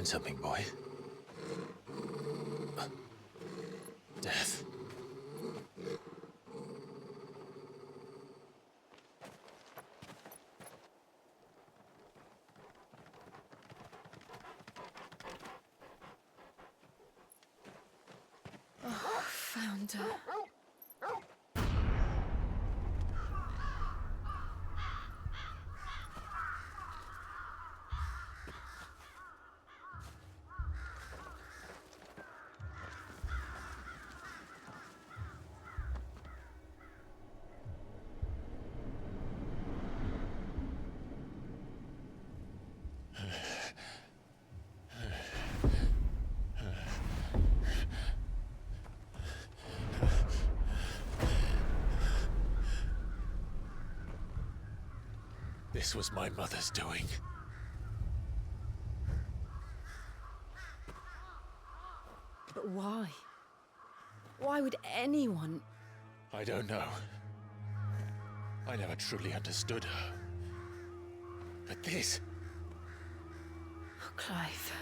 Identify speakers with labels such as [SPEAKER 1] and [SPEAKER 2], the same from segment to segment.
[SPEAKER 1] find something, boy. Death.
[SPEAKER 2] Oh, found her.
[SPEAKER 1] This was my mother's doing.
[SPEAKER 2] But why? Why would anyone...
[SPEAKER 1] I don't know. I never truly understood her. But this...
[SPEAKER 2] Oh, Clive.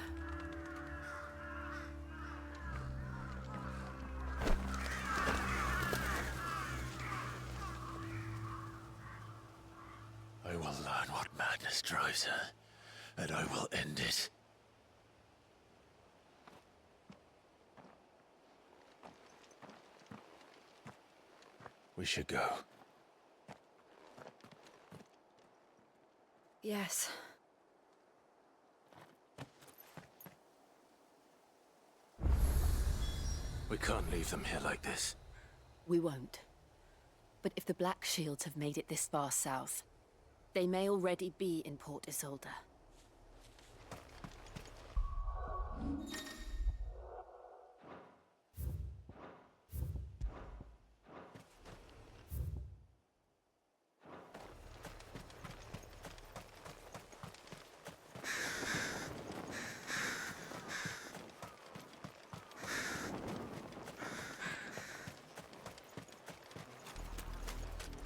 [SPEAKER 1] I will learn what madness drives her, and I will end it. We should go.
[SPEAKER 2] Yes.
[SPEAKER 1] We can't leave them here like this.
[SPEAKER 2] We won't. But if the Black Shields have made it this far south, they may already be in Port Isolde.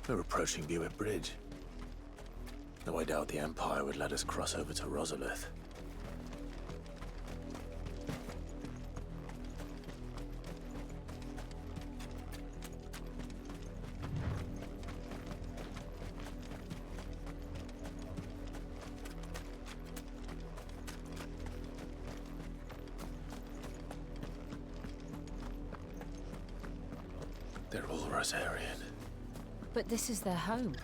[SPEAKER 1] We're approaching Buick Bridge. Though I doubt the Empire would let us cross over to Rosalith. They're all Rosarian.
[SPEAKER 2] But this is their home.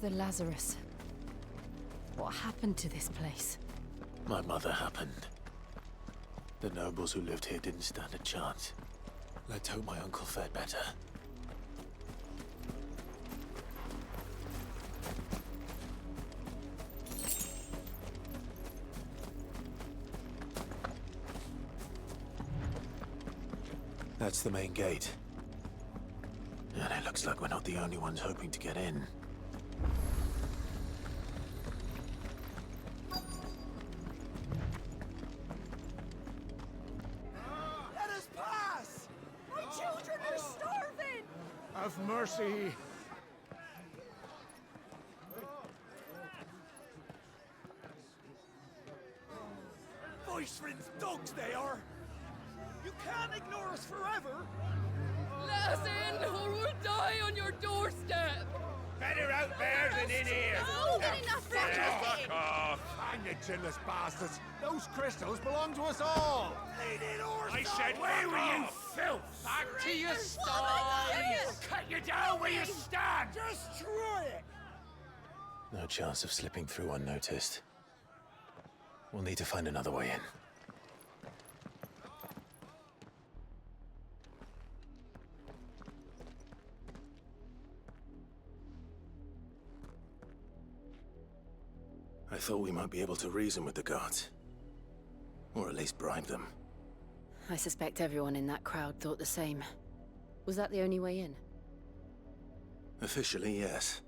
[SPEAKER 2] The Lazarus. What happened to this place?
[SPEAKER 1] My mother happened. The nobles who lived here didn't stand a chance. Let's hope my uncle fared better. That's the main gate. And it looks like we're not the only ones hoping to get in.
[SPEAKER 3] Let us pass! My children are starving!
[SPEAKER 4] Have mercy.
[SPEAKER 3] Voice-rinsed dogs they are! You can't ignore us forever!
[SPEAKER 5] Let us in, or we'll die on your doorstep!
[SPEAKER 4] Better out there than in here.
[SPEAKER 5] Oh, good enough for
[SPEAKER 4] Fuck off! Hang you chinless bastards! Those crystals belong to us all!
[SPEAKER 3] Bleeding horse!
[SPEAKER 4] I said, where were you, filth? Back to your sties! Cut you down where you stand!
[SPEAKER 3] Destroy it!
[SPEAKER 1] No chance of slipping through unnoticed. We'll need to find another way in. I thought we might be able to reason with the guards. Or at least bribe them.
[SPEAKER 2] I suspect everyone in that crowd thought the same. Was that the only way in?
[SPEAKER 1] Officially, yes.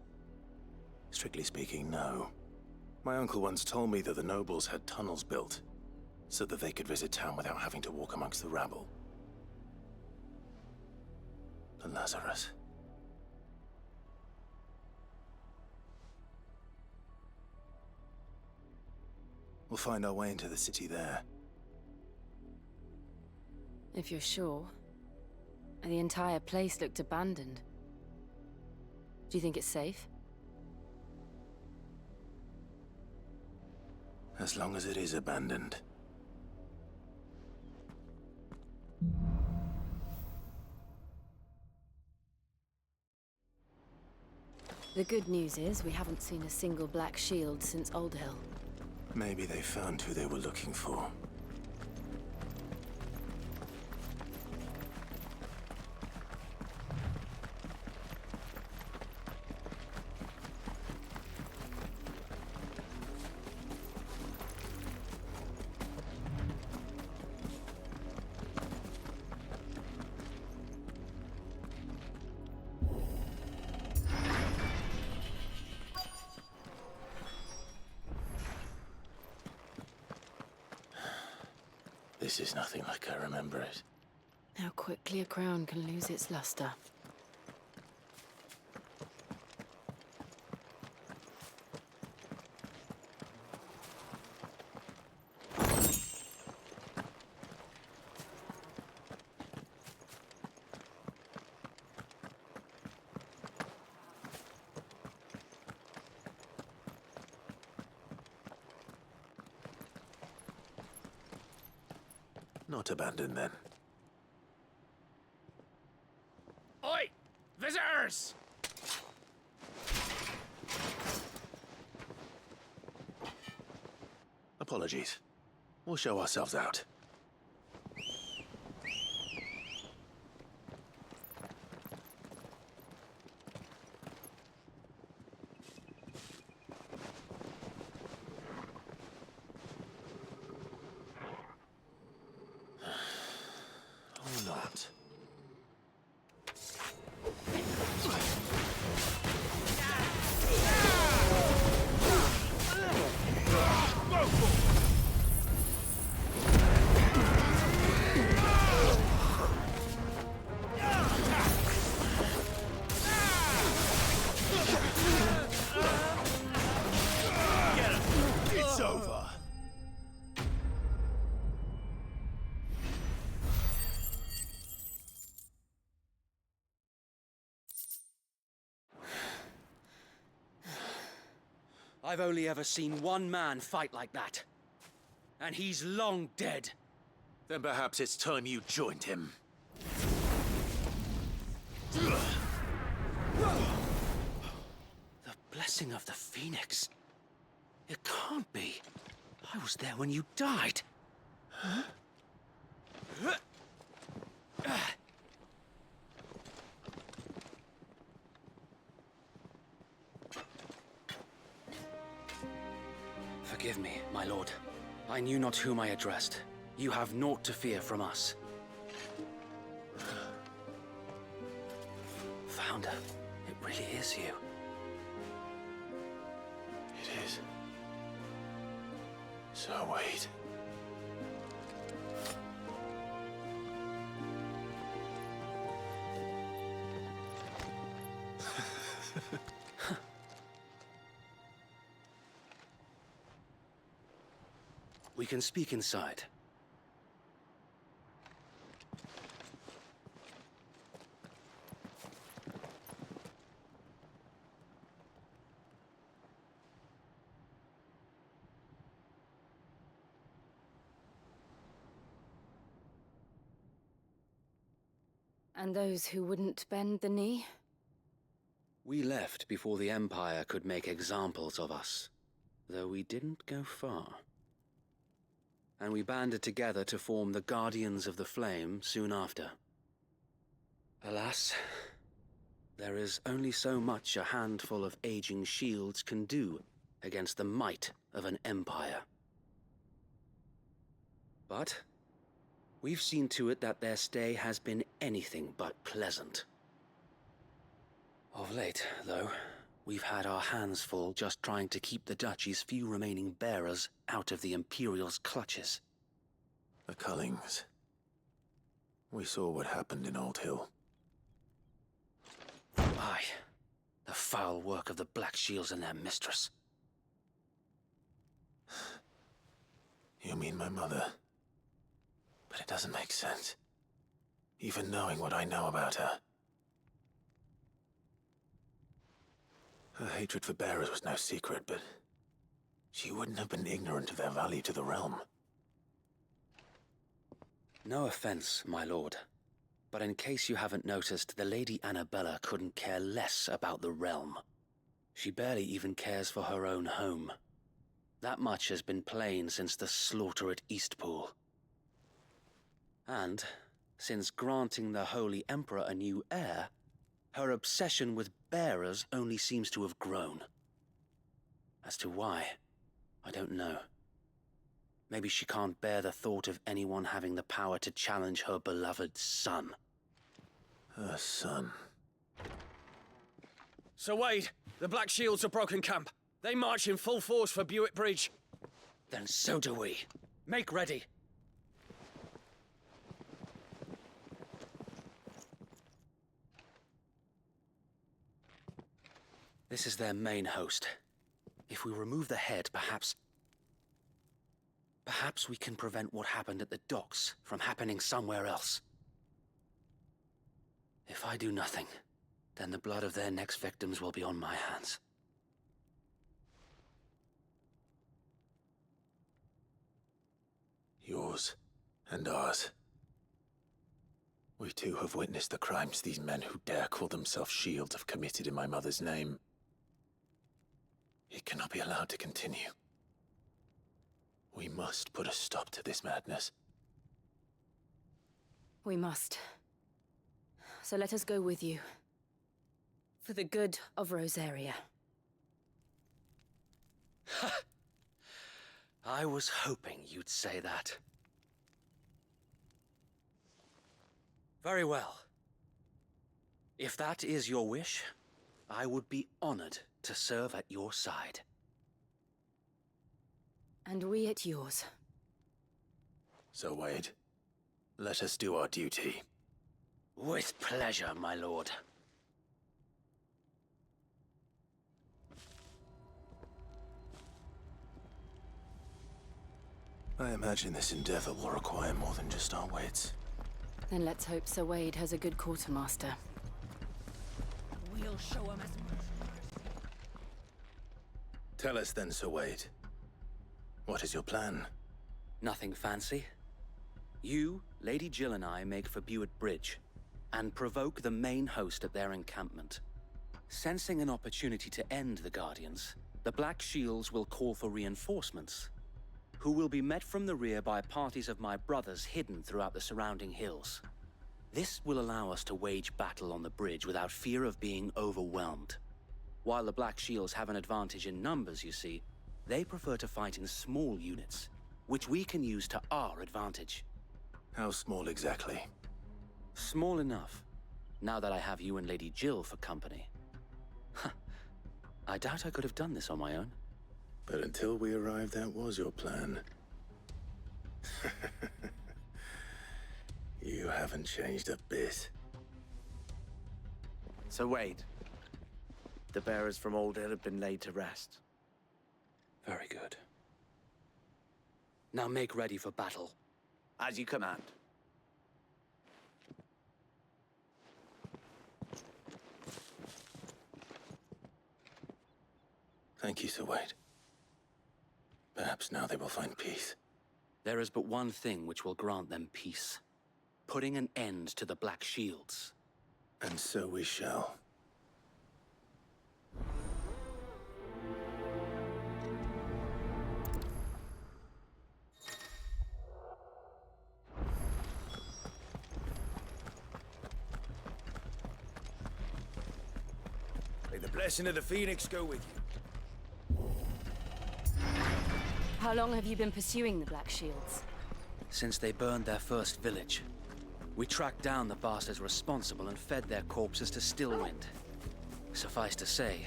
[SPEAKER 1] Strictly speaking, no. My uncle once told me that the nobles had tunnels built, so that they could visit town without having to walk amongst the rabble. The Lazarus. We'll find our way into the city there.
[SPEAKER 2] If you're sure. The entire place looked abandoned. Do you think it's safe?
[SPEAKER 1] As long as it is abandoned.
[SPEAKER 2] The good news is we haven't seen a single black shield since Old Hill.
[SPEAKER 1] Maybe they found who they were looking for. This is nothing like I remember it.
[SPEAKER 2] How quickly a crown can lose its luster.
[SPEAKER 1] Not abandoned, then.
[SPEAKER 4] Oi! Visitors!
[SPEAKER 1] Apologies. We'll show ourselves out. Or not. It's over.
[SPEAKER 6] I've only ever seen one man fight like that. And he's long dead.
[SPEAKER 1] Then perhaps it's time you joined him.
[SPEAKER 6] The blessing of the Phoenix. It can't be. I was there when you died. Forgive me, my lord. I knew not whom I addressed. You have naught to fear from us. Founder, it really is you.
[SPEAKER 1] It is. So wait.
[SPEAKER 6] We can speak inside.
[SPEAKER 2] And those who wouldn't bend the knee?
[SPEAKER 6] We left before the Empire could make examples of us, though we didn't go far. And we banded together to form the Guardians of the Flame soon after. Alas, there is only so much a handful of aging shields can do against the might of an empire. But we've seen to it that their stay has been anything but pleasant. Of late, though, we've had our hands full just trying to keep the Duchy's few remaining bearers out of the Imperial's clutches.
[SPEAKER 1] The Cullings. We saw what happened in Old Hill.
[SPEAKER 6] Aye, the foul work of the Black Shields and their mistress.
[SPEAKER 1] You mean my mother? But it doesn't make sense. Even knowing what I know about her. Her hatred for bearers was no secret, but she wouldn't have been ignorant of their value to the realm.
[SPEAKER 6] No offense, my lord, but in case you haven't noticed, the Lady Annabella couldn't care less about the realm. She barely even cares for her own home. That much has been plain since the slaughter at Eastpool. And, since granting the Holy Emperor a new heir, her obsession with bearers only seems to have grown. As to why, I don't know. Maybe she can't bear the thought of anyone having the power to challenge her beloved son.
[SPEAKER 1] Her son.
[SPEAKER 7] Sir Wade, the Black Shields have broken camp. They march in full force for Buick Bridge.
[SPEAKER 6] Then so do we. Make ready. This is their main host. If we remove the head, perhaps we can prevent what happened at the docks from happening somewhere else. If I do nothing, then the blood of their next victims will be on my hands.
[SPEAKER 1] Yours and ours. We too have witnessed the crimes these men who dare call themselves shields have committed in my mother's name. It cannot be allowed to continue. We must put a stop to this madness.
[SPEAKER 2] We must. So let us go with you. For the good of Rosaria.
[SPEAKER 6] I was hoping you'd say that. Very well. If that is your wish, I would be honored to serve at your side.
[SPEAKER 2] And we at yours.
[SPEAKER 1] So, Wade, let us do our duty.
[SPEAKER 6] With pleasure, my lord.
[SPEAKER 1] I imagine this endeavor will require more than just our wits.
[SPEAKER 2] Then let's hope Sir Wade has a good quartermaster.
[SPEAKER 3] We'll show him as much.
[SPEAKER 1] Tell us then, Sir Wade. What is your plan?
[SPEAKER 6] Nothing fancy. You, Lady Jill and I make for Buick Bridge, and provoke the main host at their encampment. Sensing an opportunity to end the Guardians, the Black Shields will call for reinforcements, who will be met from the rear by parties of my brothers hidden throughout the surrounding hills. This will allow us to wage battle on the bridge without fear of being overwhelmed. While the Black Shields have an advantage in numbers, you see, they prefer to fight in small units, which we can use to our advantage.
[SPEAKER 1] How small exactly?
[SPEAKER 6] Small enough, now that I have you and Lady Jill for company. I doubt I could have done this on my own.
[SPEAKER 1] But until we arrived, that was your plan. You haven't changed a bit.
[SPEAKER 7] Sir Wade, the bearers from Old Hill have been laid to rest.
[SPEAKER 6] Very good. Now make ready for battle.
[SPEAKER 7] As you command.
[SPEAKER 1] Thank you, Sir Wade. Perhaps now they will find peace.
[SPEAKER 6] There is but one thing which will grant them peace. Putting an end to the Black Shields.
[SPEAKER 1] And so we shall.
[SPEAKER 7] May the blessing of the Phoenix go with you.
[SPEAKER 2] How long have you been pursuing the Black Shields?
[SPEAKER 6] Since they burned their first village, we tracked down the bastards responsible and fed their corpses to Stillwind. Suffice to say,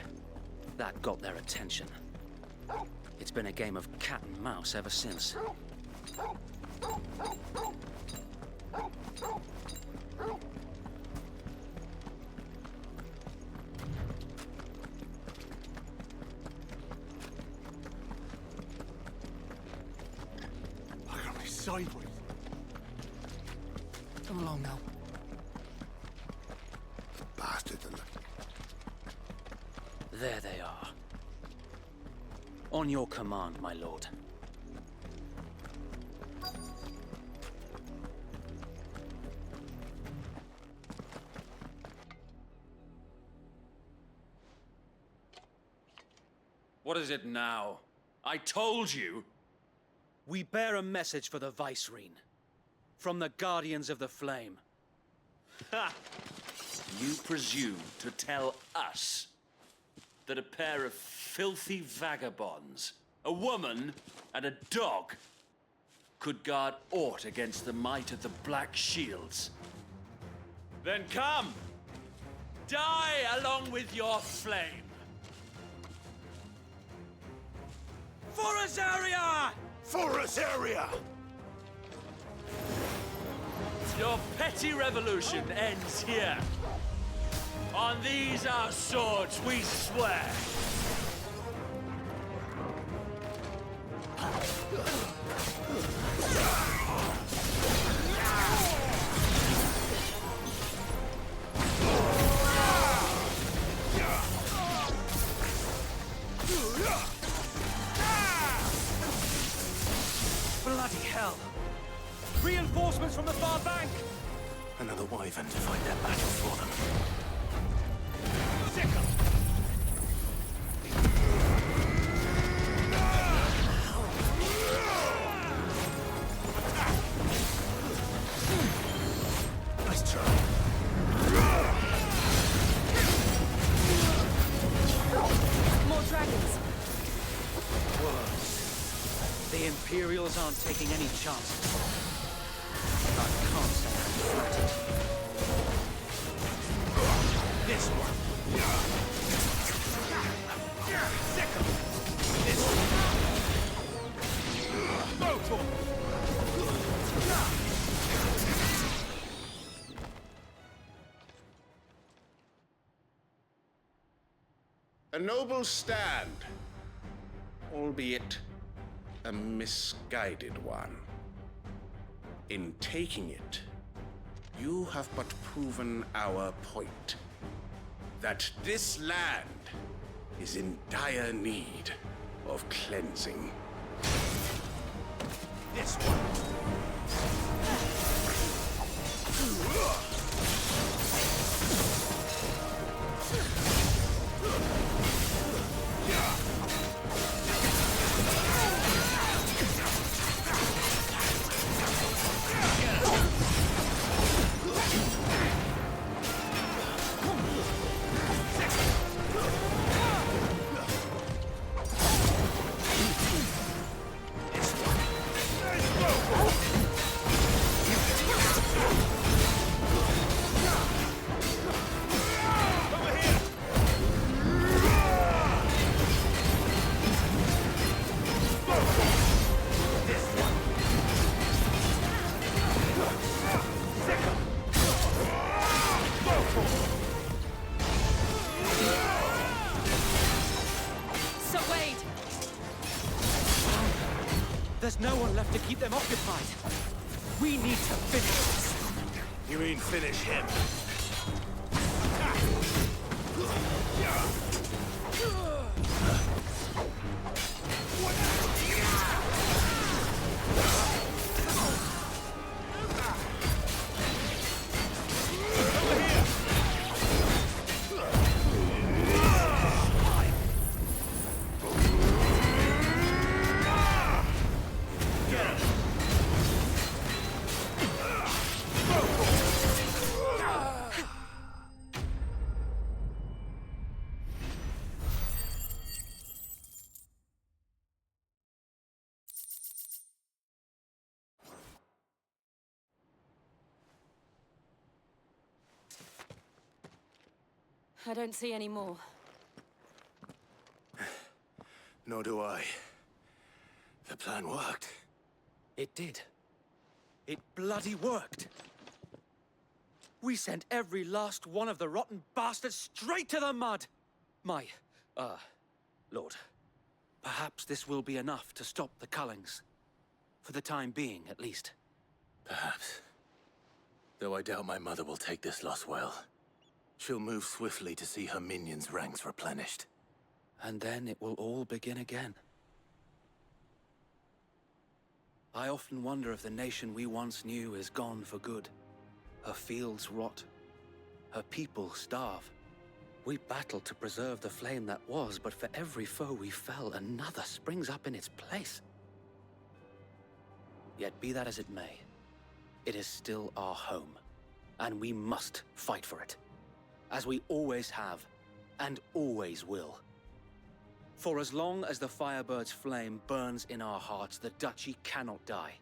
[SPEAKER 6] that got their attention. It's been a game of cat and mouse ever since.
[SPEAKER 4] Look at me sideways.
[SPEAKER 7] Come along now.
[SPEAKER 4] The bastards and the...
[SPEAKER 6] There they are. On your command, my lord.
[SPEAKER 7] What is it now? I told you!
[SPEAKER 6] We bear a message for the Vicereine. From the Guardians of the Flame.
[SPEAKER 8] Ha! You presume to tell us that a pair of filthy vagabonds, a woman and a dog, could guard aught against the might of the Black Shields? Then come! Die along with your flame! For Azaria!
[SPEAKER 4] For us area!
[SPEAKER 8] Your petty revolution ends here. On these our swords we swear.
[SPEAKER 6] Bloody hell! Reinforcements from the far bank!
[SPEAKER 1] Another wyvern to fight their battle for them. Nice try.
[SPEAKER 2] More dragons!
[SPEAKER 6] The Imperials aren't taking any chances. I can't say I'm flattered.
[SPEAKER 4] This one. This one. Both of them.
[SPEAKER 9] A noble stand, albeit a misguided one. In taking it, you have but proven our point. That this land is in dire need of cleansing.
[SPEAKER 4] This one.
[SPEAKER 6] There's no one left to keep them occupied. We need to finish this.
[SPEAKER 4] You mean finish him?
[SPEAKER 2] I don't see any more.
[SPEAKER 1] Nor do I. The plan worked.
[SPEAKER 7] It did. It bloody worked. We sent every last one of the rotten bastards straight to the mud! My, Lord, perhaps this will be enough to stop the Cullings. For the time being, at least.
[SPEAKER 1] Perhaps. Though I doubt my mother will take this loss well. She'll move swiftly to see her minions' ranks replenished.
[SPEAKER 6] And then it will all begin again. I often wonder if the nation we once knew is gone for good. Her fields rot. Her people starve. We battled to preserve the flame that was, but for every foe we fell, another springs up in its place. Yet be that as it may, it is still our home, and we must fight for it, as we always have, and always will. For as long as the Firebird's flame burns in our hearts, the Duchy cannot die,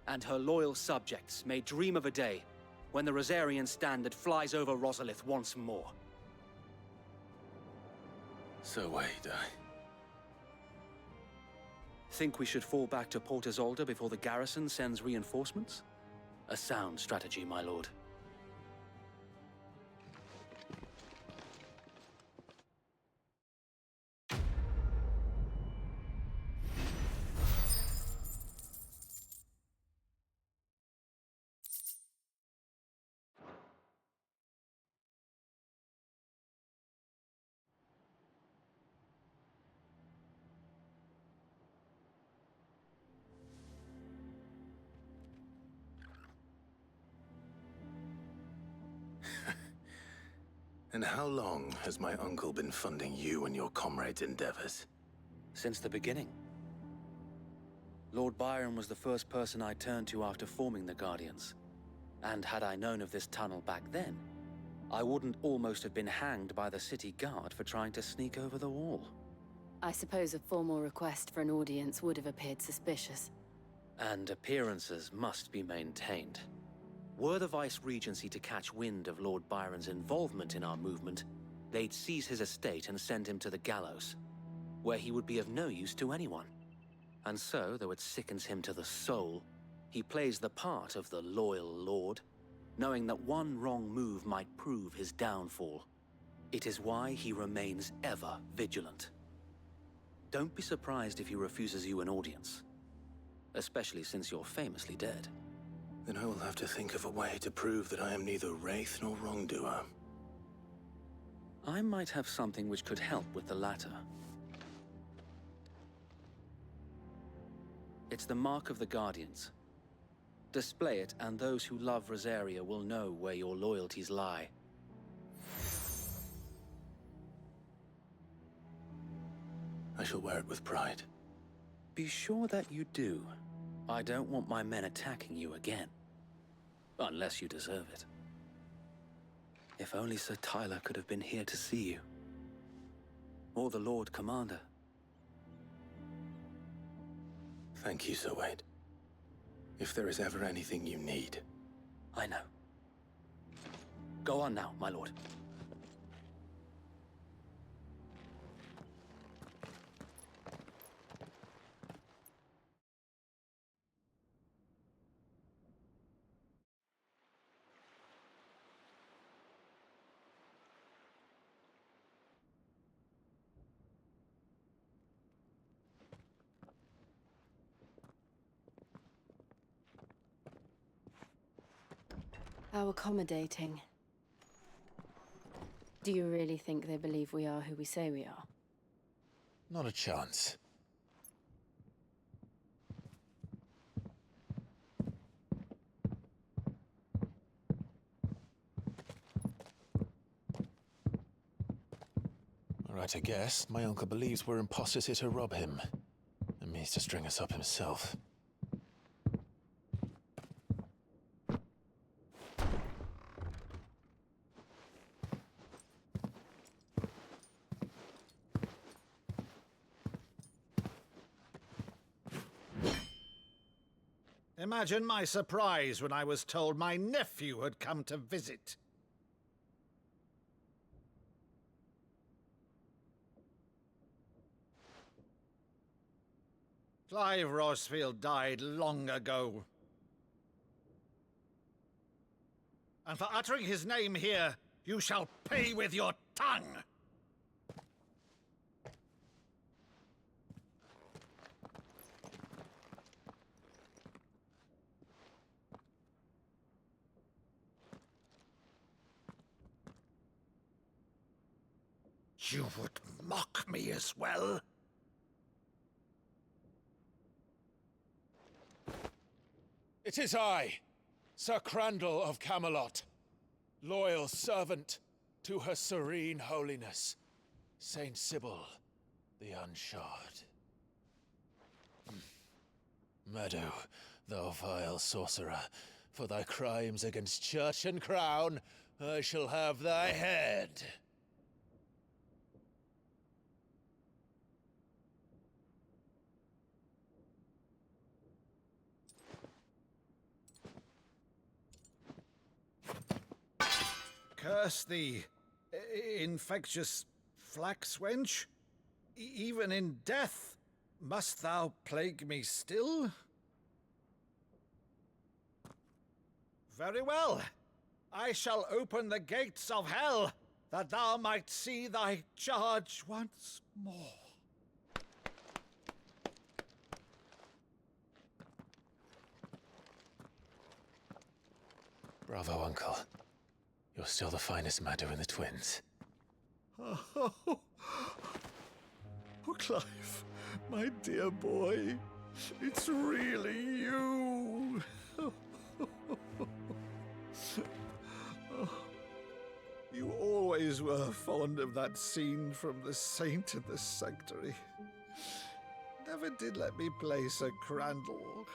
[SPEAKER 6] and her loyal subjects may dream of a day when the Rosarian standard flies over Rosalith once more.
[SPEAKER 1] So wait,
[SPEAKER 6] Think we should fall back to Port Isolde before the garrison sends reinforcements? A sound strategy, my lord.
[SPEAKER 1] And how long has my uncle been funding you and your comrades' endeavors?
[SPEAKER 6] Since the beginning. Lord Byron was the first person I turned to after forming the Guardians. And had I known of this tunnel back then, I wouldn't almost have been hanged by the city guard for trying to sneak over the wall.
[SPEAKER 2] I suppose a formal request for an audience would have appeared suspicious.
[SPEAKER 6] And appearances must be maintained. Were the Vice-Regency to catch wind of Lord Byron's involvement in our movement, they'd seize his estate and send him to the gallows, where he would be of no use to anyone. And so, though it sickens him to the soul, he plays the part of the loyal lord, knowing that one wrong move might prove his downfall. It is why he remains ever vigilant. Don't be surprised if he refuses you an audience, especially since you're famously dead.
[SPEAKER 1] Then I will have to think of a way to prove that I am neither wraith nor wrongdoer.
[SPEAKER 6] I might have something which could help with the latter. It's the mark of the Guardians. Display it, and those who love Rosaria will know where your loyalties lie.
[SPEAKER 1] I shall wear it with pride.
[SPEAKER 6] Be sure that you do. I don't want my men attacking you again. Unless you deserve it. If only Sir Tyler could have been here to see you. Or the Lord Commander.
[SPEAKER 1] Thank you, Sir Wade. If there is ever anything you need.
[SPEAKER 6] I know. Go on now, my lord.
[SPEAKER 2] How accommodating. Do you really think they believe we are who we say we are?
[SPEAKER 1] Not a chance. Right, I guess. My uncle believes we're imposters here to rob him. And means to string us up himself.
[SPEAKER 10] Imagine my surprise when I was told my nephew had come to visit. Clive Rosfield died long ago. And for uttering his name here, you shall pay with your tongue! You would mock me as well?
[SPEAKER 1] It is I, Sir Crandall of Camelot, loyal servant to Her Serene Holiness, Saint Sybil the Unshod. Meadow, thou vile sorcerer, for thy crimes against church and crown, I shall have thy head.
[SPEAKER 10] Curse thee, infectious flax wench. Even in death, must thou plague me still? Very well. I shall open the gates of hell, that thou might see thy charge once more.
[SPEAKER 1] Bravo, Uncle. You're still the finest Meadow in the twins.
[SPEAKER 10] Oh, Clive, my dear boy, it's really you. You always were fond of that scene from The Saint in the Sanctuary. Never did let me play Sir Crandall.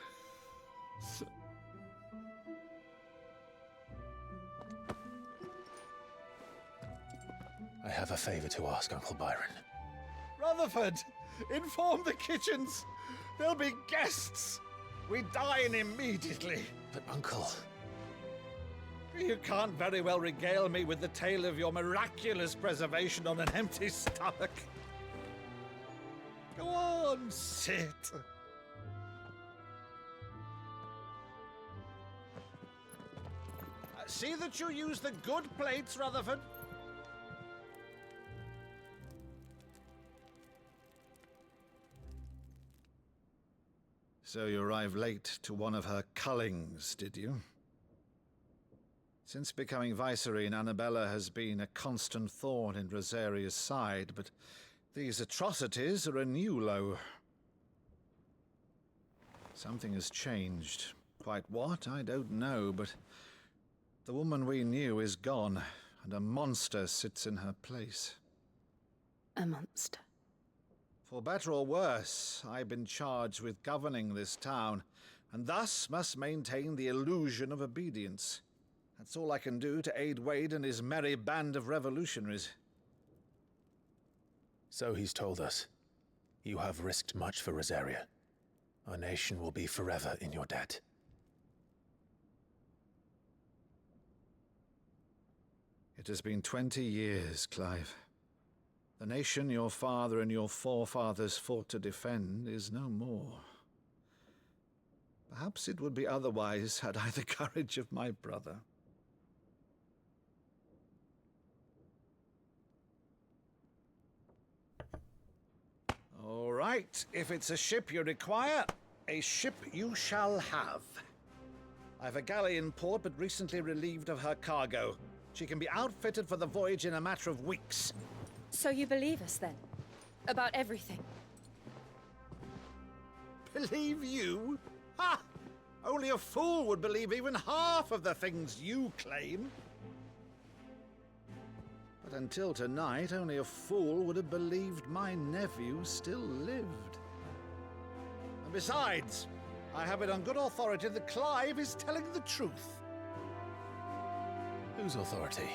[SPEAKER 1] I have a favor to ask, Uncle Byron.
[SPEAKER 10] Rutherford, inform the kitchens. There'll be guests. We dine immediately.
[SPEAKER 1] But, Uncle...
[SPEAKER 10] You can't very well regale me with the tale of your miraculous preservation on an empty stomach. Go on, sit. See that you use the good plates, Rutherford. So you arrived late to one of her cullings, did you? Since becoming Vicereine, Annabella has been a constant thorn in Rosaria's side, but these atrocities are a new low. Something has changed. Quite what, I don't know, but the woman we knew is gone, and a monster sits in her place.
[SPEAKER 2] A monster.
[SPEAKER 10] For better or worse, I've been charged with governing this town, and thus must maintain the illusion of obedience. That's all I can do to aid Wade and his merry band of revolutionaries.
[SPEAKER 1] So he's told us. You have risked much for Rosaria. Our nation will be forever in your debt.
[SPEAKER 10] It has been 20 years, Clive. The nation your father and your forefathers fought to defend is no more. Perhaps it would be otherwise had I the courage of my brother. All right, if it's a ship you require, a ship you shall have. I've a galley in port, but recently relieved of her cargo. She can be outfitted for the voyage in a matter of weeks.
[SPEAKER 11] So you believe us, then? About everything?
[SPEAKER 10] Believe you? Ha! Only a fool would believe even half of the things you claim. But until tonight, only a fool would have believed my nephew still lived. And besides, I have it on good authority that Clive is telling the truth.
[SPEAKER 1] Whose authority?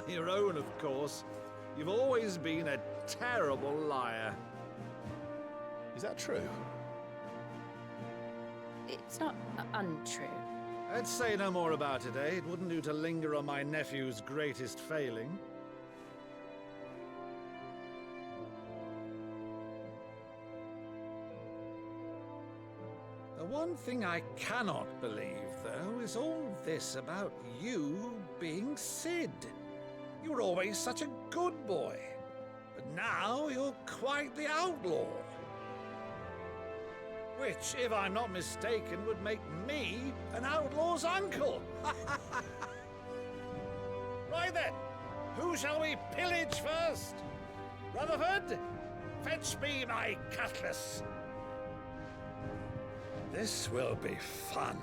[SPEAKER 10] Your own, of course. You've always been a terrible liar.
[SPEAKER 1] Is that true?
[SPEAKER 11] It's not untrue.
[SPEAKER 10] Let's say no more about it, eh? It wouldn't do to linger on my nephew's greatest failing. The one thing I cannot believe, though, is all this about you being Sid. You were always such a good boy, but now you're quite the outlaw. Which, if I'm not mistaken, would make me an outlaw's uncle. Right then, who shall we pillage first? Rutherford, fetch me my cutlass. This will be fun.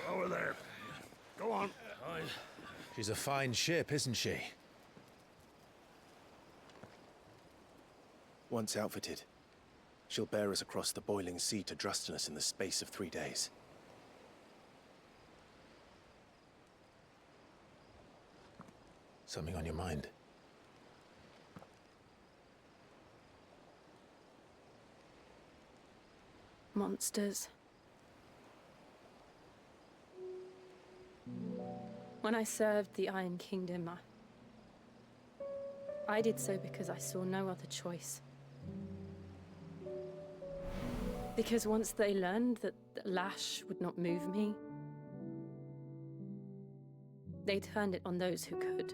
[SPEAKER 4] Over there. Go on.
[SPEAKER 1] She's a fine ship, isn't she? Once outfitted, she'll bear us across the boiling sea to Drustinus in the space of 3 days. Something on your mind?
[SPEAKER 11] Monsters. When I served the Iron Kingdom, I did so because I saw no other choice. Because once they learned that the lash would not move me, they turned it on those who could.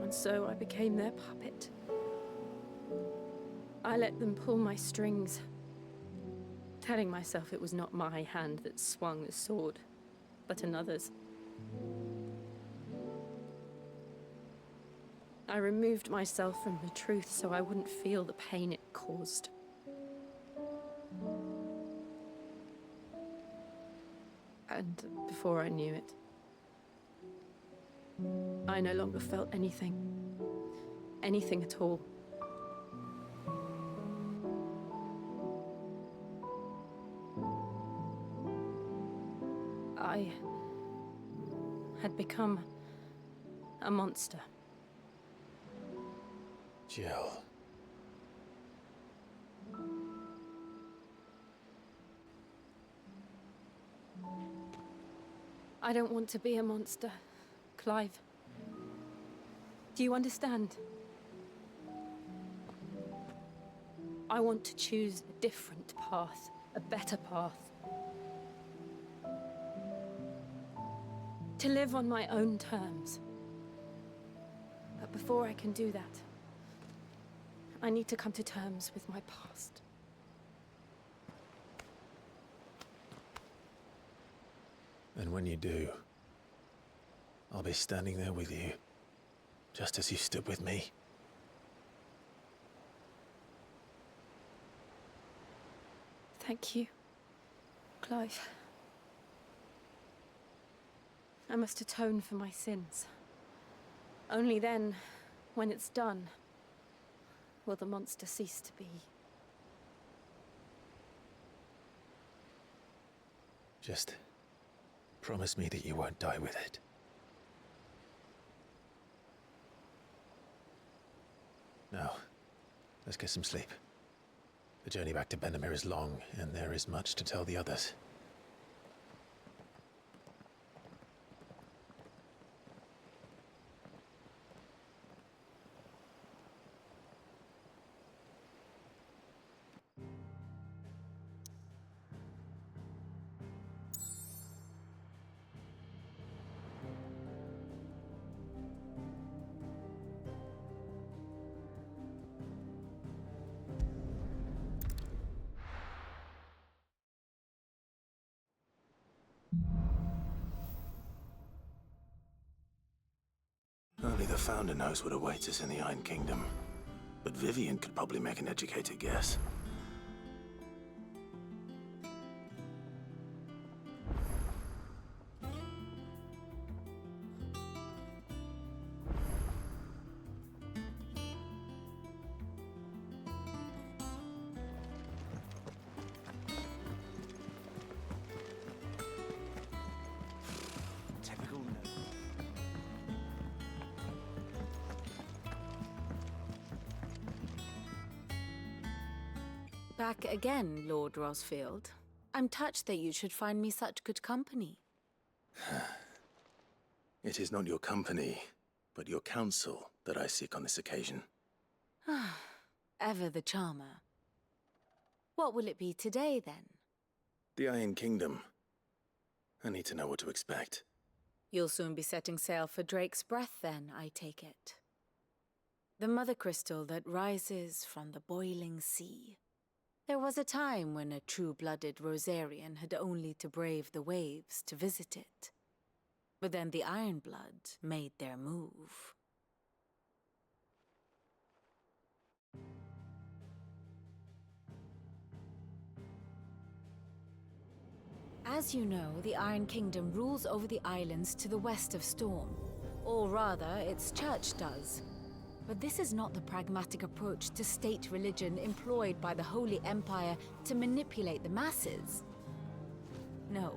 [SPEAKER 11] And so I became their puppet. I let them pull my strings, telling myself it was not my hand that swung the sword, but another's. I removed myself from the truth so I wouldn't feel the pain it caused. And before I knew it, I no longer felt anything. Anything at all. I had become a monster.
[SPEAKER 1] Jill.
[SPEAKER 11] I don't want to be a monster, Clive. Do you understand? I want to choose a different path, a better path. To live on my own terms. But before I can do that, I need to come to terms with my past.
[SPEAKER 1] And when you do, I'll be standing there with you, just as you stood with me.
[SPEAKER 11] Thank you, Clive. I must atone for my sins. Only then, when it's done, will the monster cease to be.
[SPEAKER 1] Just promise me that you won't die with it. Now, let's get some sleep. The journey back to Benamir is long, and there is much to tell the others. Only the Founder knows what awaits us in the Iron Kingdom. But Vivian could probably make an educated guess.
[SPEAKER 2] back again, Lord Rosfield. I'm touched that you should find me such good company.
[SPEAKER 1] It is not your company, but your counsel that I seek on this occasion.
[SPEAKER 2] Ever the charmer. What will it be today, then?
[SPEAKER 1] The Iron Kingdom. I need to know what to expect.
[SPEAKER 2] You'll soon be setting sail for Drake's Breath, then, I take it. The mother crystal that rises from the boiling sea. There was a time when a true-blooded Rosarian had only to brave the waves to visit it. But then the Ironblood made their move. As you know, the Iron Kingdom rules over the islands to the west of Storm. Or rather, its church does. But this is not the pragmatic approach to state religion employed by the Holy Empire to manipulate the masses. No,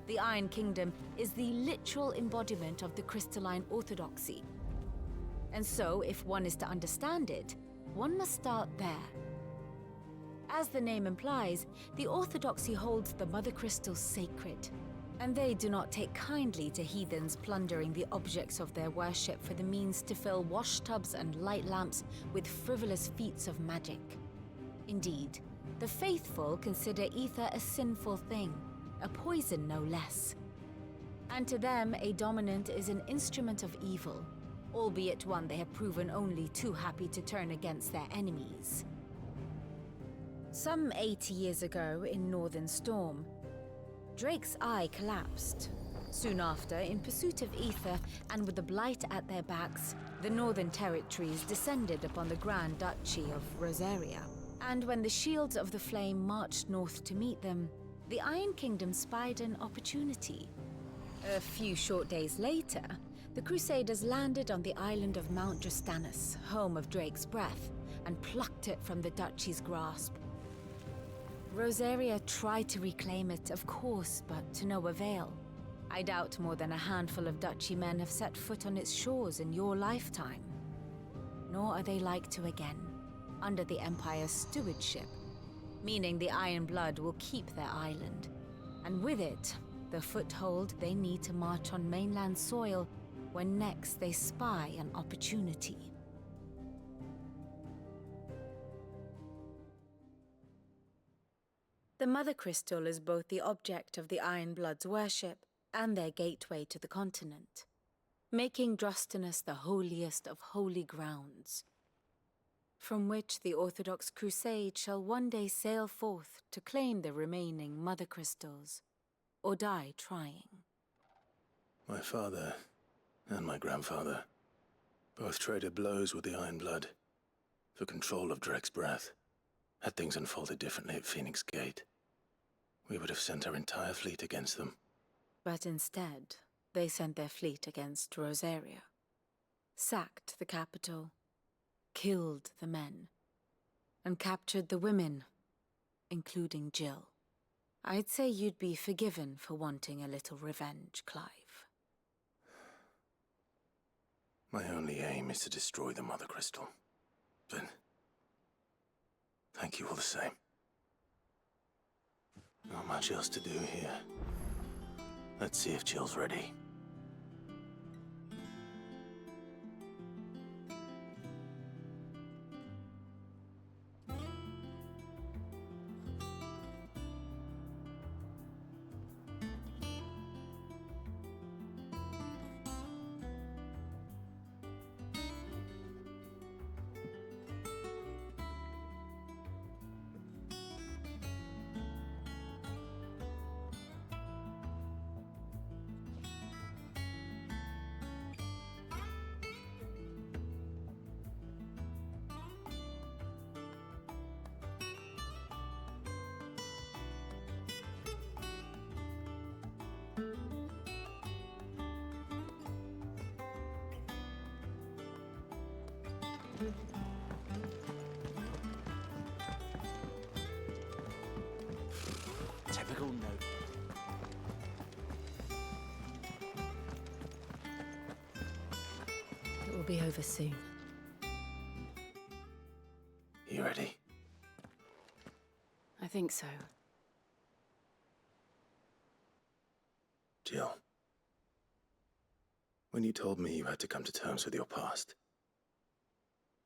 [SPEAKER 2] the Iron Kingdom is the literal embodiment of the crystalline orthodoxy. And so, if one is to understand it, one must start there. As the name implies, the orthodoxy holds the Mother Crystal sacred, and they do not take kindly to heathens plundering the objects of their worship for the means to fill washtubs and light lamps with frivolous feats of magic. Indeed, the faithful consider ether a sinful thing, a poison no less. And to them, a dominant is an instrument of evil, albeit one they have proven only too happy to turn against their enemies. Some 80 years ago, in Northern Storm, Drake's eye collapsed. Soon after, in pursuit of ether and with the Blight at their backs, the Northern Territories descended upon the Grand Duchy of Rosaria. And when the Shields of the Flame marched north to meet them, the Iron Kingdom spied an opportunity. A few short days later, the Crusaders landed on the island of Mount Justanus, home of Drake's Breath, and plucked it from the Duchy's grasp. Rosaria tried to reclaim it, of course, but to no avail. I doubt more than a handful of Duchy men have set foot on its shores in your lifetime. Nor are they like to again, under the Empire's stewardship, meaning the Iron Blood will keep their island, and with it, the foothold they need to march on mainland soil when next they spy an opportunity. The Mother Crystal is both the object of the Iron Blood's worship and their gateway to the continent, making Drostanus the holiest of holy grounds, from which the Orthodox Crusade shall one day sail forth to claim the remaining Mother Crystals, or die trying.
[SPEAKER 1] My father and my grandfather both traded blows with the Iron Blood for control of Drake's Breath. Had things unfolded differently at Phoenix Gate, we would have sent our entire fleet against them.
[SPEAKER 2] But instead, they sent their fleet against Rosaria, sacked the capital, killed the men, and captured the women, including Jill. I'd say you'd be forgiven for wanting a little revenge, Clive.
[SPEAKER 1] My only aim is to destroy the Mother Crystal. But thank you all the same. Not much else to do here. Let's see if Jill's ready.
[SPEAKER 7] Typical note.
[SPEAKER 2] It will be over soon.
[SPEAKER 1] You ready?
[SPEAKER 11] think so.
[SPEAKER 1] Jill, when you told me you had to come to terms with your past,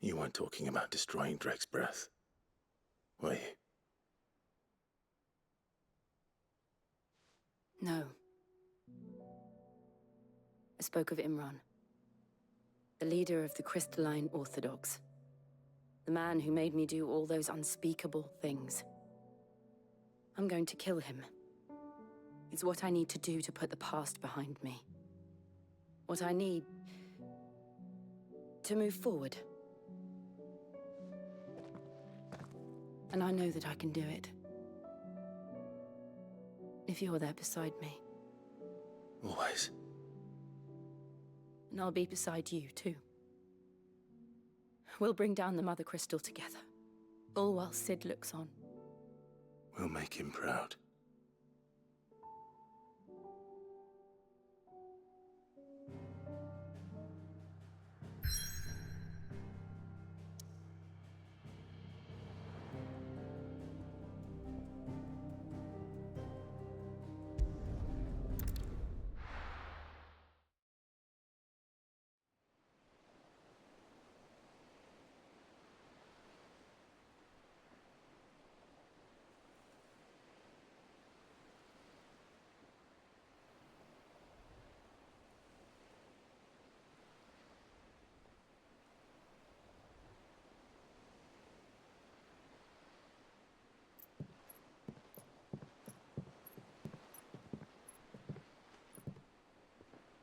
[SPEAKER 1] you weren't talking about destroying Drake's breath, were you?
[SPEAKER 11] No. I spoke of Imran, the leader of the Crystalline Orthodox. The man who made me do all those unspeakable things. I'm going to kill him. It's what I need to do to put the past behind me. What I need to move forward. And I know that I can do it. If you're there beside me.
[SPEAKER 1] Always.
[SPEAKER 11] And I'll be beside you, too. We'll bring down the Mother Crystal together. All while Sid looks on.
[SPEAKER 1] We'll make him proud.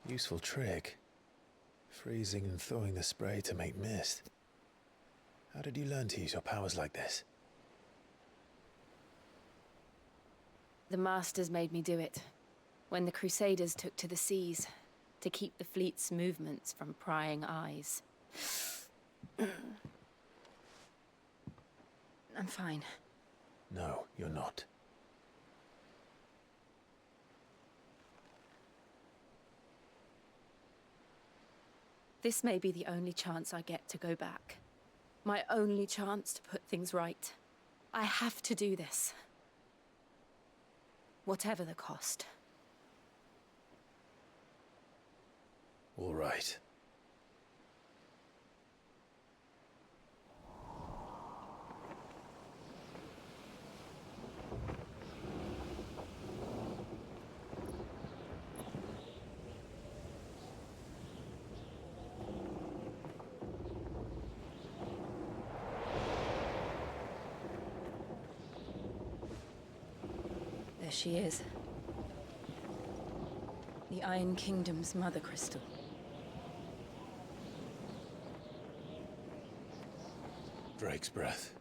[SPEAKER 1] Useful trick. Freezing and thawing the spray to make mist. How did you learn to use your powers like this?
[SPEAKER 11] The Masters made me do it. When the Crusaders took to the seas, to keep the fleet's movements from prying eyes. I'm fine.
[SPEAKER 1] No, you're not.
[SPEAKER 11] This may be the only chance I get to go back. My only chance to put things right. I have to do this. Whatever the cost.
[SPEAKER 1] All right.
[SPEAKER 11] There she is. The Iron Kingdom's Mother Crystal.
[SPEAKER 1] Drake's breath.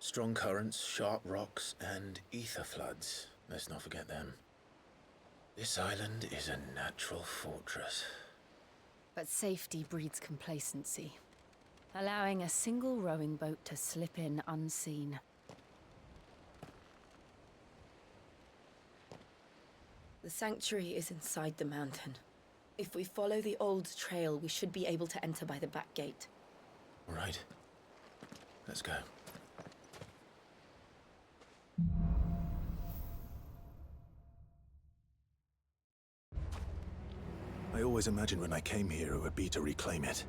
[SPEAKER 1] Strong currents, sharp rocks, and ether floods. Let's not forget them. This island is a natural fortress.
[SPEAKER 11] But safety breeds complacency. Allowing a single rowing boat to slip in unseen. The sanctuary is inside the mountain. If we follow the old trail, we should be able to enter by the back gate.
[SPEAKER 1] All right. Let's go. I always imagined when I came here it would be to reclaim it.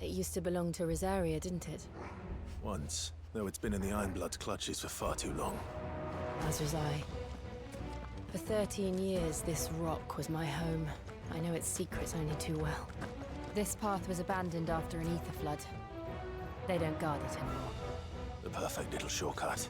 [SPEAKER 11] It used to belong to Rosaria, didn't it?
[SPEAKER 1] Once, though it's been in the Ironblood's clutches for far too long.
[SPEAKER 11] As was I. For 13 years, this rock was my home. I know its secrets only too well. This path was abandoned after an ether flood. They don't guard it anymore.
[SPEAKER 1] The perfect little shortcut.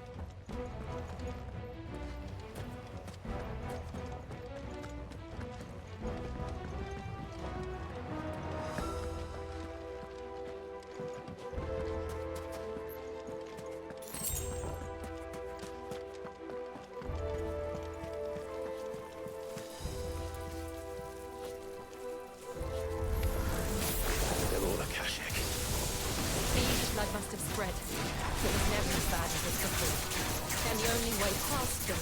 [SPEAKER 11] must have spread. It was never as bad as it before. And the only way past them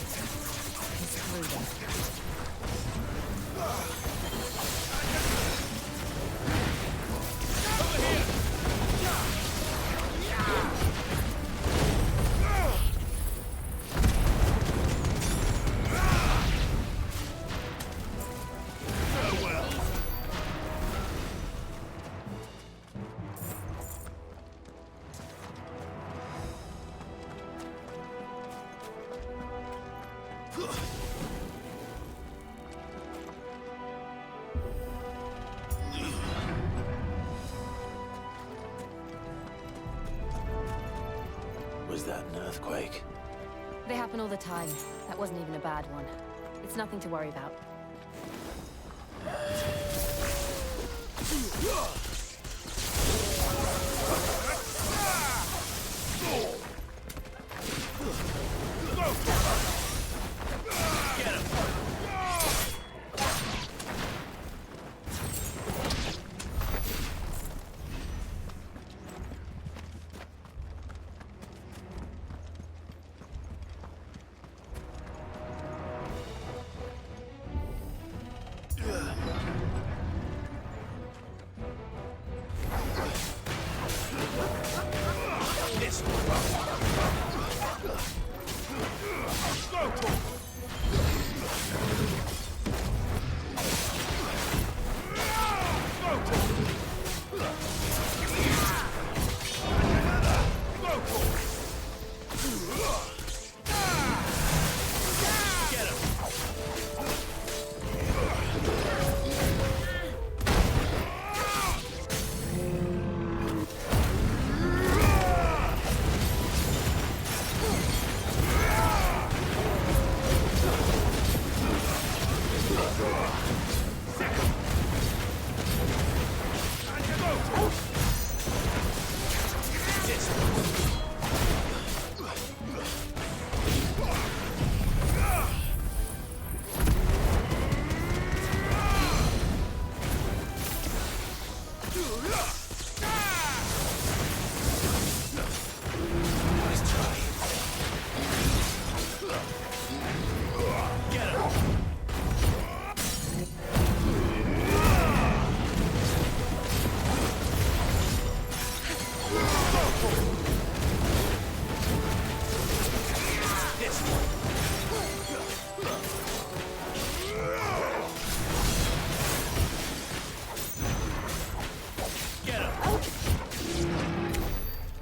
[SPEAKER 11] is through them.
[SPEAKER 1] Was that an earthquake?
[SPEAKER 11] They happen all the time. That wasn't even a bad one. It's nothing to worry about.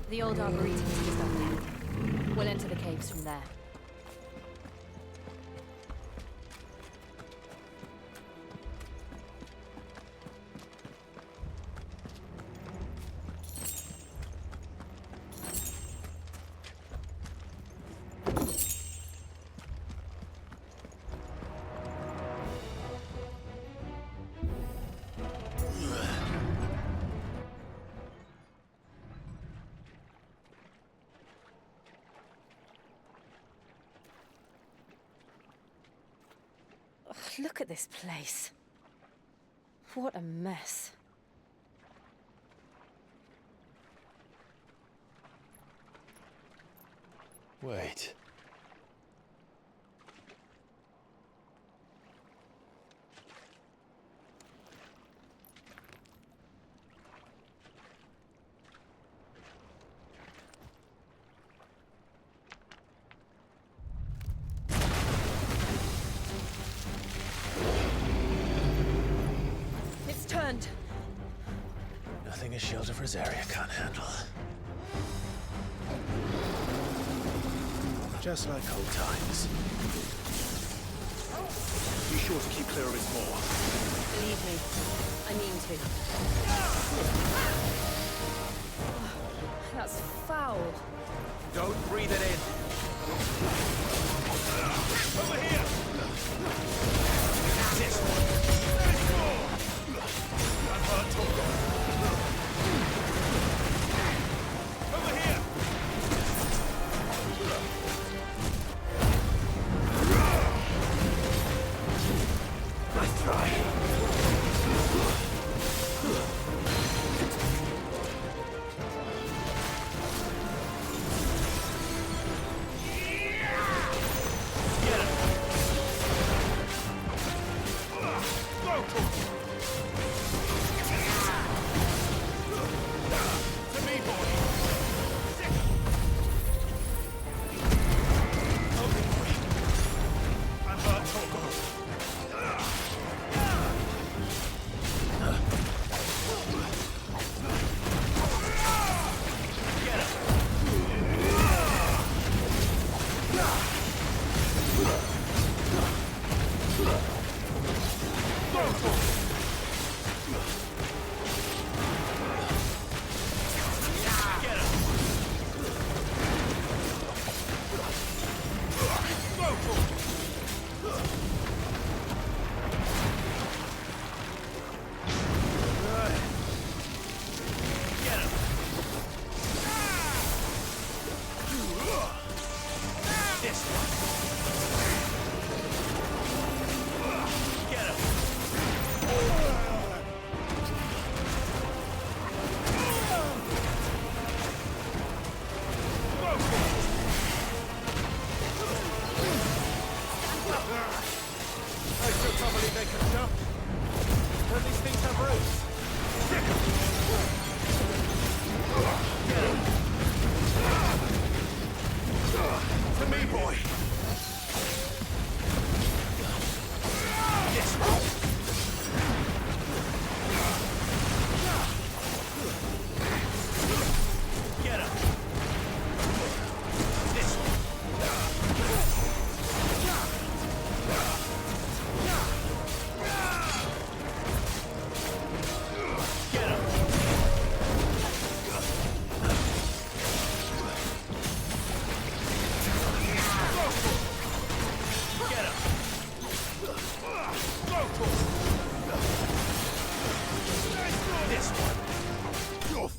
[SPEAKER 11] The old arboretum is just up there. We'll enter the caves from there. Look at this place. What a mess.
[SPEAKER 1] Wait. Nothing a shield of Rosaria can't handle. Just like old times. Be sure to keep clear of his maw.
[SPEAKER 11] Believe me, I mean to. That's foul.
[SPEAKER 7] Don't breathe it in.
[SPEAKER 4] Over here!
[SPEAKER 7] This
[SPEAKER 4] I've heard talk. Over here!
[SPEAKER 1] Nice try.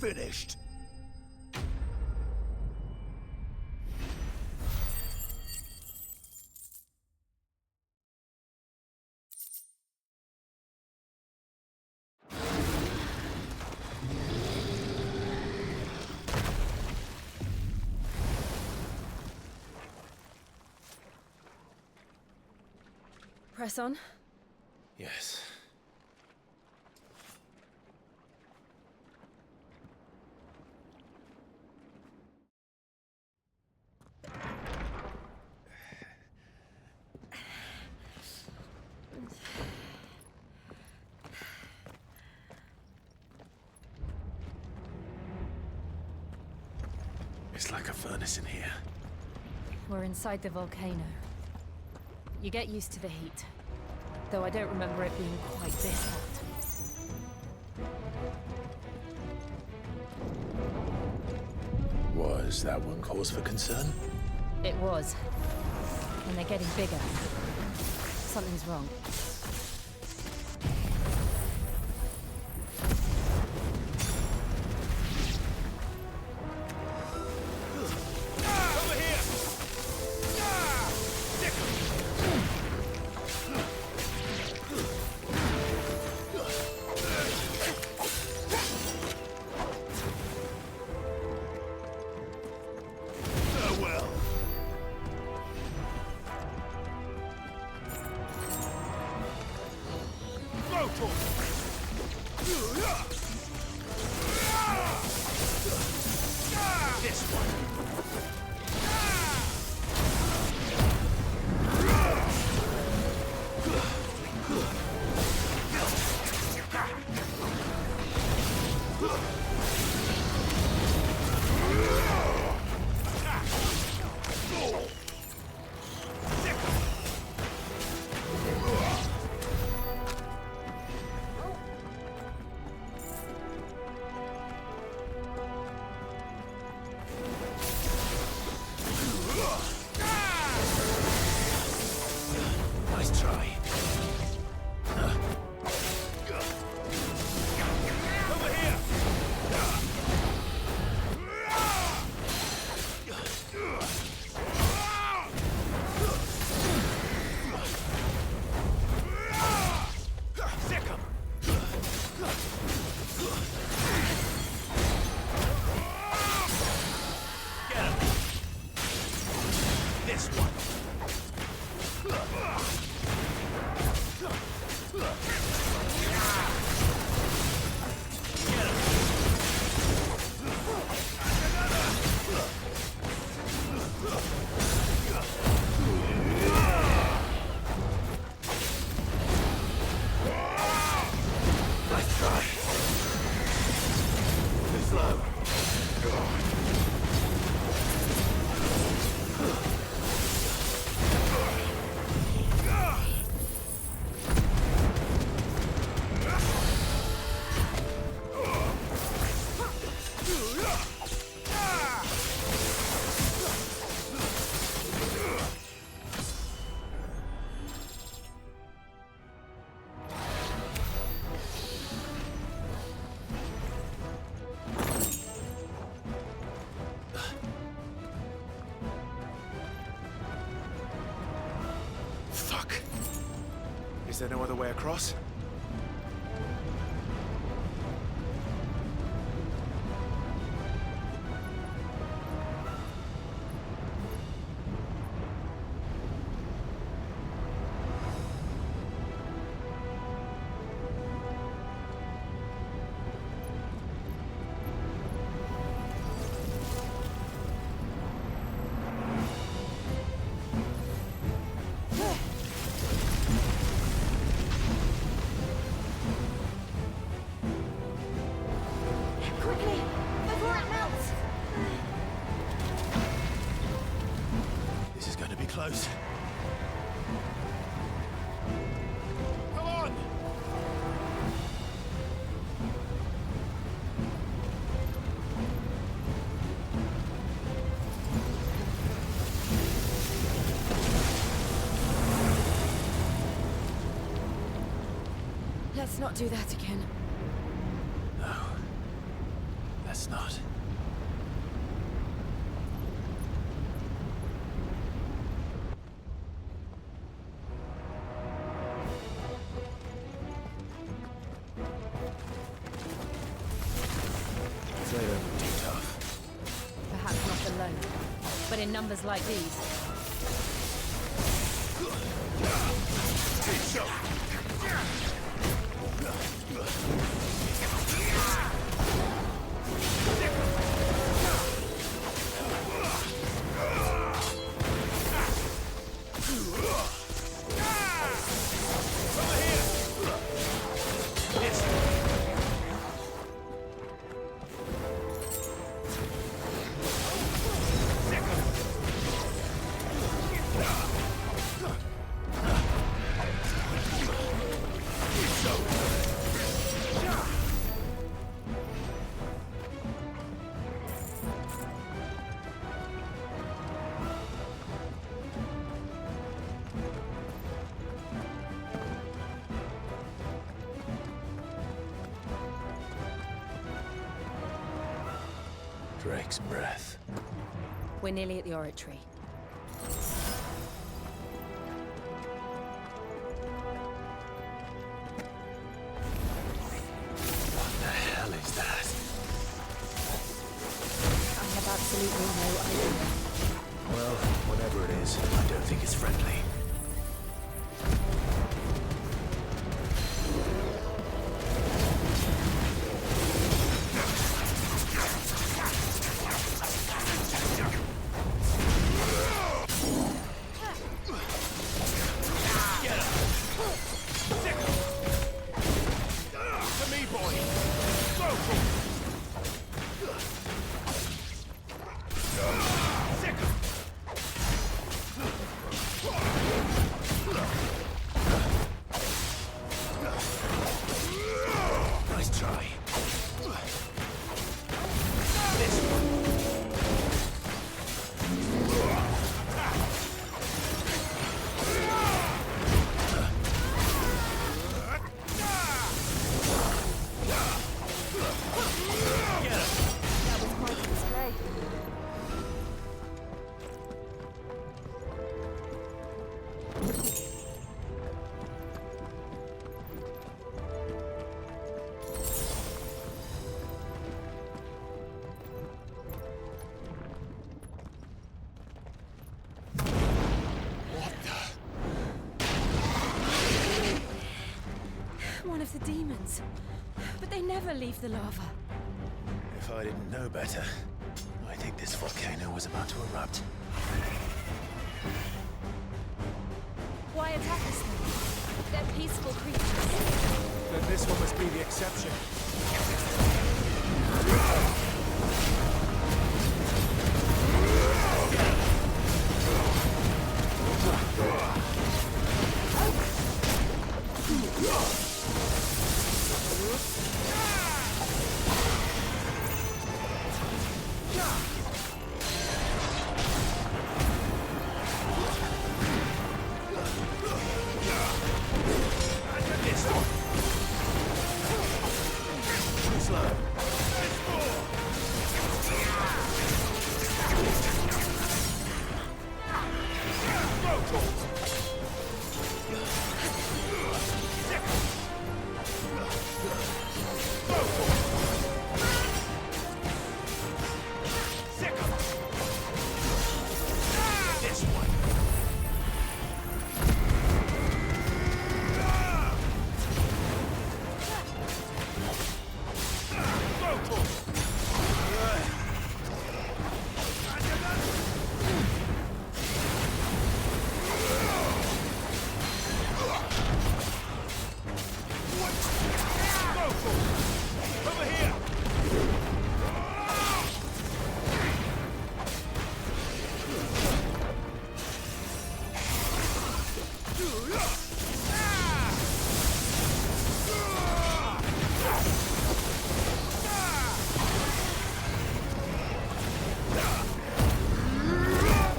[SPEAKER 3] finished.
[SPEAKER 11] Press on.
[SPEAKER 1] Yes. It's like a furnace in here.
[SPEAKER 2] We're inside the volcano. You get used to the heat. Though I don't remember it being quite this hot.
[SPEAKER 1] Was that one cause for concern?
[SPEAKER 2] It was. And they're getting bigger. Something's wrong.
[SPEAKER 1] Is there no other way across? Close. Come on!
[SPEAKER 11] Let's not do that again.
[SPEAKER 1] No. That's guess not. They don't look too tough.
[SPEAKER 2] Perhaps not alone, but in numbers like these.
[SPEAKER 1] Drake's breath.
[SPEAKER 2] We're nearly at the oratory.
[SPEAKER 1] What the hell is that?
[SPEAKER 2] I have absolutely no idea.
[SPEAKER 1] Well, whatever it is, I don't think it's friendly. Nice try.
[SPEAKER 2] That was quite a display. One of the demons. But they never leave the lava.
[SPEAKER 1] If I didn't know better, I think this volcano was about to erupt.
[SPEAKER 2] Why attack us then? They're peaceful creatures.
[SPEAKER 4] Then this one must be the exception.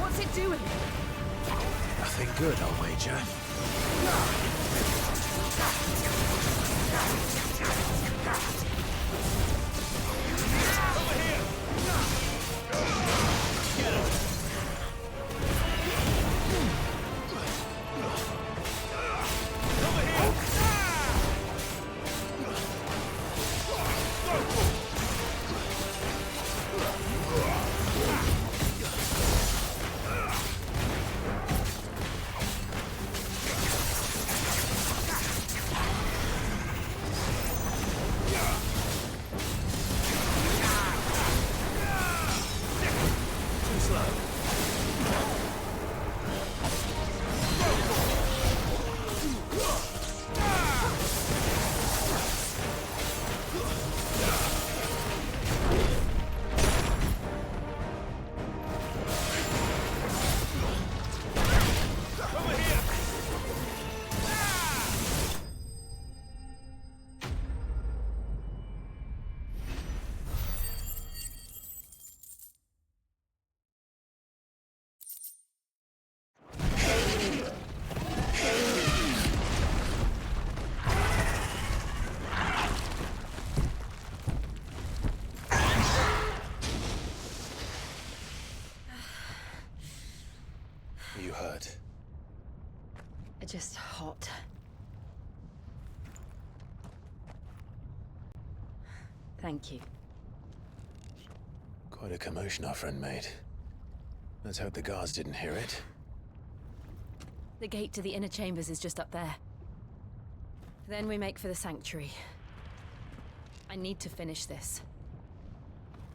[SPEAKER 2] What's it doing?
[SPEAKER 1] Nothing good, I'll wager.
[SPEAKER 4] Over
[SPEAKER 11] just hot. Thank you.
[SPEAKER 1] Quite a commotion our friend made. Let's hope the guards didn't hear it.
[SPEAKER 2] The gate to the inner chambers is just up there. Then we make for the sanctuary. I need to finish this.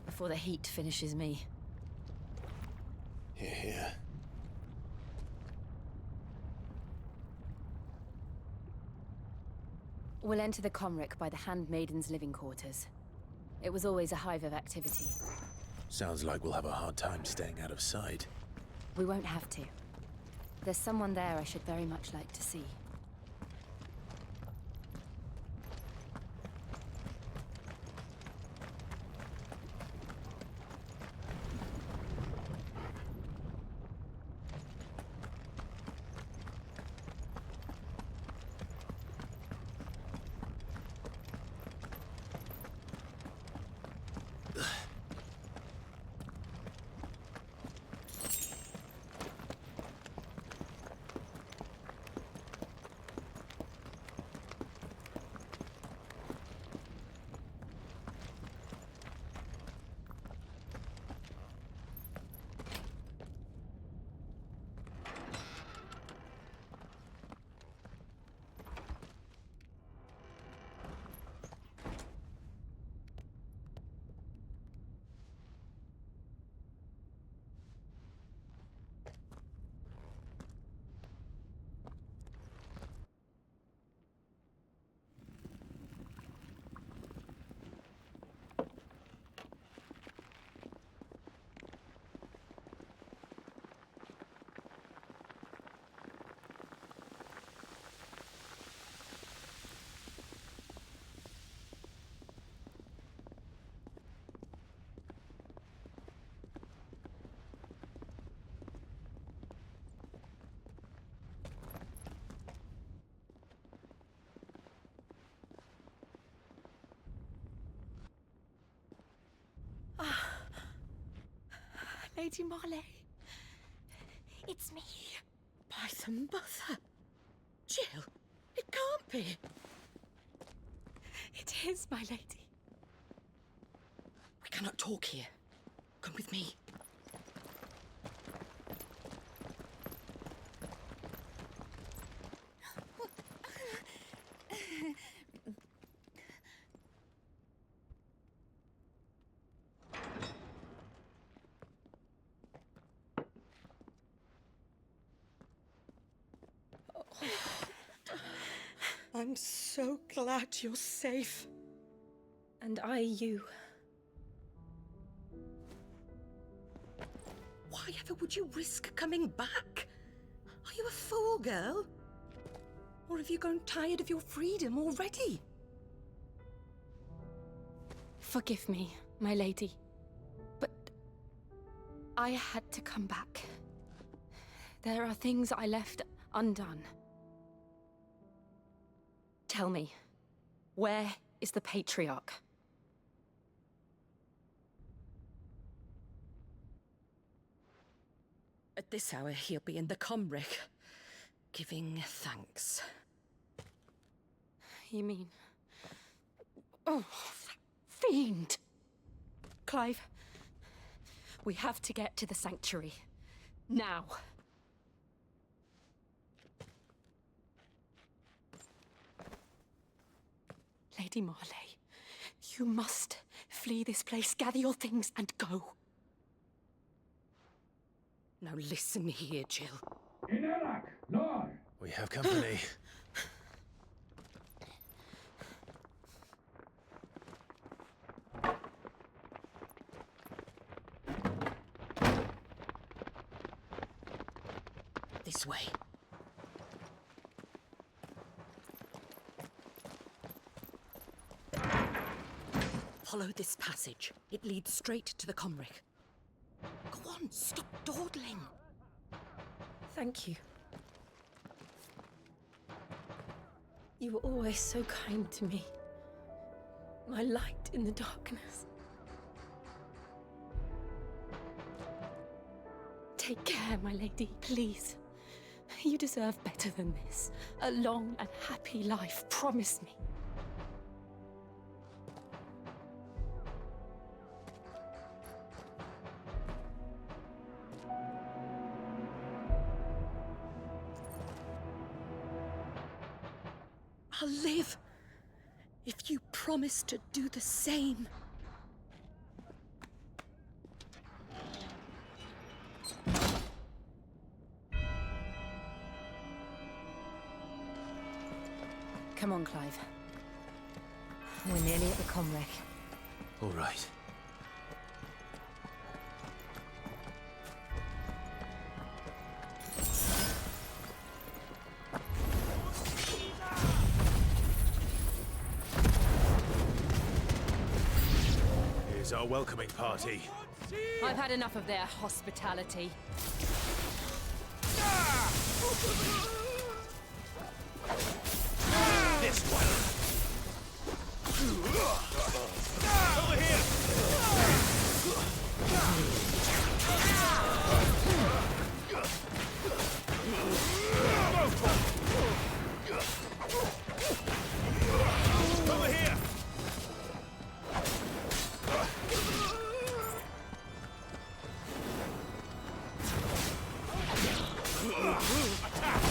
[SPEAKER 2] Before the heat finishes me.
[SPEAKER 1] Here, here.
[SPEAKER 2] We'll enter the Comric by the Handmaiden's living quarters. It was always a hive of activity.
[SPEAKER 1] Sounds like we'll have a hard time staying out of sight.
[SPEAKER 2] We won't have to. There's someone there I should very much like to see.
[SPEAKER 5] Lady Marley. It's me. By the mother. Jill, it can't be. It is, my lady. We cannot talk here. Come with me. I'm so glad you're safe.
[SPEAKER 11] And I you.
[SPEAKER 5] Why ever would you risk coming back? Are you a fool, girl? Or have you grown tired of your freedom already?
[SPEAKER 11] Forgive me, my lady. But I had to come back. There are things I left undone. Tell me, where is the Patriarch?
[SPEAKER 5] At this hour, he'll be in the Comric, giving thanks.
[SPEAKER 11] You mean... Oh, that fiend! Clive, we have to get to the sanctuary. Now. Lady Marley, you must flee this place, gather your things and go.
[SPEAKER 5] Now listen here, Jill.
[SPEAKER 1] We have company.
[SPEAKER 5] This way. Follow this passage. It leads straight to the Comric. Go on, stop dawdling.
[SPEAKER 11] Thank you. You were always so kind to me. My light in the darkness. Take care, my lady, please. You deserve better than this. A long and happy life, promise me. I'll live if you promise to do the same. Come on, Clive. We're nearly at the comwreck.
[SPEAKER 1] All right. Here's our welcoming party.
[SPEAKER 11] I've had enough of their hospitality.
[SPEAKER 1] This one. Over here. Over here. Attack.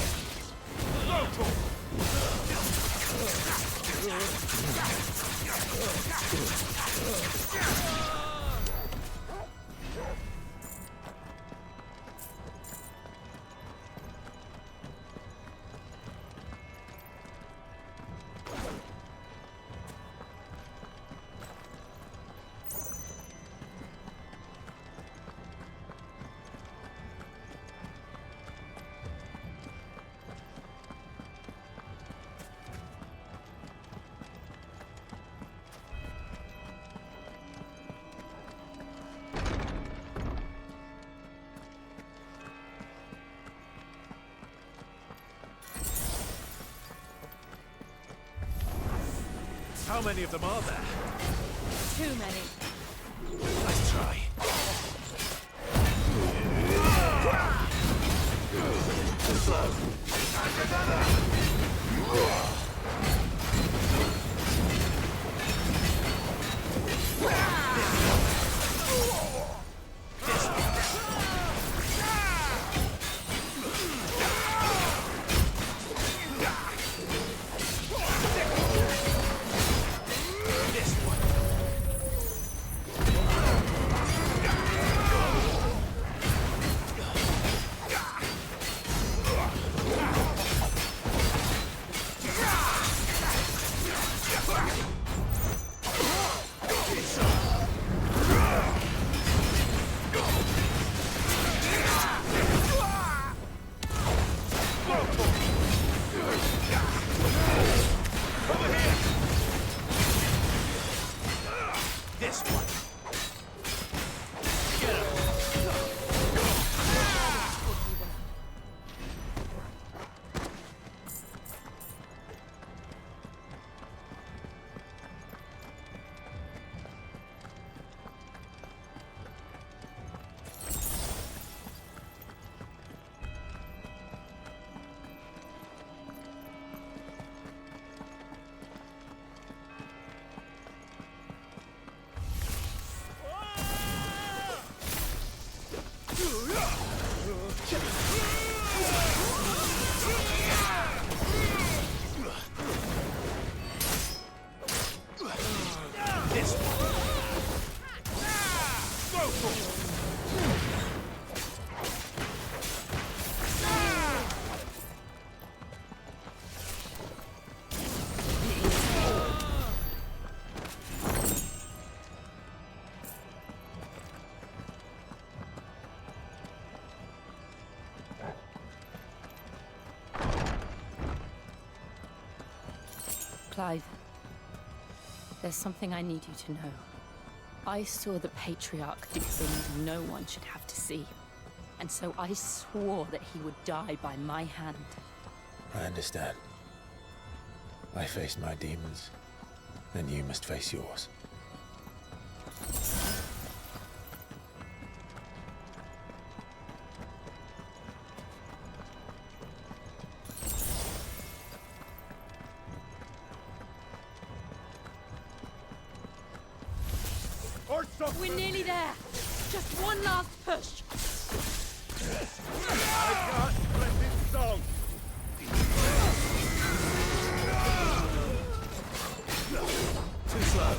[SPEAKER 1] Local. How many of them are there?
[SPEAKER 11] Too many.
[SPEAKER 1] Let's try.
[SPEAKER 11] Clive, there's something I need you to know. I saw the Patriarch do things no one should have to see. And so I swore that he would die by my hand.
[SPEAKER 1] I understand. I faced my demons, then you must face yours.
[SPEAKER 5] We're nearly there. Just one last push.
[SPEAKER 10] I can't let this song. Too slow.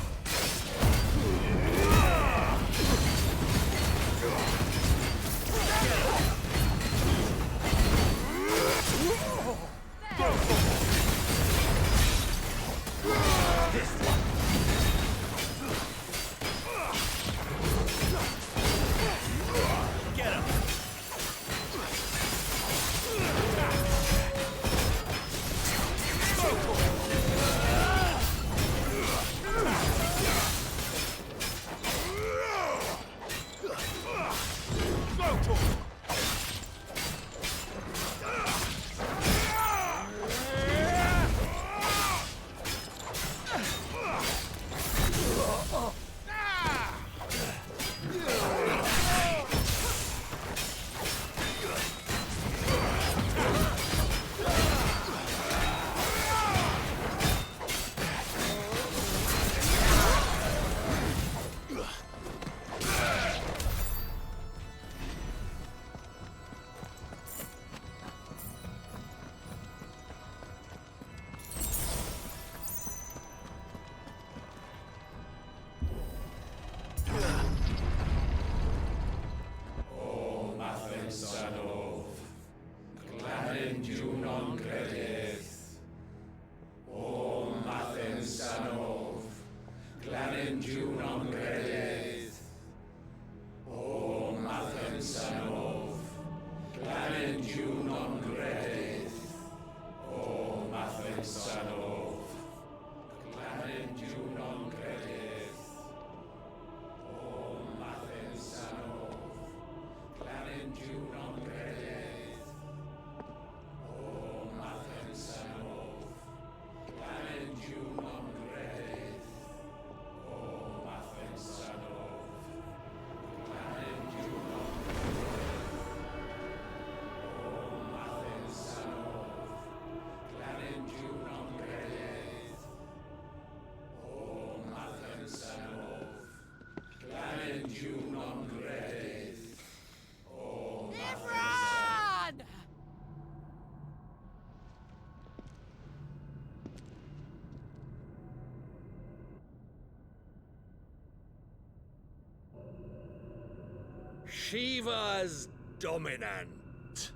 [SPEAKER 12] Shiva's dominant.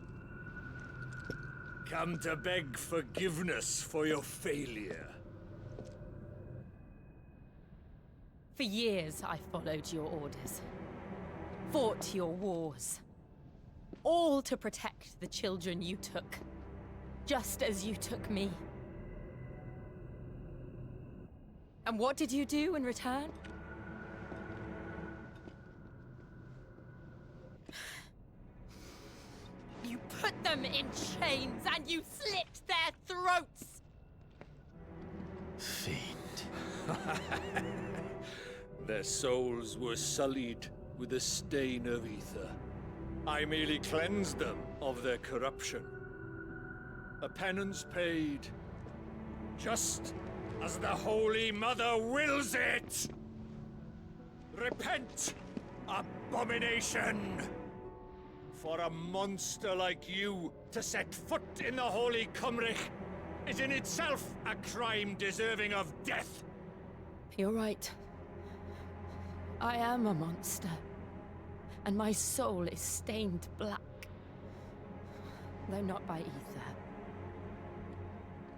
[SPEAKER 12] Come to beg forgiveness for your failure.
[SPEAKER 5] For years, I followed your orders. Fought your wars. All to protect the children you took. Just as you took me. And what did you do in return? You put them in chains and you slit their throats!
[SPEAKER 1] Fiend.
[SPEAKER 12] Their souls were sullied with the stain of ether. I merely cleansed them of their corruption. A penance paid, just as the Holy Mother wills it! Repent, abomination! For a monster like you to set foot in the Holy Cymric is in itself a crime deserving of death.
[SPEAKER 5] You're right. I am a monster. And my soul is stained black. Though not by ether.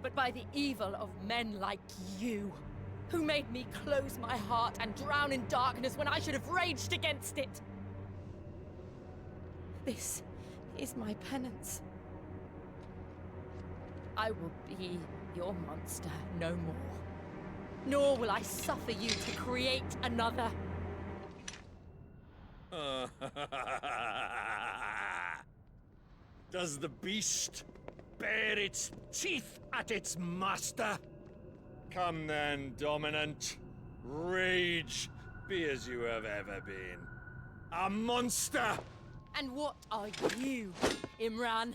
[SPEAKER 5] But by the evil of men like you, who made me close my heart and drown in darkness when I should have raged against it. This is my penance. I will be your monster no more. Nor will I suffer you to create another.
[SPEAKER 12] Does the beast bare its teeth at its master? Come then, Dominant. Rage, be as you have ever been. A monster!
[SPEAKER 5] And what are you, Imran?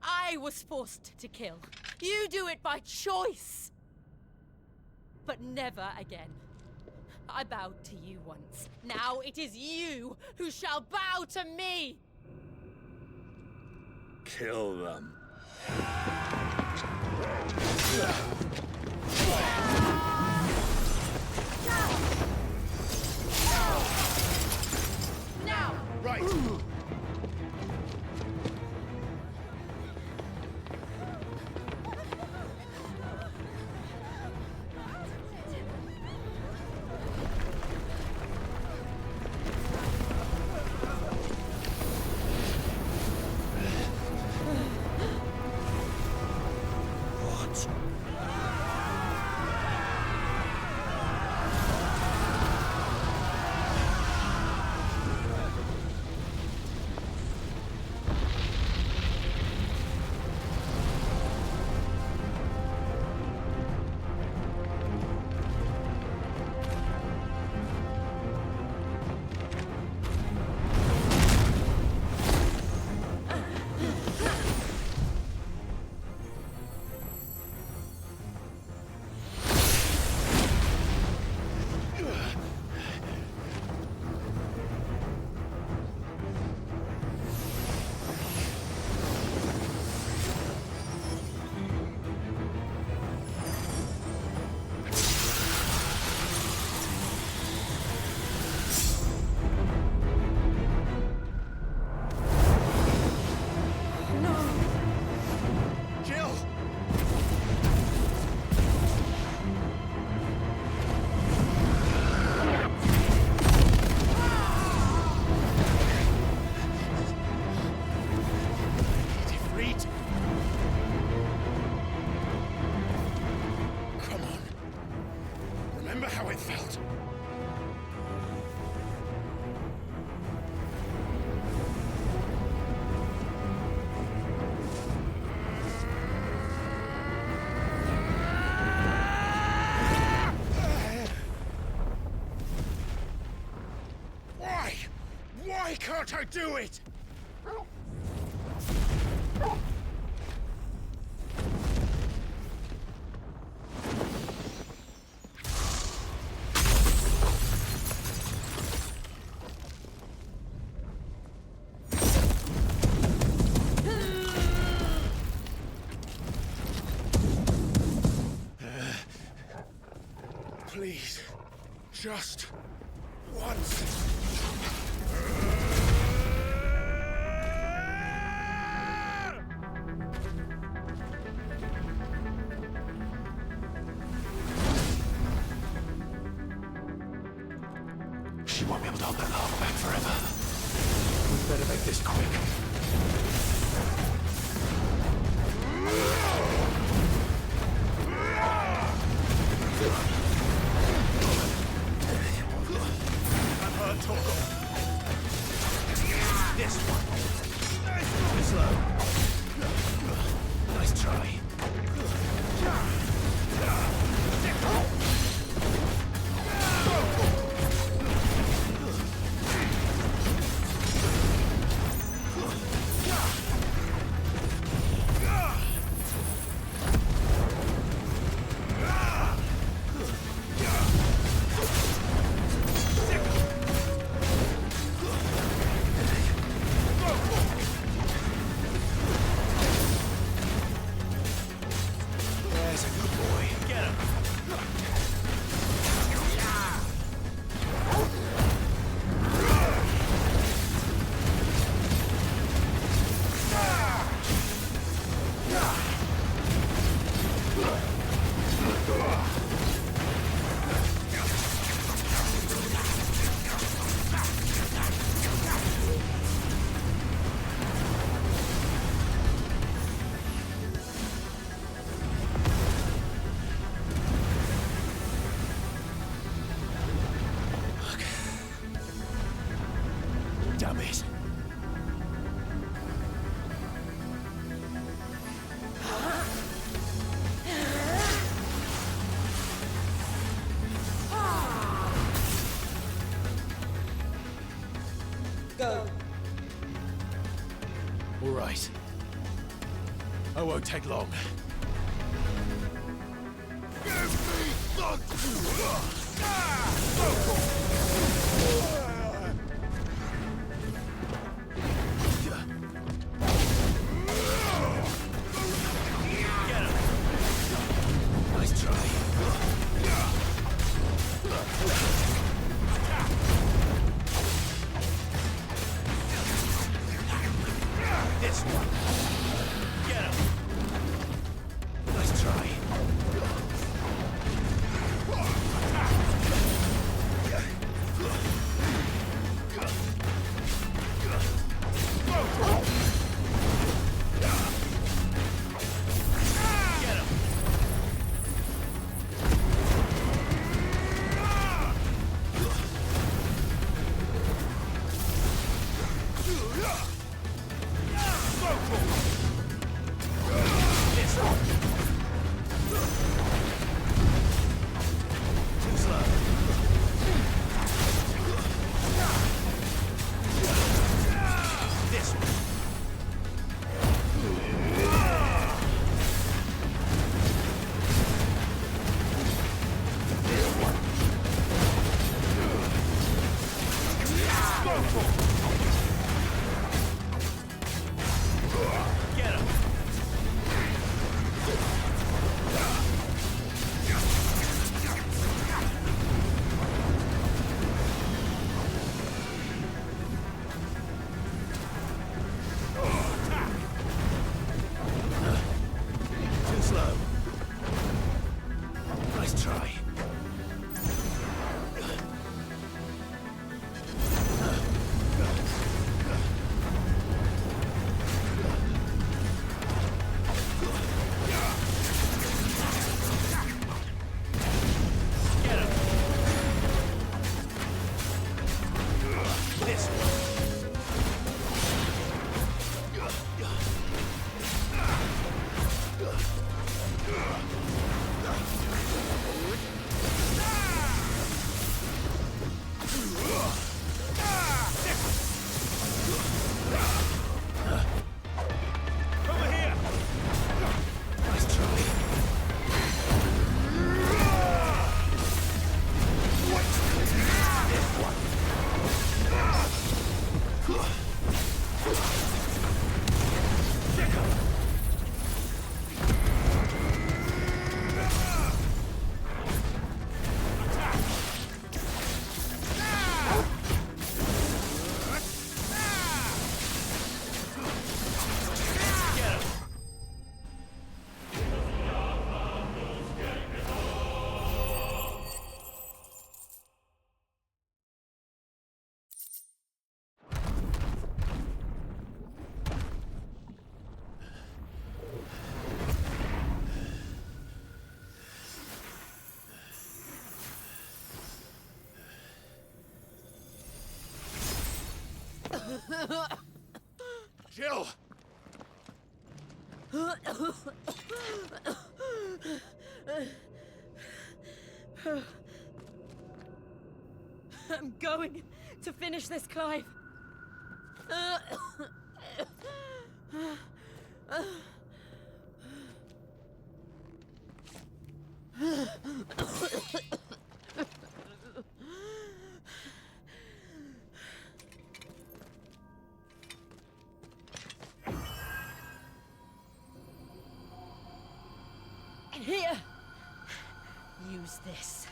[SPEAKER 5] I was forced to kill. You do it by choice. But never again. I bowed to you once. Now it is you who shall bow to me!
[SPEAKER 12] Kill them.
[SPEAKER 5] Now!
[SPEAKER 12] Right.
[SPEAKER 9] Remember how it felt? Why? Why can't I do it? Please, just once.
[SPEAKER 1] She won't be able to hold that lava back forever. We better make this quick. This one. Slow. Nice try. There's a good boy. Get him. Damn it.
[SPEAKER 3] Go.
[SPEAKER 1] All right. I won't take long.
[SPEAKER 9] Give me the...
[SPEAKER 1] Nice try. This one. Get him. Nice try. Get him. This one. Too slow. This one. Get him. Too slow. Nice try. Get him. This one. Over here. Nice try. This one. Check him. Get him. Jill!
[SPEAKER 5] I'm going to finish this, Clive. Here, use this.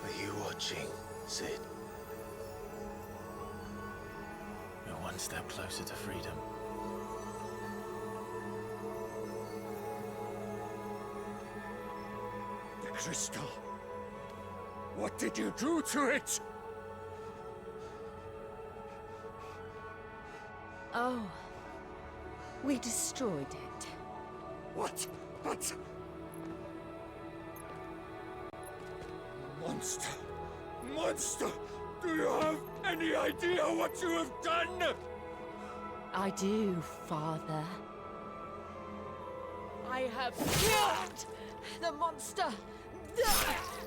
[SPEAKER 1] Are you watching, Sid? step closer to freedom.
[SPEAKER 9] The crystal. What did you do to it?
[SPEAKER 5] Oh, we destroyed it.
[SPEAKER 9] What? What? Monster! Monster! Do you have any idea what you have done?
[SPEAKER 5] I do, Father. I have killed the monster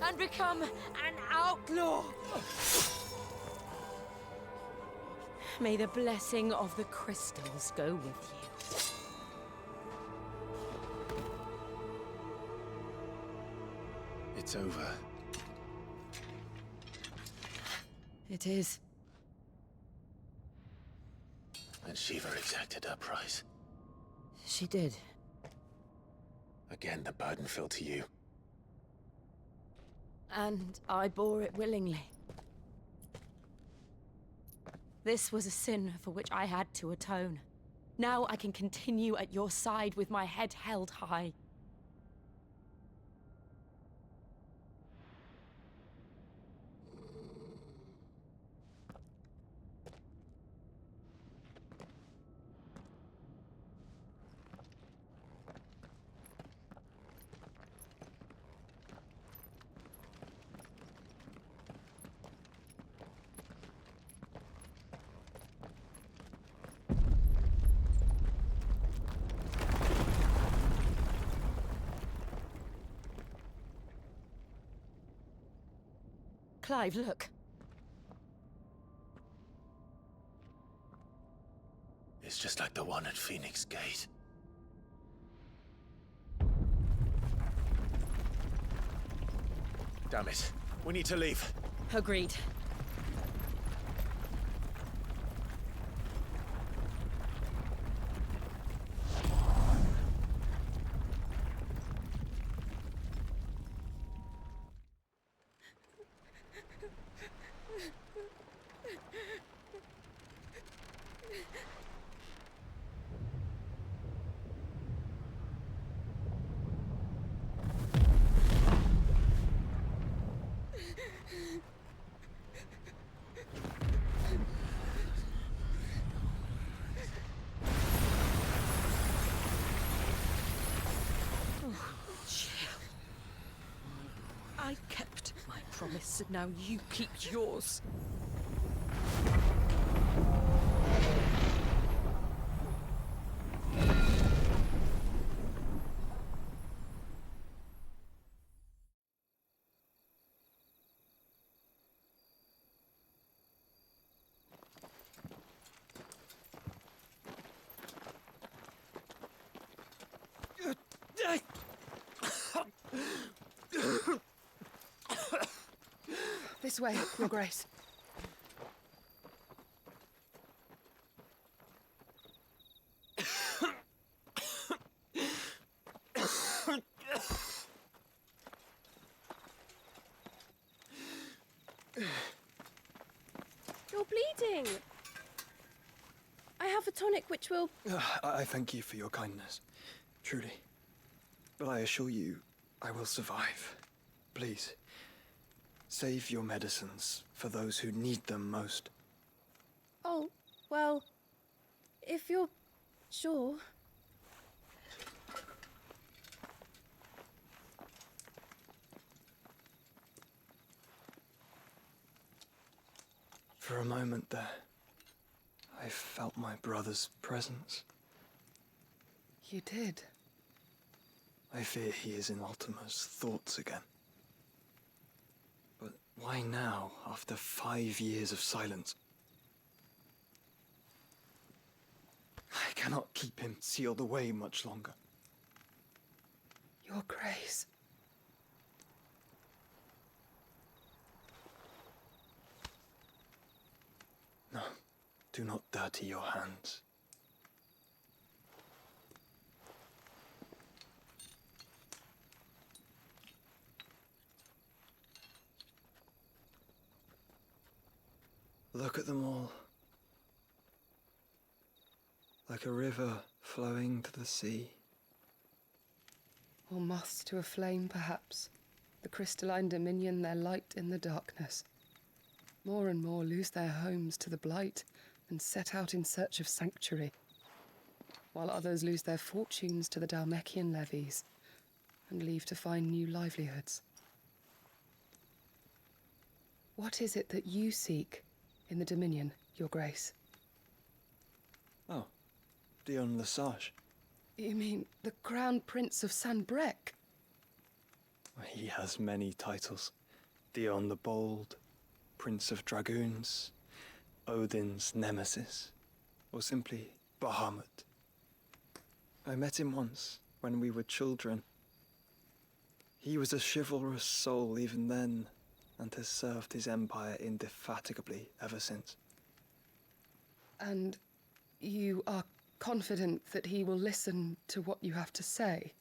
[SPEAKER 5] and become an outlaw. May the blessing of the crystals go with you.
[SPEAKER 1] It's over.
[SPEAKER 5] It is.
[SPEAKER 1] And Shiva exacted her price.
[SPEAKER 5] She did.
[SPEAKER 1] Again, the burden fell to you.
[SPEAKER 5] And I bore it willingly. This was a sin for which I had to atone. Now I can continue at your side with my head held high. Clive, look.
[SPEAKER 1] It's just like the one at Phoenix Gate. Damn it. We need to leave.
[SPEAKER 5] Agreed. I kept my promise, and now you keep yours. This way, Your Grace.
[SPEAKER 13] You're bleeding. I have a tonic which will...
[SPEAKER 14] I thank you for your kindness, truly. But I assure you, I will survive. Please, save your medicines for those who need them most.
[SPEAKER 13] Oh, well, if you're sure.
[SPEAKER 14] For a moment there, I felt my brother's presence.
[SPEAKER 13] You did?
[SPEAKER 14] I fear he is in Ultima's thoughts again. But why now, after 5 years of silence? I cannot keep him sealed away much longer.
[SPEAKER 13] Your Grace.
[SPEAKER 14] No, do not dirty your hands. Look at them all. like a river flowing to the sea.
[SPEAKER 15] Or moths to a flame, perhaps. The crystalline dominion their light in the darkness. More and more lose their homes to the blight and set out in search of sanctuary, while others lose their fortunes to the Dhalmekian levies and leave to find new livelihoods. What is it that you seek in the Dominion, Your Grace?
[SPEAKER 14] Oh, Dion Lesage.
[SPEAKER 15] You mean the Crown Prince of Sanbreque?
[SPEAKER 14] He has many titles. Dion the Bold, Prince of Dragoons, Odin's Nemesis, or simply Bahamut. I met him once, when we were children. He was a chivalrous soul even then, and has served his empire indefatigably ever since.
[SPEAKER 15] And you are confident that he will listen to what you have to say?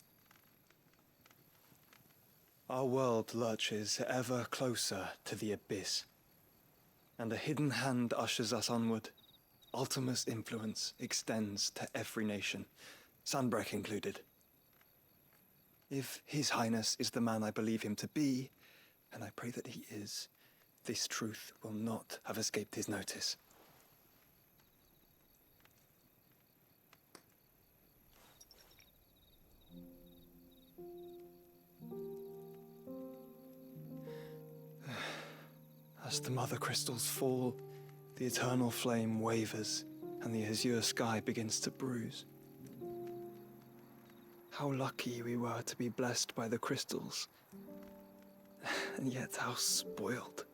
[SPEAKER 14] Our world lurches ever closer to the abyss, and a hidden hand ushers us onward. Ultima's influence extends to every nation, Sanbreque included. If His Highness is the man I believe him to be, and I pray that he is, this truth will not have escaped his notice. As the mother crystals fall, the eternal flame wavers, and the azure sky begins to bruise. How lucky we were to be blessed by the crystals, and yet how spoiled.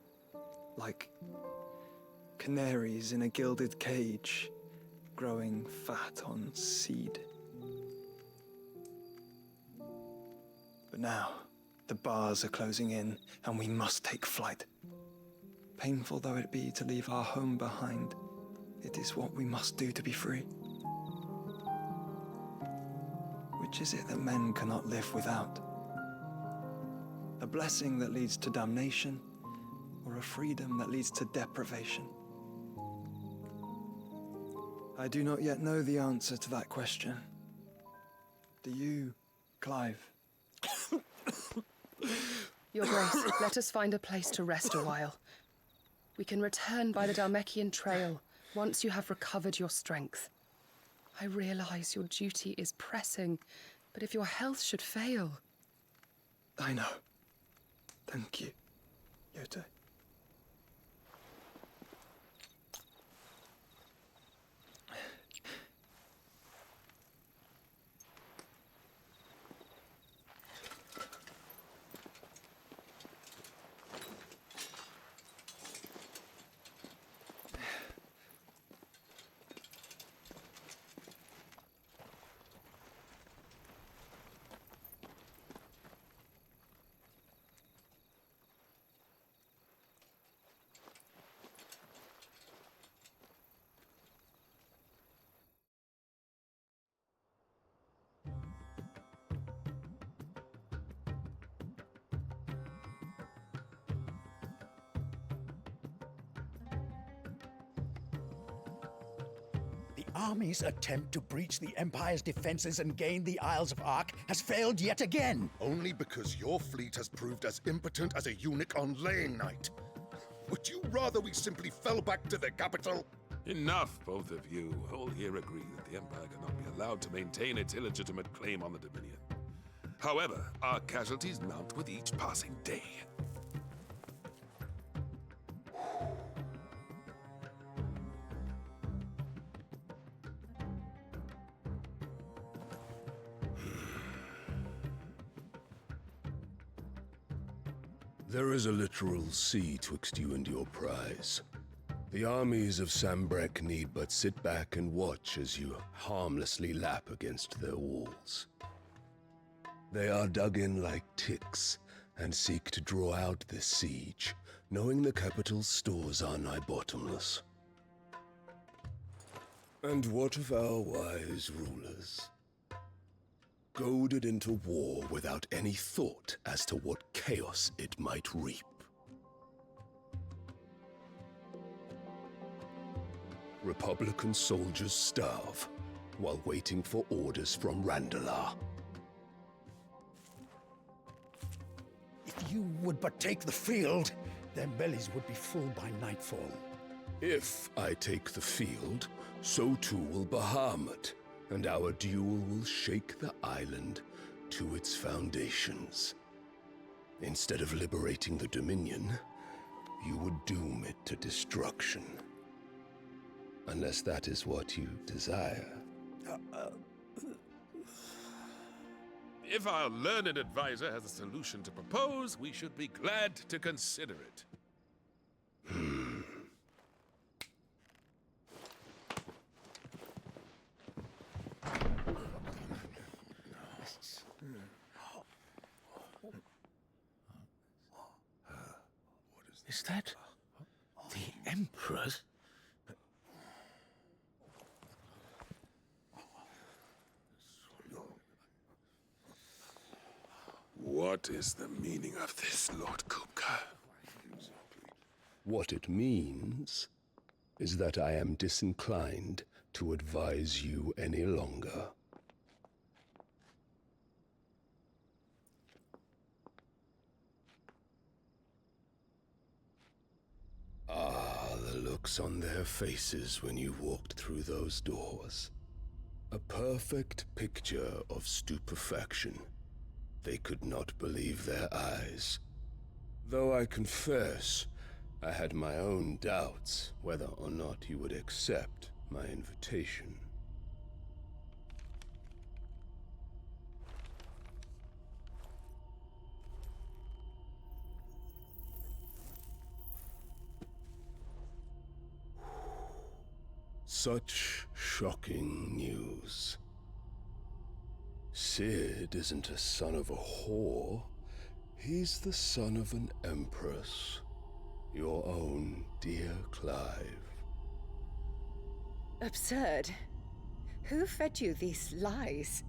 [SPEAKER 14] Like canaries in a gilded cage, growing fat on seed. But now, the bars are closing in, and we must take flight. Painful though it be to leave our home behind, it is what we must do to be free. Which is it that men cannot live without? A blessing that leads to damnation, or a freedom that leads to deprivation? I do not yet know the answer to that question. Do you, Clive?
[SPEAKER 15] Your Grace, let us find a place to rest a while. We can return by the Dhalmekian trail once you have recovered your strength. I realize your duty is pressing, but if your health should fail...
[SPEAKER 14] I know. Thank you, Yote.
[SPEAKER 16] Army's attempt to breach the Empire's defenses and gain the Isles of Ark has failed yet again.
[SPEAKER 17] Only because your fleet has proved as impotent as a eunuch on laying night. Would you rather we simply fell back to the capital?
[SPEAKER 18] Enough, both of you. All here agree that the Empire cannot be allowed to maintain its illegitimate claim on the Dominion. However, our casualties mount with each passing day.
[SPEAKER 19] There is a literal sea twixt you and your prize. The armies of Sanbreque need but sit back and watch as you harmlessly lap against their walls. They are dug in like ticks and seek to draw out this siege, knowing the capital's stores are nigh bottomless. And what of our wise rulers? Goaded into war without any thought as to what chaos it might reap. Republican soldiers starve, while waiting for orders from Randalar.
[SPEAKER 16] If you would but take the field, their bellies would be full by nightfall.
[SPEAKER 19] If I take the field, so too will Bahamut, and our duel will shake the island to its foundations. Instead of liberating the Dominion, you would doom it to destruction. Unless that is what you desire.
[SPEAKER 18] If our learned advisor has a solution to propose, we should be glad to consider it.
[SPEAKER 4] Is that the Emperor's?
[SPEAKER 18] What is the meaning of this, Lord Kupka?
[SPEAKER 19] What it means is that I am disinclined to advise you any longer. Ah, the looks on their faces when you walked through those doors. A perfect picture of stupefaction. They could not believe their eyes. Though I confess, I had my own doubts whether or not you would accept my invitation. Such shocking news. Sid isn't a son of a whore. He's the son of an empress. Your own dear Clive.
[SPEAKER 20] Absurd. Who fed you these lies?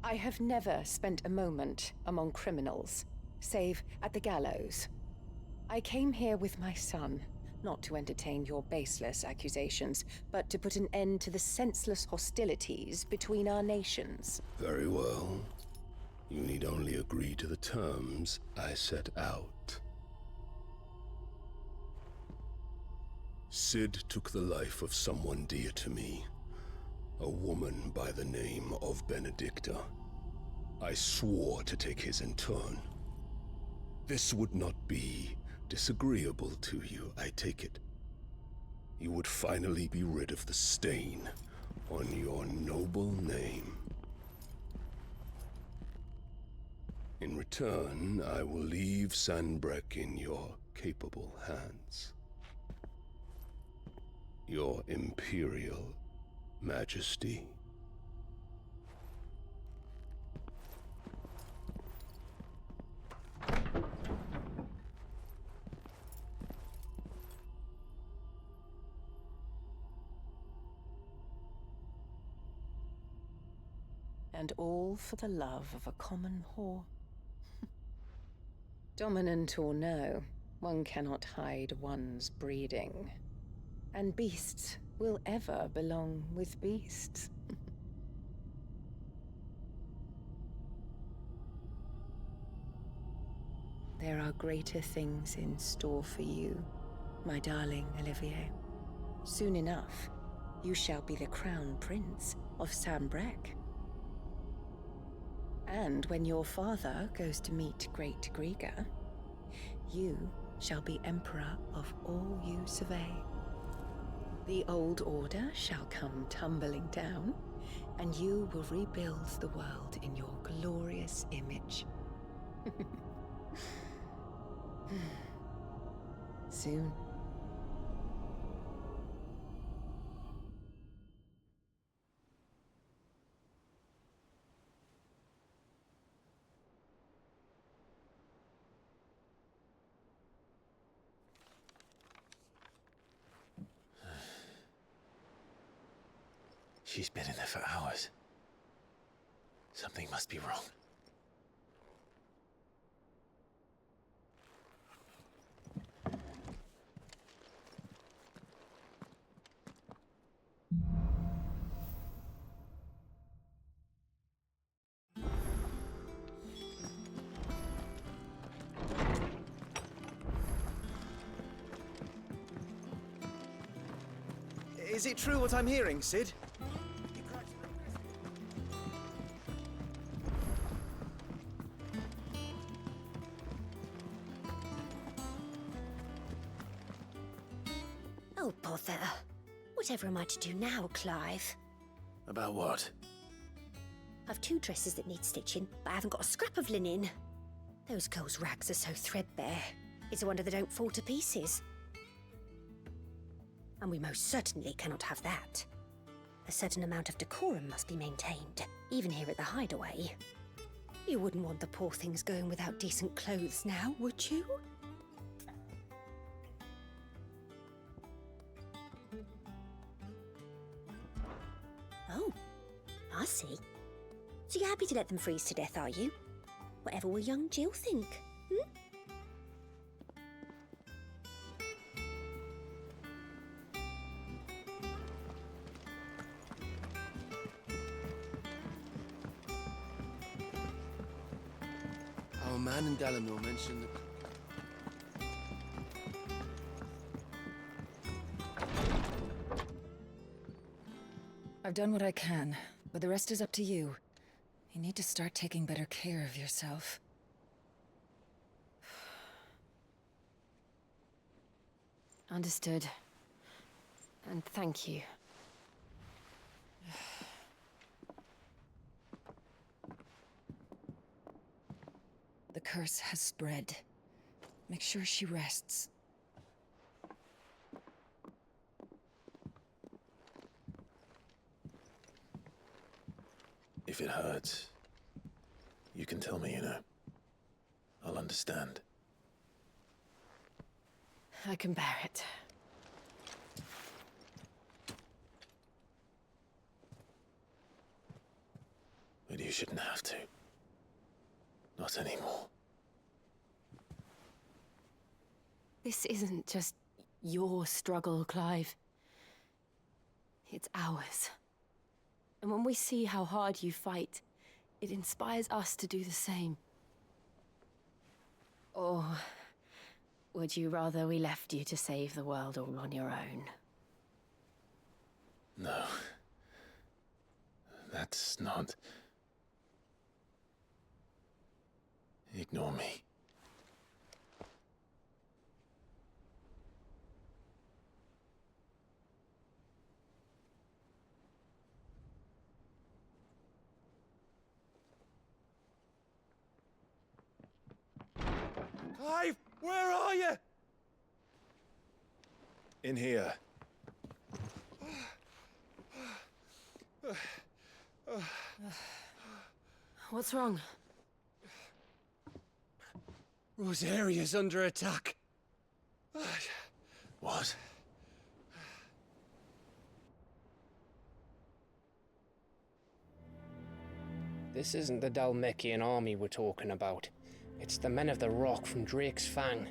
[SPEAKER 20] I have never spent a moment among criminals, save at the gallows. I came here with my son, not to entertain your baseless accusations, but to put an end to the senseless hostilities between our nations.
[SPEAKER 19] Very well. You need only agree to the terms I set out. Sid took the life of someone dear to me, a woman by the name of Benedicta. I swore to take his in turn. This would not be disagreeable to you, I take it. You would finally be rid of the stain on your noble name. In return, I will leave Sanbreque in your capable hands. Your Imperial Majesty.
[SPEAKER 20] And all for the love of a common whore. Dominant or no, one cannot hide one's breeding. And beasts will ever belong with beasts. There are greater things in store for you, my darling Olivier. Soon enough, you shall be the crown prince of Sanbreque. And when your father goes to meet Great Griga, you shall be emperor of all you survey. The old order shall come tumbling down, and you will rebuild the world in your glorious image. Soon.
[SPEAKER 1] She's been in there for hours. Something must be wrong.
[SPEAKER 21] Is it true what I'm hearing, Cid?
[SPEAKER 22] Oh, bother. Whatever am I to do now, Clive?
[SPEAKER 1] About what?
[SPEAKER 22] I've 2 dresses that need stitching, but I haven't got a scrap of linen. Those girls' rags are so threadbare. It's a wonder they don't fall to pieces. And we most certainly cannot have that. A certain amount of decorum must be maintained, even here at the Hideaway. You wouldn't want the poor things going without decent clothes now, would you? Oh, I see. So you're happy to let them freeze to death, are you? Whatever will young Jill think, hmm?
[SPEAKER 14] Our man in Dalamore mentioned that...
[SPEAKER 23] I've done what I can, but the rest is up to you. You need to start taking better care of yourself.
[SPEAKER 11] Understood. And thank you.
[SPEAKER 23] The curse has spread. Make sure she rests.
[SPEAKER 1] If it hurts, you can tell me, you know. I'll understand.
[SPEAKER 11] I can bear it.
[SPEAKER 1] But you shouldn't have to. Not anymore.
[SPEAKER 11] This isn't just your struggle, Clive. It's ours. And when we see how hard you fight, it inspires us to do the same. Or would you rather we left you to save the world all on your own?
[SPEAKER 1] No. That's not... Ignore me.
[SPEAKER 7] Clive, where are you?
[SPEAKER 10] In here.
[SPEAKER 11] What's wrong?
[SPEAKER 7] Rosaria's under attack.
[SPEAKER 1] What?
[SPEAKER 24] This isn't the Dalmekian army we're talking about. It's the men of the Rock from Drake's Fang.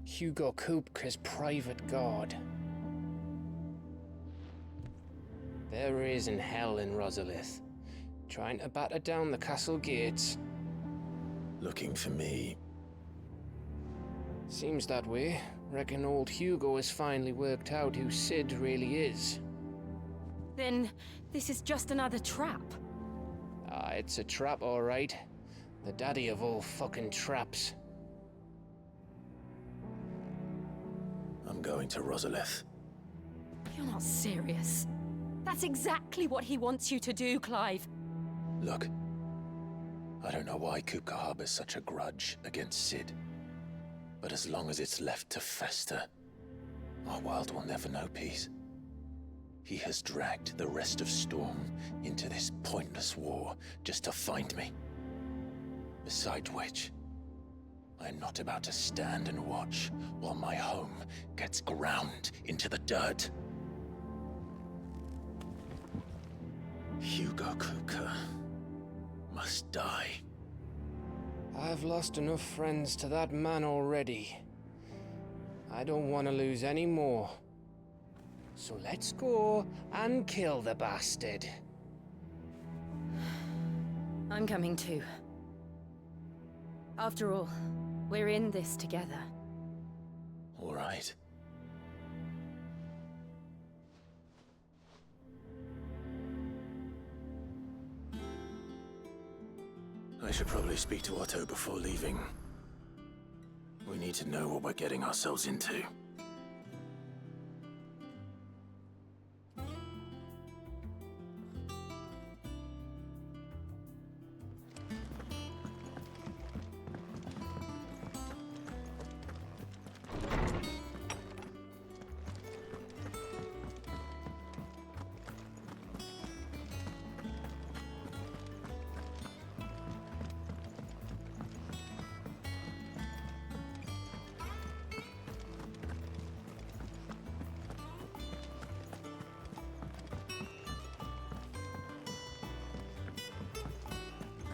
[SPEAKER 24] Hugo Kupka's private guard. There is in hell in Rosalith, trying to batter down the castle gates.
[SPEAKER 1] Looking for me.
[SPEAKER 24] Seems that way. Reckon old Hugo has finally worked out who Cid really is.
[SPEAKER 11] Then this is just another trap.
[SPEAKER 24] Ah, it's a trap, all right. The daddy of all fucking traps.
[SPEAKER 1] I'm going to Rosalith.
[SPEAKER 11] You're not serious. That's exactly what he wants you to do, Clive.
[SPEAKER 1] Look, I don't know why Kupka harbors such a grudge against Cid. But as long as it's left to fester, our world will never know peace. He has dragged the rest of Storm into this pointless war just to find me. Besides which, I am not about to stand and watch while my home gets ground into the dirt. Hugo Kupka must die.
[SPEAKER 24] I've lost enough friends to that man already. I don't want to lose any more. So let's go and kill the bastard.
[SPEAKER 11] I'm coming too. After all, we're in this together.
[SPEAKER 1] All right. I should probably speak to Otto before leaving. We need to know what we're getting ourselves into.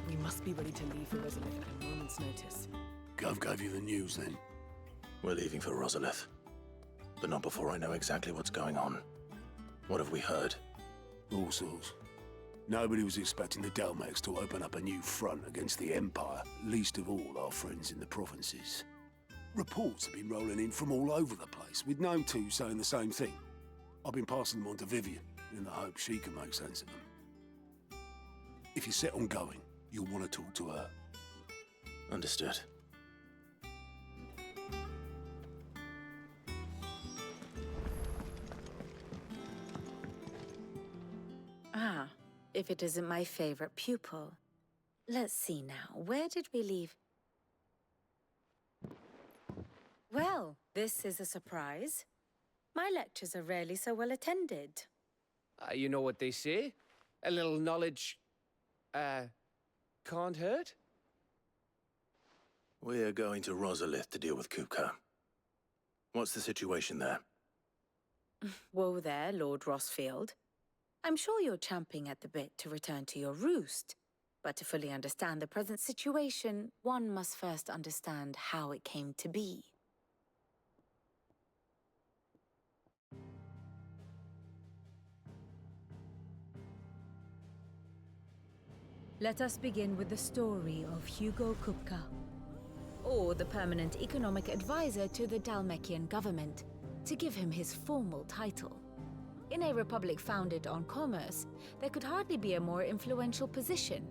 [SPEAKER 2] We must be ready to leave for Rosalith at a moment's notice.
[SPEAKER 19] Gov gave you the news then?
[SPEAKER 1] We're leaving for Rosalith. But not before I know exactly what's going on. What have we heard?
[SPEAKER 19] All sorts. Nobody was expecting the Dalmex to open up a new front against the Empire, least of all our friends in the provinces. Reports have been rolling in from all over the place, with no two saying the same thing. I've been passing them on to Vivian, in the hope she can make sense of them. If you're set on going, you'll want to talk to her.
[SPEAKER 1] Understood.
[SPEAKER 22] Ah, if it isn't my favorite pupil. Let's see now, where did we leave? Well, this is a surprise. My lectures are rarely so well attended.
[SPEAKER 24] You know what they say? A little knowledge, can't hurt?
[SPEAKER 1] We're going to Rosalith to deal with Kupka. What's the situation there?
[SPEAKER 22] Whoa there, Lord Rossfield. I'm sure you're champing at the bit to return to your roost. But to fully understand the present situation, one must first understand how it came to be. Let us begin with the story of Hugo Kupka, or the permanent economic advisor to the Dalmekian government, to give him his formal title. In a republic founded on commerce, there could hardly be a more influential position.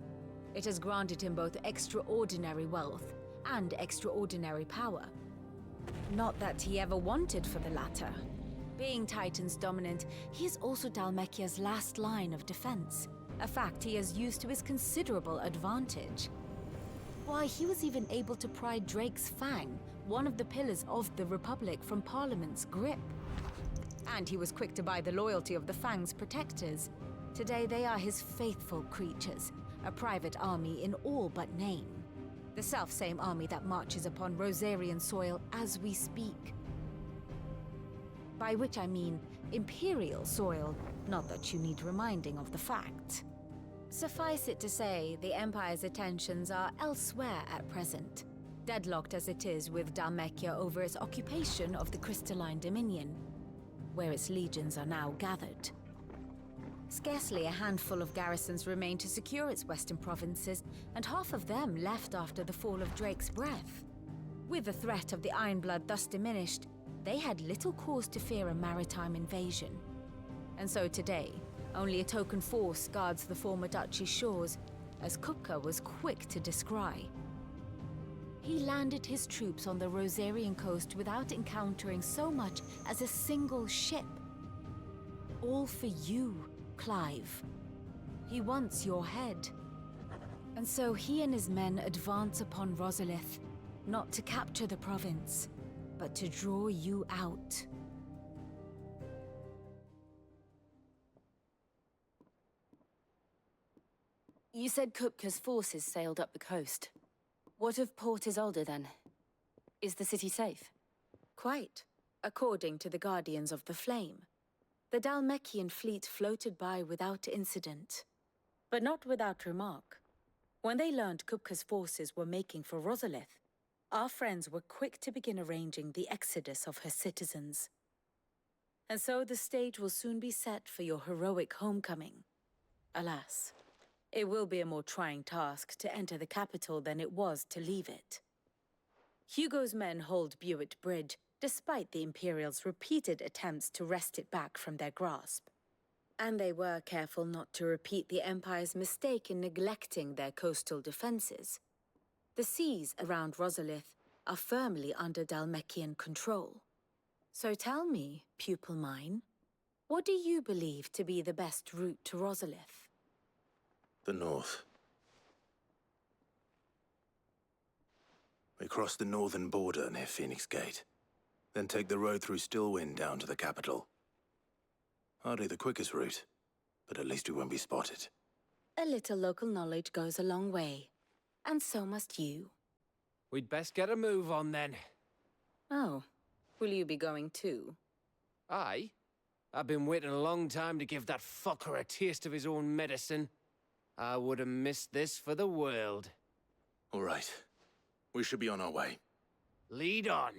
[SPEAKER 22] It has granted him both extraordinary wealth and extraordinary power. Not that he ever wanted for the latter. Being Titan's dominant, he is also Dalmekia's last line of defense, a fact he has used to his considerable advantage. Why, he was even able to pry Drake's Fang, one of the pillars of the Republic, from Parliament's grip. And he was quick to buy the loyalty of the Fang's protectors. Today they are his faithful creatures, a private army in all but name. The self-same army that marches upon Rosarian soil as we speak. By which I mean Imperial soil, not that you need reminding of the fact. Suffice it to say, the Empire's attentions are elsewhere at present, deadlocked as it is with Dalmekia over its occupation of the Crystalline Dominion, where its legions are now gathered. Scarcely a handful of garrisons remain to secure its western provinces, and half of them left after the fall of Drake's Breath. With the threat of the Ironblood thus diminished, they had little cause to fear a maritime invasion. And so today, only a token force guards the former duchy's shores, as Kupka was quick to descry. He landed his troops on the Rosarian coast without encountering so much as a single ship. All for you, Clive. He wants your head. And so he and his men advance upon Rosalith, not to capture the province, but to draw you out. You said Kupka's forces sailed up the coast. What of Port Isolde, then? Is the city safe? Quite, according to the Guardians of the Flame. The Dalmekian fleet floated by without incident. But not without remark. When they learned Kupka's forces were making for Rosalith, our friends were quick to begin arranging the exodus of her citizens. And so the stage will soon be set for your heroic homecoming. Alas, it will be a more trying task to enter the capital than it was to leave it. Hugo's men hold Buet Bridge, despite the Imperials' repeated attempts to wrest it back from their grasp. And they were careful not to repeat the Empire's mistake in neglecting their coastal defenses. The seas around Rosalith are firmly under Dhalmekian control. So tell me, pupil mine, what do you believe to be the best route to Rosalith?
[SPEAKER 1] The north. We cross the northern border near Phoenix Gate, then take the road through Stillwind down to the capital. Hardly the quickest route, but at least we won't be spotted.
[SPEAKER 22] A little local knowledge goes a long way, and so must you.
[SPEAKER 24] We'd best get a move on then.
[SPEAKER 22] Oh, will you be going too?
[SPEAKER 24] Aye. I've been waiting a long time to give that fucker a taste of his own medicine. I would have missed this for the world.
[SPEAKER 1] All right. We should be on our way.
[SPEAKER 24] Lead on.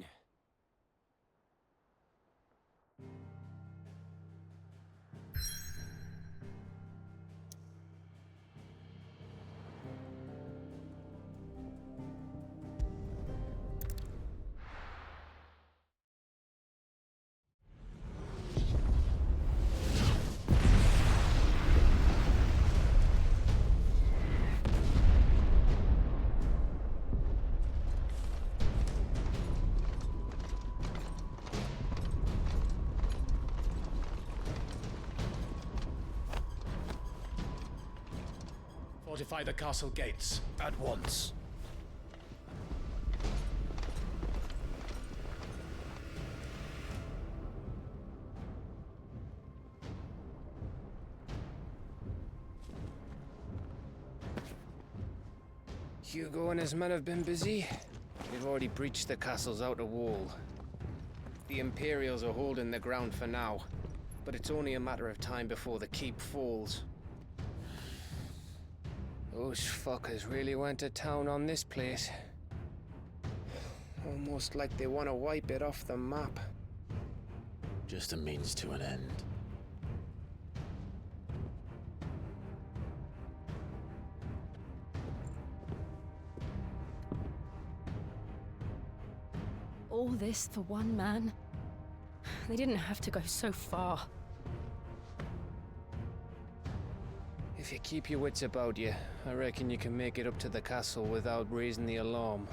[SPEAKER 10] Fortify the castle gates, at once.
[SPEAKER 24] Hugo and his men have been busy. They've already breached the castle's outer wall. The Imperials are holding the ground for now, but it's only a matter of time before the keep falls. Those fuckers really went to town on this place. Almost like they want to wipe it off the map.
[SPEAKER 1] Just a means to an end.
[SPEAKER 5] All this for one man? They didn't have to go so far.
[SPEAKER 24] If you keep your wits about you, I reckon you can make it up to the castle without raising the alarm.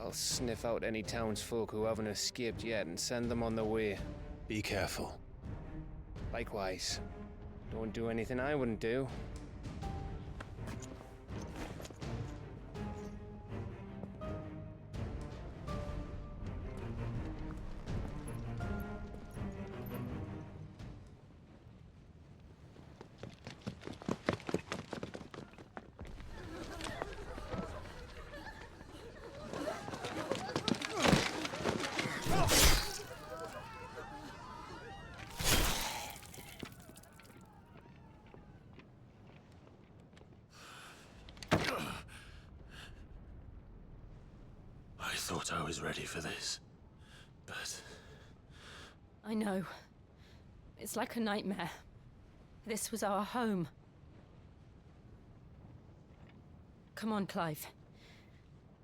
[SPEAKER 24] I'll sniff out any townsfolk who haven't escaped yet and send them on their way.
[SPEAKER 1] Be careful.
[SPEAKER 24] Likewise. Don't do anything I wouldn't do.
[SPEAKER 1] I thought I was ready for this, but...
[SPEAKER 5] I know. It's like a nightmare. This was our home. Come on, Clive.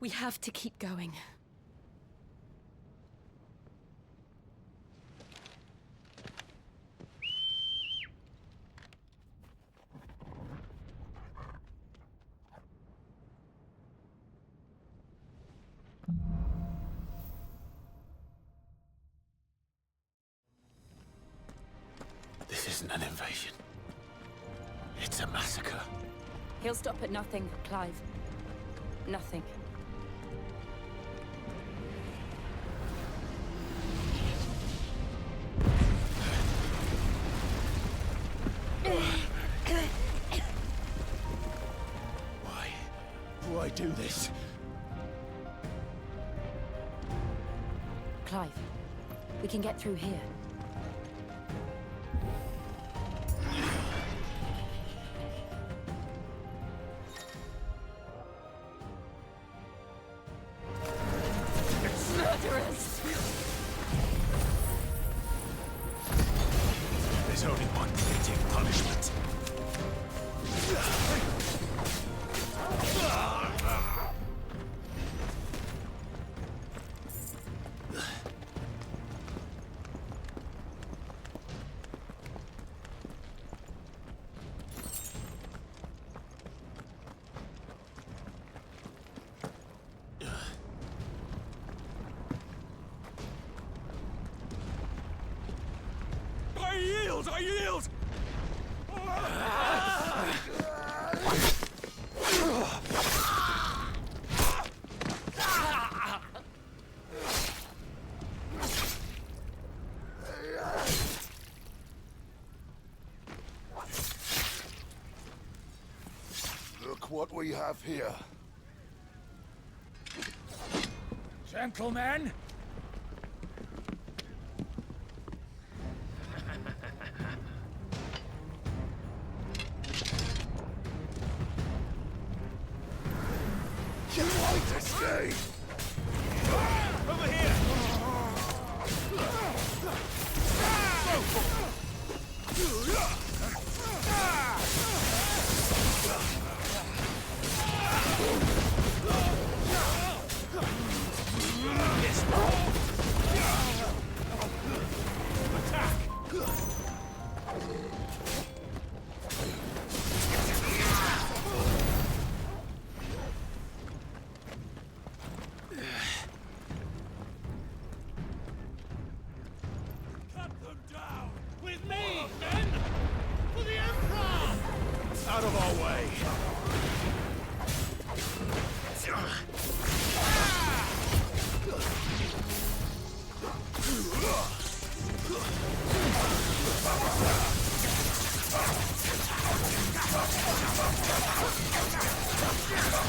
[SPEAKER 5] We have to keep going.
[SPEAKER 1] This isn't an invasion. It's a massacre.
[SPEAKER 5] He'll stop at nothing, Clive. Nothing.
[SPEAKER 1] Why do I do this?
[SPEAKER 5] Clive, we can get through here.
[SPEAKER 1] There's only one fitting punishment.
[SPEAKER 9] I yield!
[SPEAKER 17] Look what we have here.
[SPEAKER 9] Gentlemen!
[SPEAKER 17] You won't escape!
[SPEAKER 9] Over here!
[SPEAKER 4] Out of our way!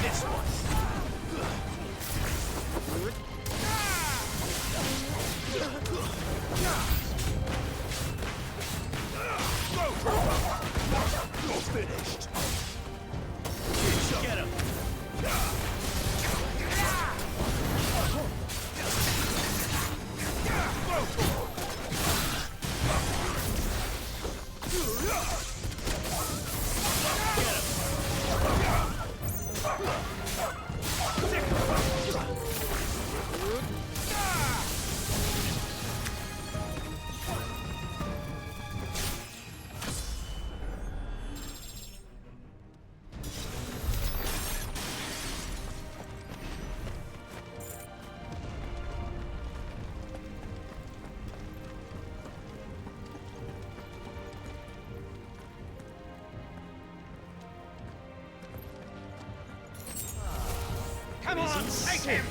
[SPEAKER 9] This one!
[SPEAKER 4] You're finished!
[SPEAKER 9] Get him!
[SPEAKER 4] Come on, take him!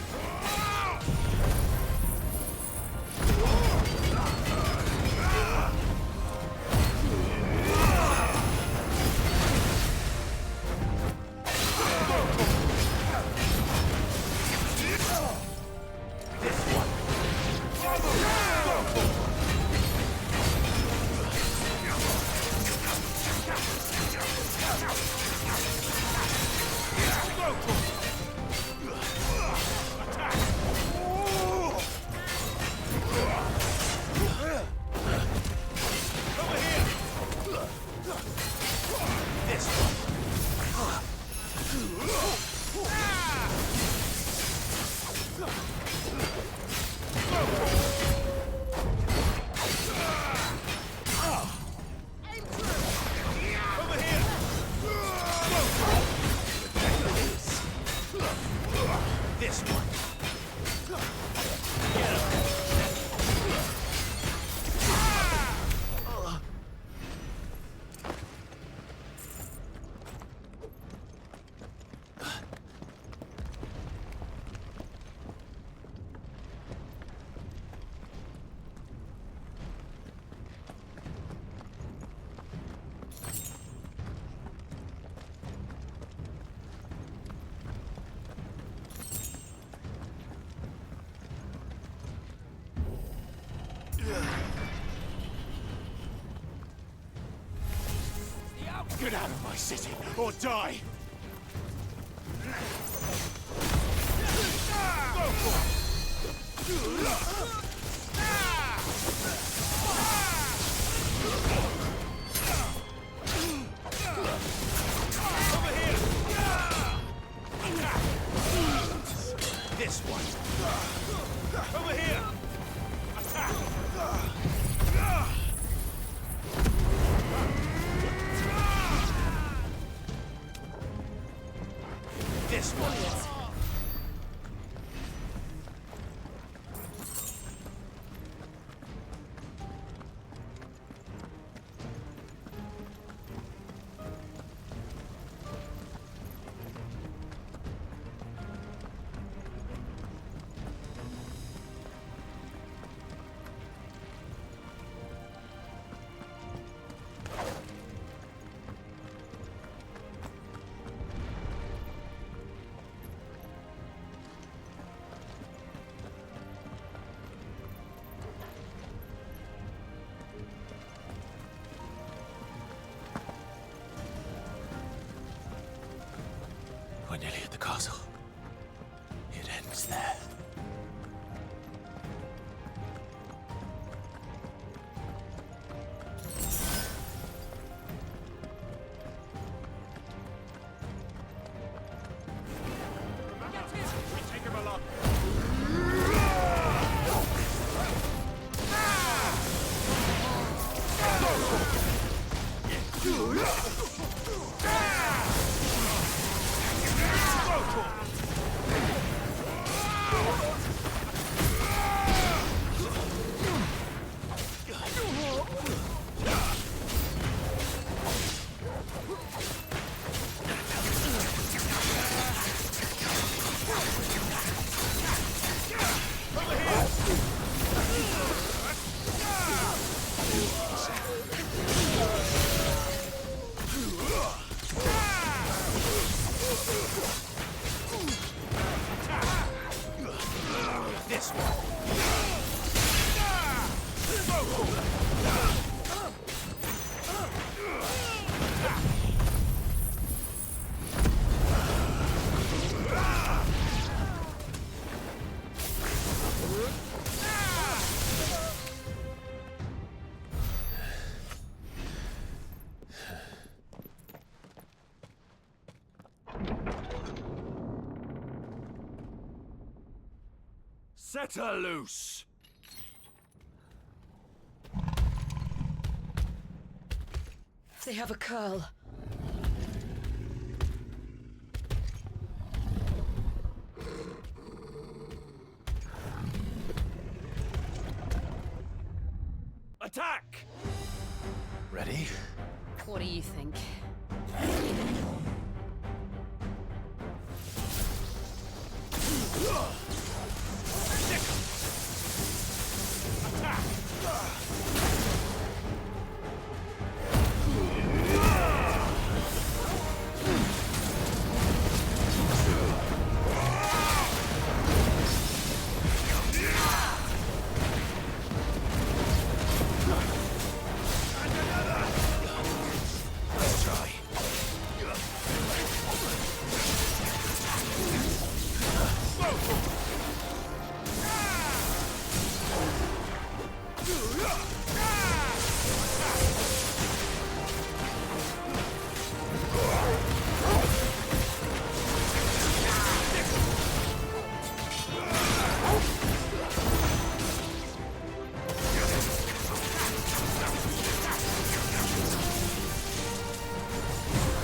[SPEAKER 9] This one!
[SPEAKER 4] Get out of my city, or die!
[SPEAKER 9] This one! Over here! Attack! This one!
[SPEAKER 1] the castle. It ends there.
[SPEAKER 4] Take him along. This one. Set her loose!
[SPEAKER 23] They have a curl.
[SPEAKER 4] Attack!
[SPEAKER 1] Ready?
[SPEAKER 5] What do you think?
[SPEAKER 1] Let's try.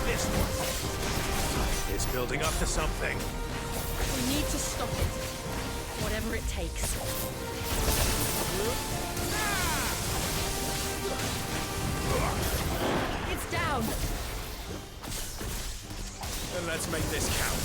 [SPEAKER 4] This one. It's building up to something.
[SPEAKER 5] We need to stop it. Whatever it takes. It's down!
[SPEAKER 4] Then let's make this count.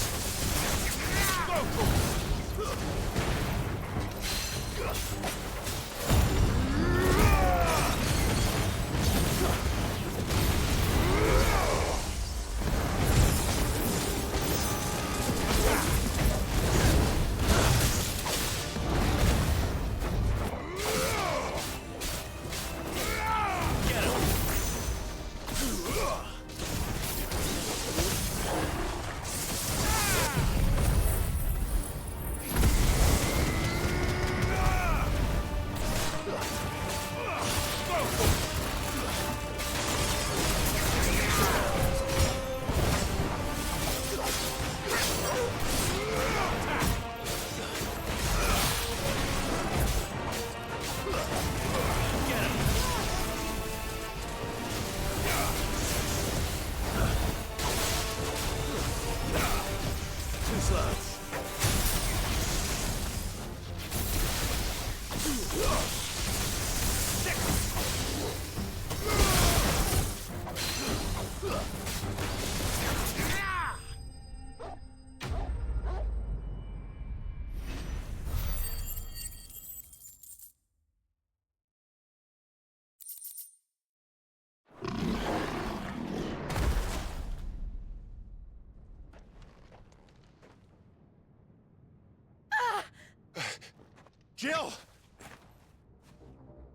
[SPEAKER 4] Jill!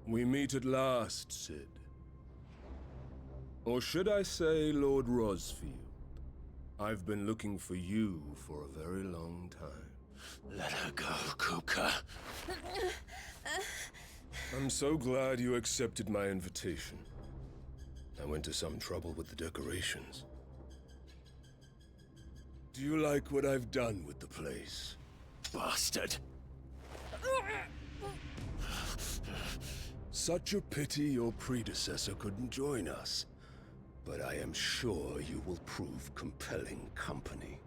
[SPEAKER 19] We meet at last, Sid. Or should I say Lord Rosfield? I've been looking for you for a very long time.
[SPEAKER 1] Let her go, Kupka.
[SPEAKER 19] I'm so glad you accepted my invitation. I went to some trouble with the decorations. Do you like what I've done with the place?
[SPEAKER 1] Bastard!
[SPEAKER 19] Such a pity your predecessor couldn't join us. But I am sure you will prove compelling company.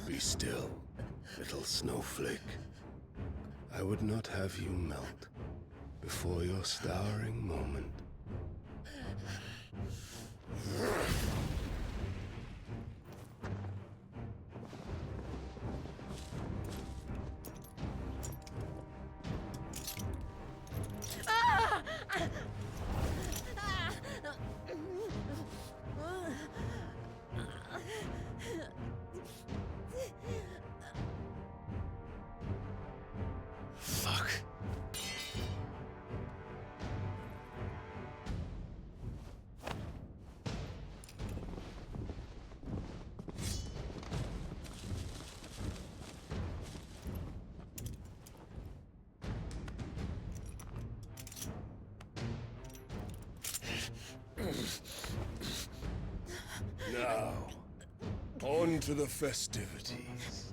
[SPEAKER 19] Be still, little snowflake. I would not have you melt before your stowering moment.
[SPEAKER 1] Fuck.
[SPEAKER 19] Now, on to the festivities.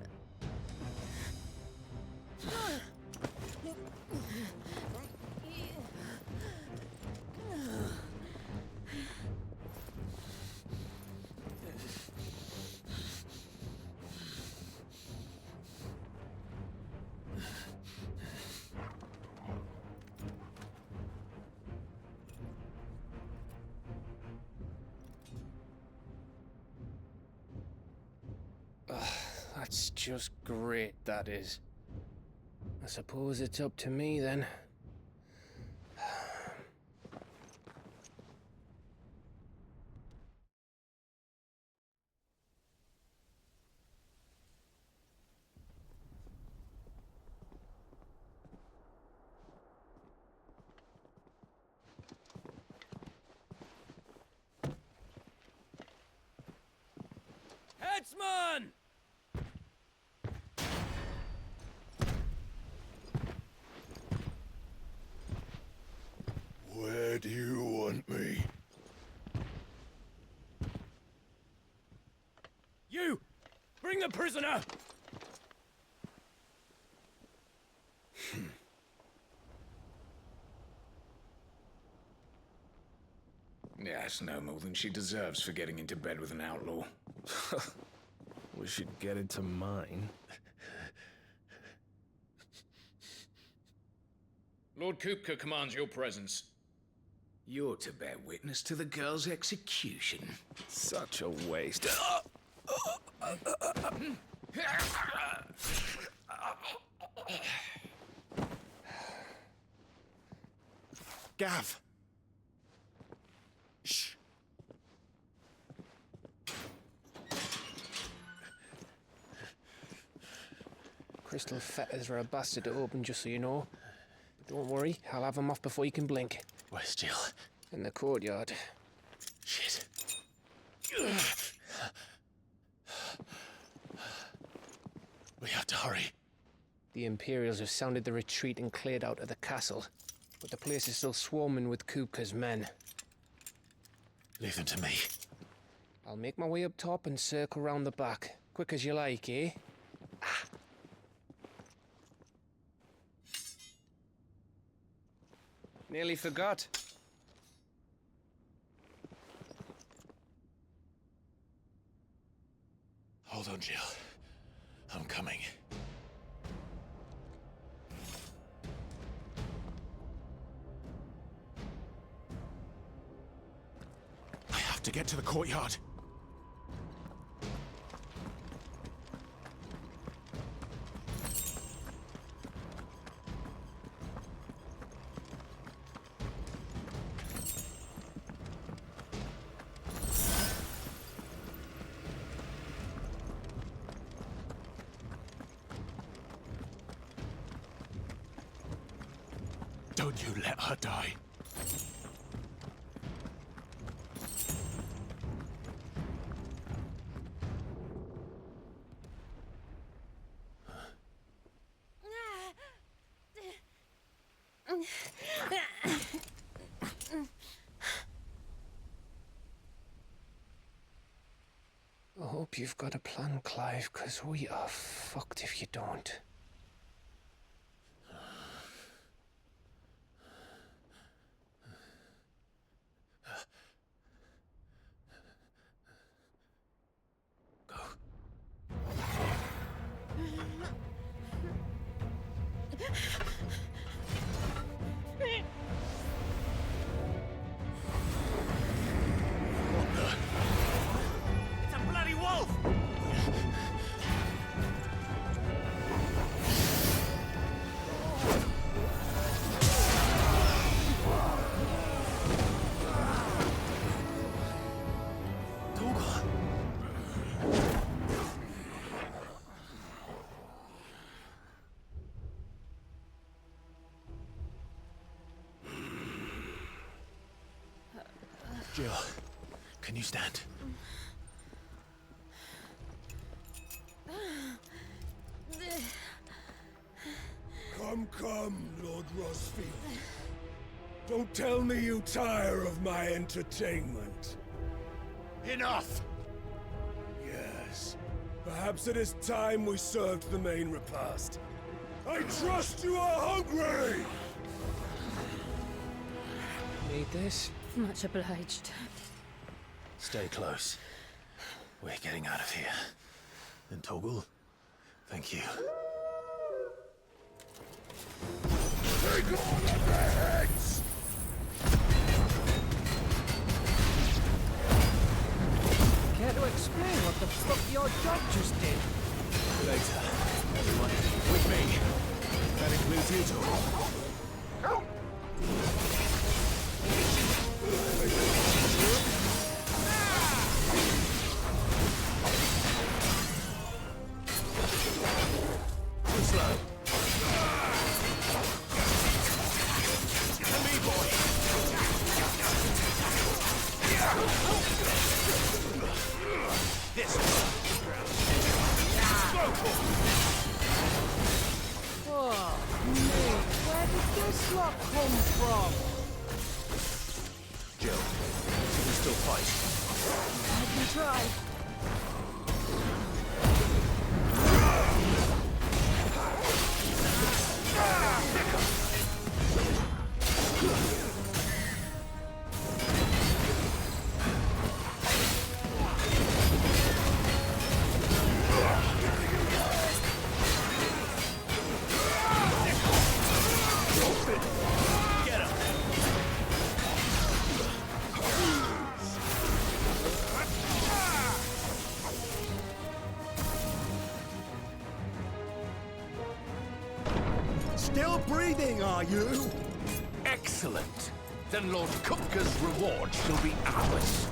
[SPEAKER 24] That's just great, that is. I suppose it's up to me then.
[SPEAKER 7] Headsman!
[SPEAKER 17] Where do you want me?
[SPEAKER 7] You! Bring the prisoner!
[SPEAKER 6] Yes, no more than she deserves for getting into bed with an outlaw.
[SPEAKER 8] We should get into mine.
[SPEAKER 6] Lord Kupka commands your presence. You're to bear witness to the girl's execution.
[SPEAKER 8] Such a waste.
[SPEAKER 6] Gav! Shh.
[SPEAKER 24] Crystal fetters are a bastard to open, just so you know. But don't worry, I'll have them off before you can blink.
[SPEAKER 1] Where's Jill?
[SPEAKER 24] In the courtyard.
[SPEAKER 1] Shit. We have to hurry.
[SPEAKER 24] The Imperials have sounded the retreat and cleared out of the castle. But the place is still swarming with Kupka's men.
[SPEAKER 1] Leave them to me.
[SPEAKER 24] I'll make my way up top and circle round the back. Quick as you like, eh? Nearly forgot.
[SPEAKER 1] Hold on, Jill. I'm coming. I have to get to the courtyard. could you let her die?
[SPEAKER 24] I hope you've got a plan, Clive, because we are fucked if you don't.
[SPEAKER 4] It's a bloody wolf!
[SPEAKER 1] Jill, can you stand?
[SPEAKER 19] Come, Lord Rosfield. Don't tell me you tire of my entertainment.
[SPEAKER 1] Enough!
[SPEAKER 19] Yes. Perhaps it is time we served the main repast. I trust you are hungry!
[SPEAKER 24] Need this?
[SPEAKER 5] Much obliged.
[SPEAKER 1] Stay close. We're getting out of here. And Toggle, thank you.
[SPEAKER 19] Take all of their heads!
[SPEAKER 4] Care to explain what the fuck your dog just did?
[SPEAKER 1] Later, everyone. With me. That includes you, Toggle. Too slow. To me, boy. This
[SPEAKER 4] Oh, mate, where did this lot come from?
[SPEAKER 1] Jill, can you still fight?
[SPEAKER 4] I can try.
[SPEAKER 1] Get him!
[SPEAKER 9] Still breathing, are you?
[SPEAKER 4] Excellent. Then Lord Kupka's reward shall be ours.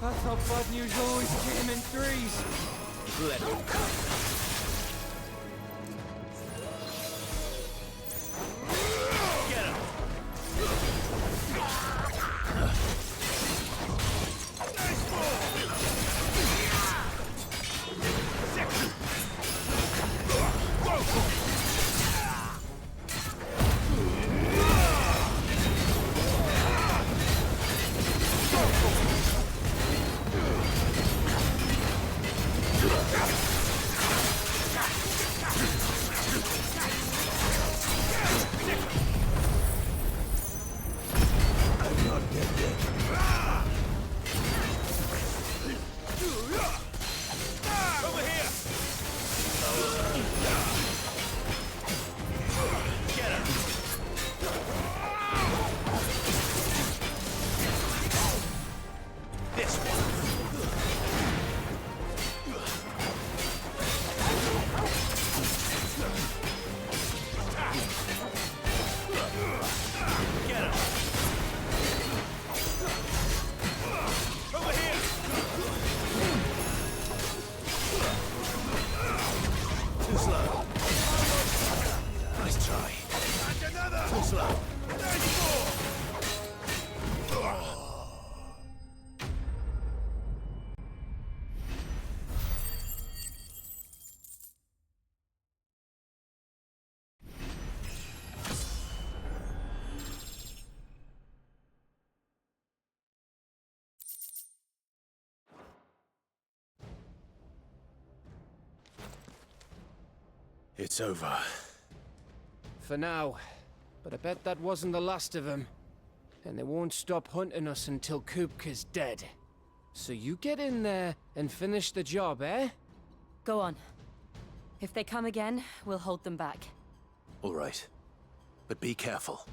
[SPEAKER 4] I thought bad news always came in threes. Let him come. Get him!
[SPEAKER 1] It's over.
[SPEAKER 24] For now. But I bet that wasn't the last of them. And they won't stop hunting us until Kupka's dead. So you get in there and finish the job, eh?
[SPEAKER 5] Go on. If they come again, we'll hold them back.
[SPEAKER 1] All right. But be careful.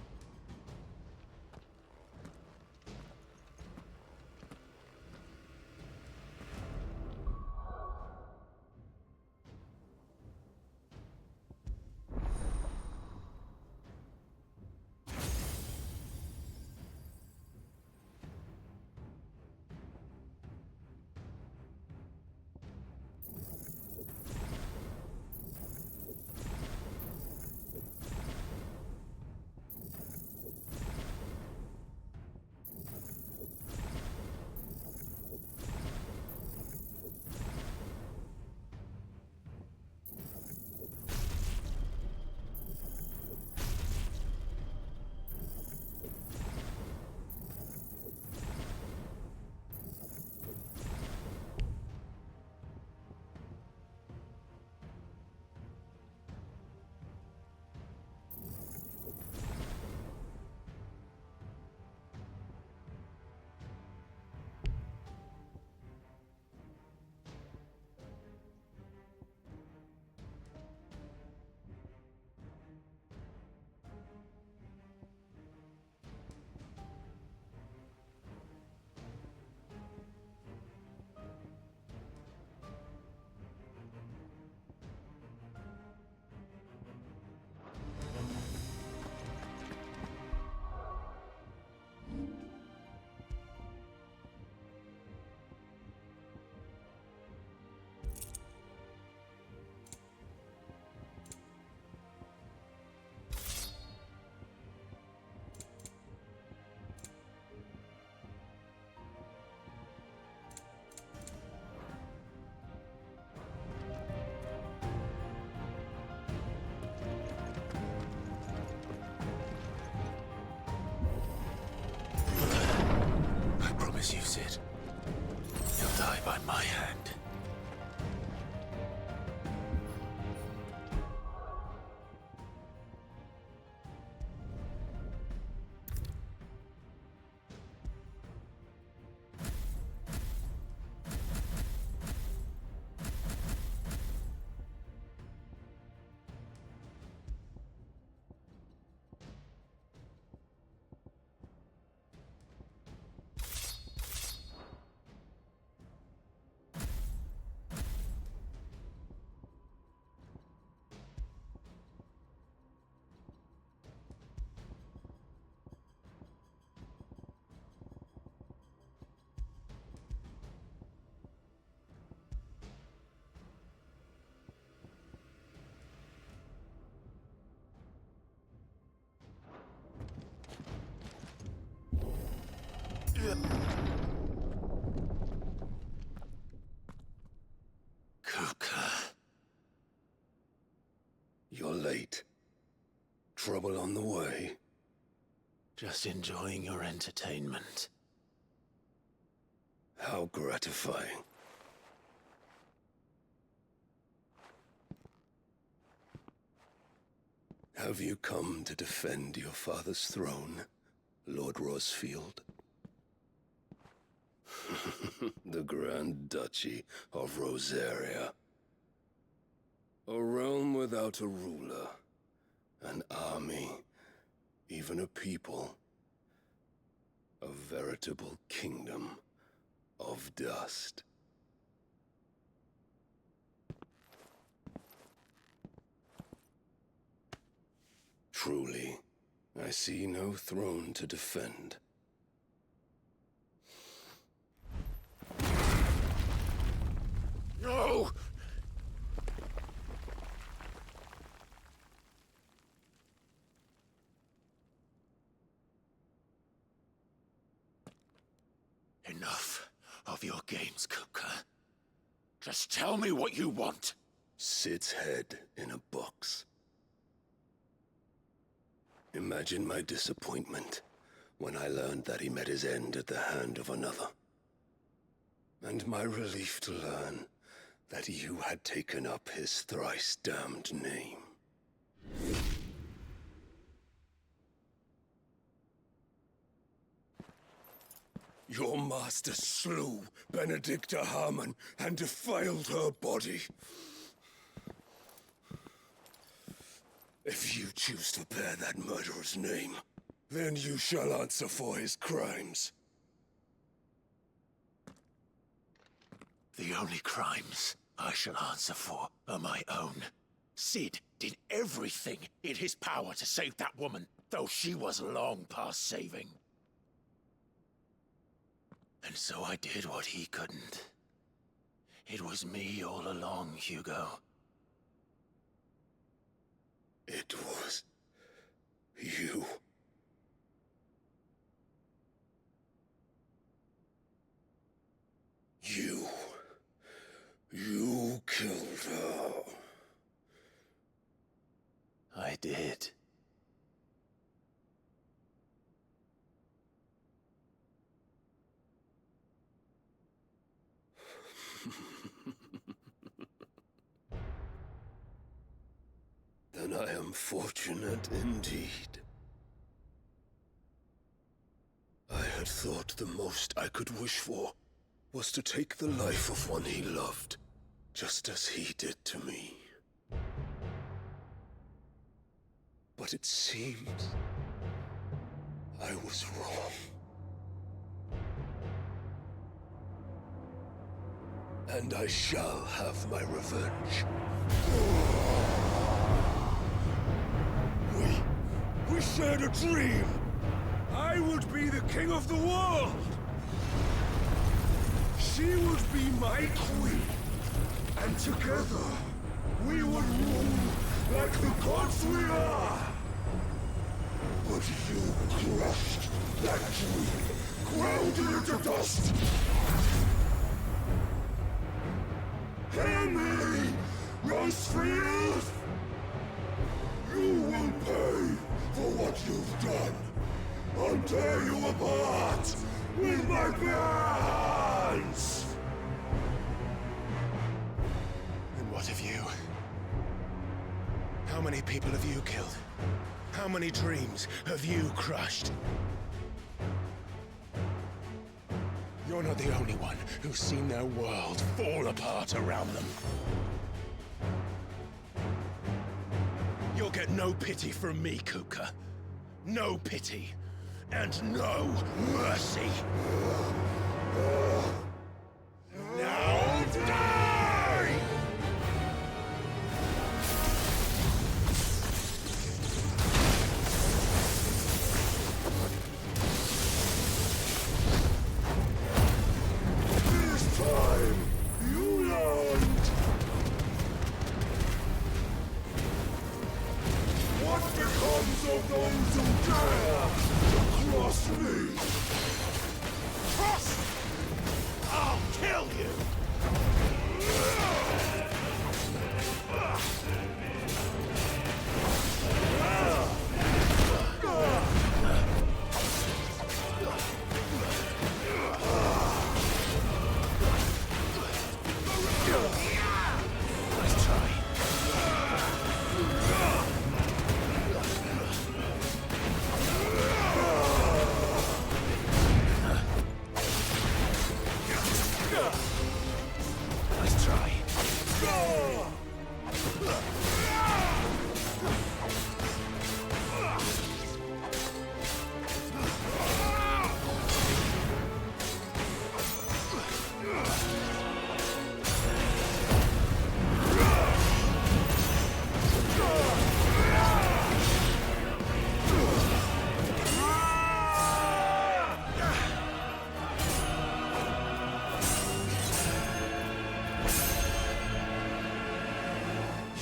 [SPEAKER 1] I promise you, Sid. You'll die by my hand. Kupka.
[SPEAKER 19] You're late. Trouble on the way?
[SPEAKER 1] Just enjoying your entertainment.
[SPEAKER 19] How gratifying. Have you come to defend your father's throne, Lord Rosfield? The Grand Duchy of Rosaria. A realm without a ruler, an army, even a people. A veritable kingdom of dust. Truly, I see no throne to defend.
[SPEAKER 1] No! Enough of your games, Kupka. Just tell me what you want.
[SPEAKER 19] Sid's head in a box. Imagine my disappointment when I learned that he met his end at the hand of another. And my relief to learn that you had taken up his thrice damned name. Your master slew Benedicta Harmon and defiled her body. If you choose to bear that murderer's name, then you shall answer for his crimes.
[SPEAKER 1] The only crimes I shall answer for are my own. Sid did everything in his power to save that woman, though she was long past saving. And so I did what he couldn't. It was me all along, Hugo.
[SPEAKER 19] It was you. You killed her.
[SPEAKER 1] I did.
[SPEAKER 19] Then I am fortunate indeed. I had thought the most I could wish for was to take the life of one he loved, just as he did to me. But it seems I was wrong. And I shall have my revenge.
[SPEAKER 9] We shared a dream! I would be the king of the world! She would be my queen! And together, we would rule like the gods we are!
[SPEAKER 19] But you crushed that dream, ground it into dust!
[SPEAKER 9] Hear me, Rosefield!
[SPEAKER 19] You will pay for what you've done. I'll tear you apart with my bare hands!
[SPEAKER 1] And what of you? How many people have you killed? How many dreams have you crushed? You're not the only one who's seen their world fall apart around them. You'll get no pity from me, Kupka. No pity. And no mercy. Now die!
[SPEAKER 9] This time, you learned! What becomes of those who dare to cross me?
[SPEAKER 1] Cross! I'll kill you! Nice try. Nice try.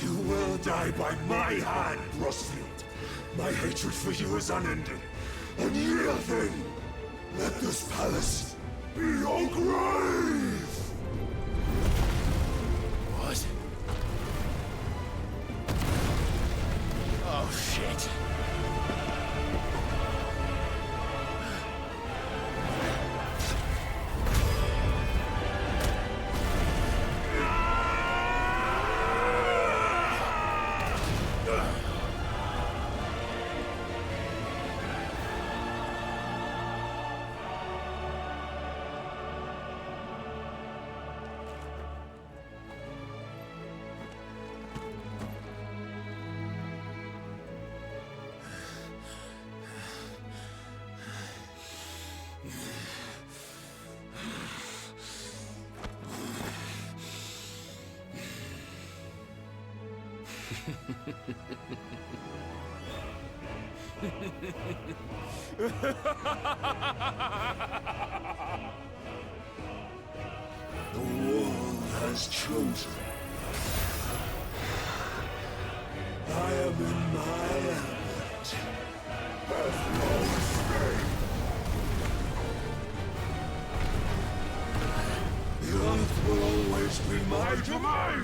[SPEAKER 9] You will die by my hand, Rosefield. My hatred for you is unending. Unyielding. Let this palace be your grave!
[SPEAKER 1] What? Oh, shit.
[SPEAKER 9] The wall has chosen. I am in my element. Have no escape. The earth will always be my domain!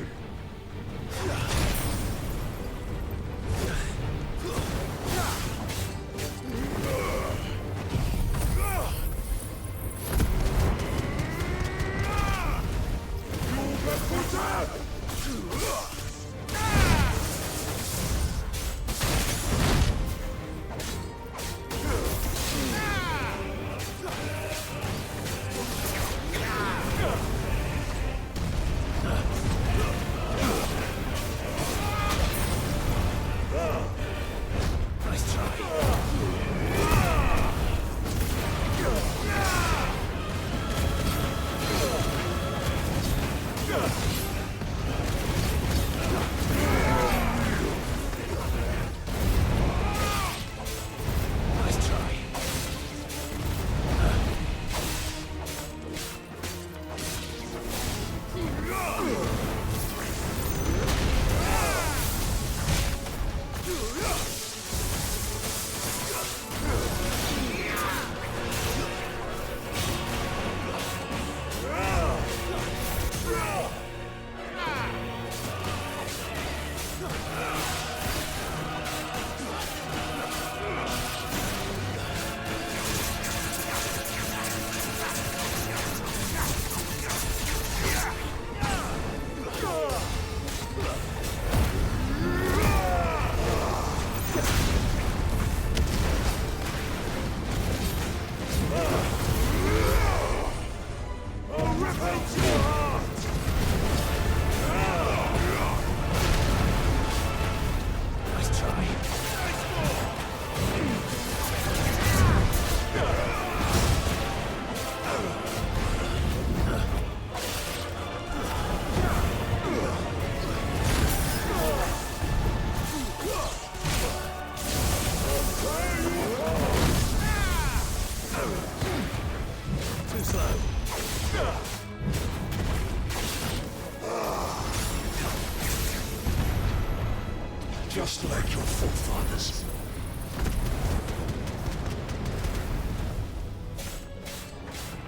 [SPEAKER 9] Just like your forefathers.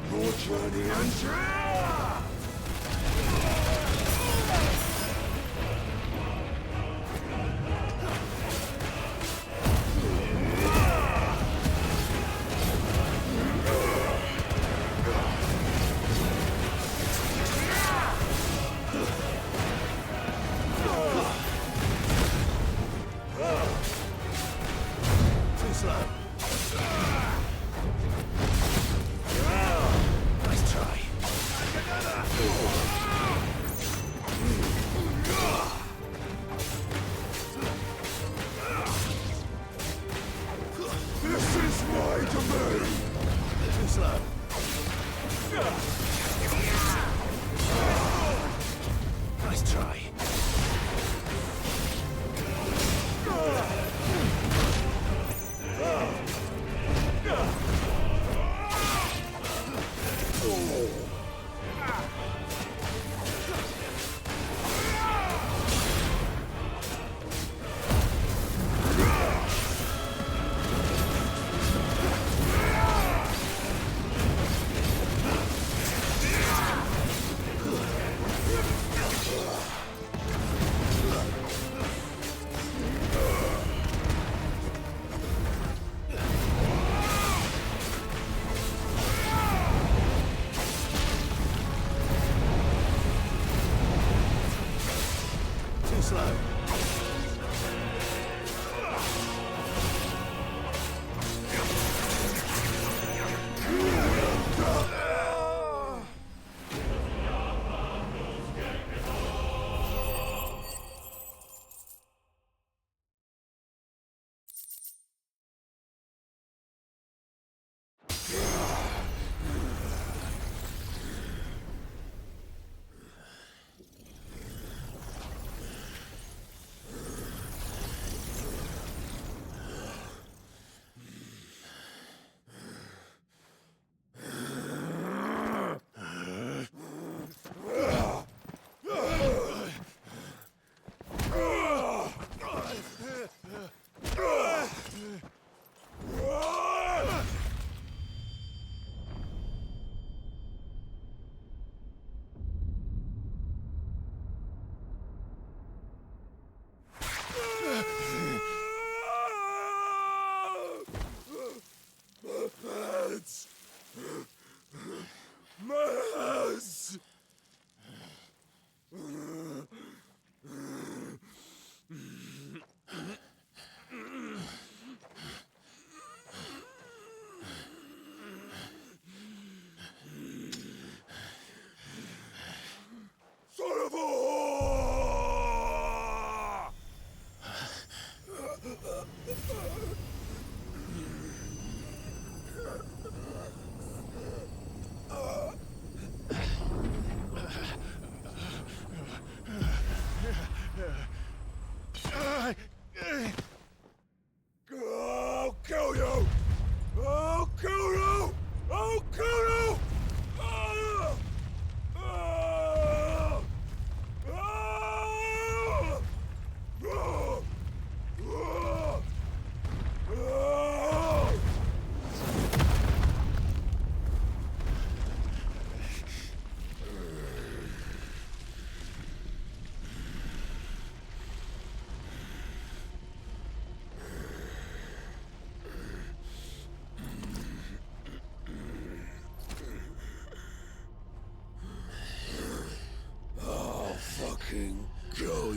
[SPEAKER 9] Your journey ends here!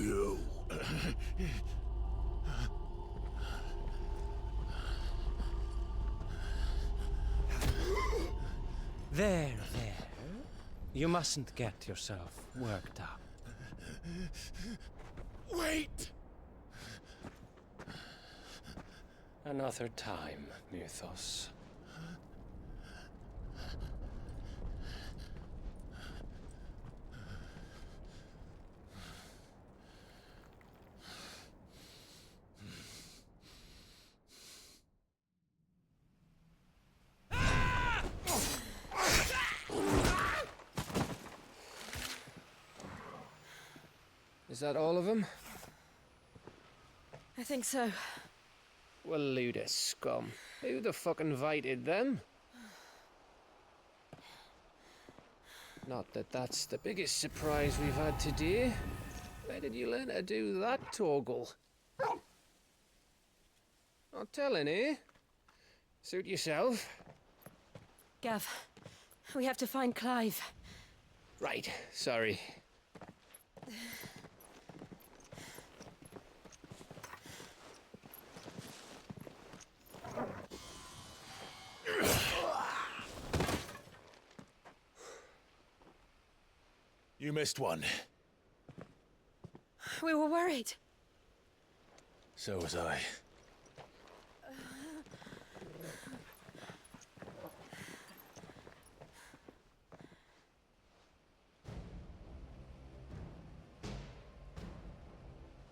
[SPEAKER 19] you.
[SPEAKER 3] There. You mustn't get yourself worked up.
[SPEAKER 19] Wait!
[SPEAKER 3] Another time, Mythos.
[SPEAKER 24] Is that all of them?
[SPEAKER 11] I think so.
[SPEAKER 24] Well, load of scum. Who the fuck invited them? Not that that's the biggest surprise we've had today. Where did you learn to do that, Torgal? Not telling, eh? Suit yourself.
[SPEAKER 11] Gav, we have to find Clive.
[SPEAKER 24] Right, sorry.
[SPEAKER 1] You missed one.
[SPEAKER 11] We were worried.
[SPEAKER 1] So was I.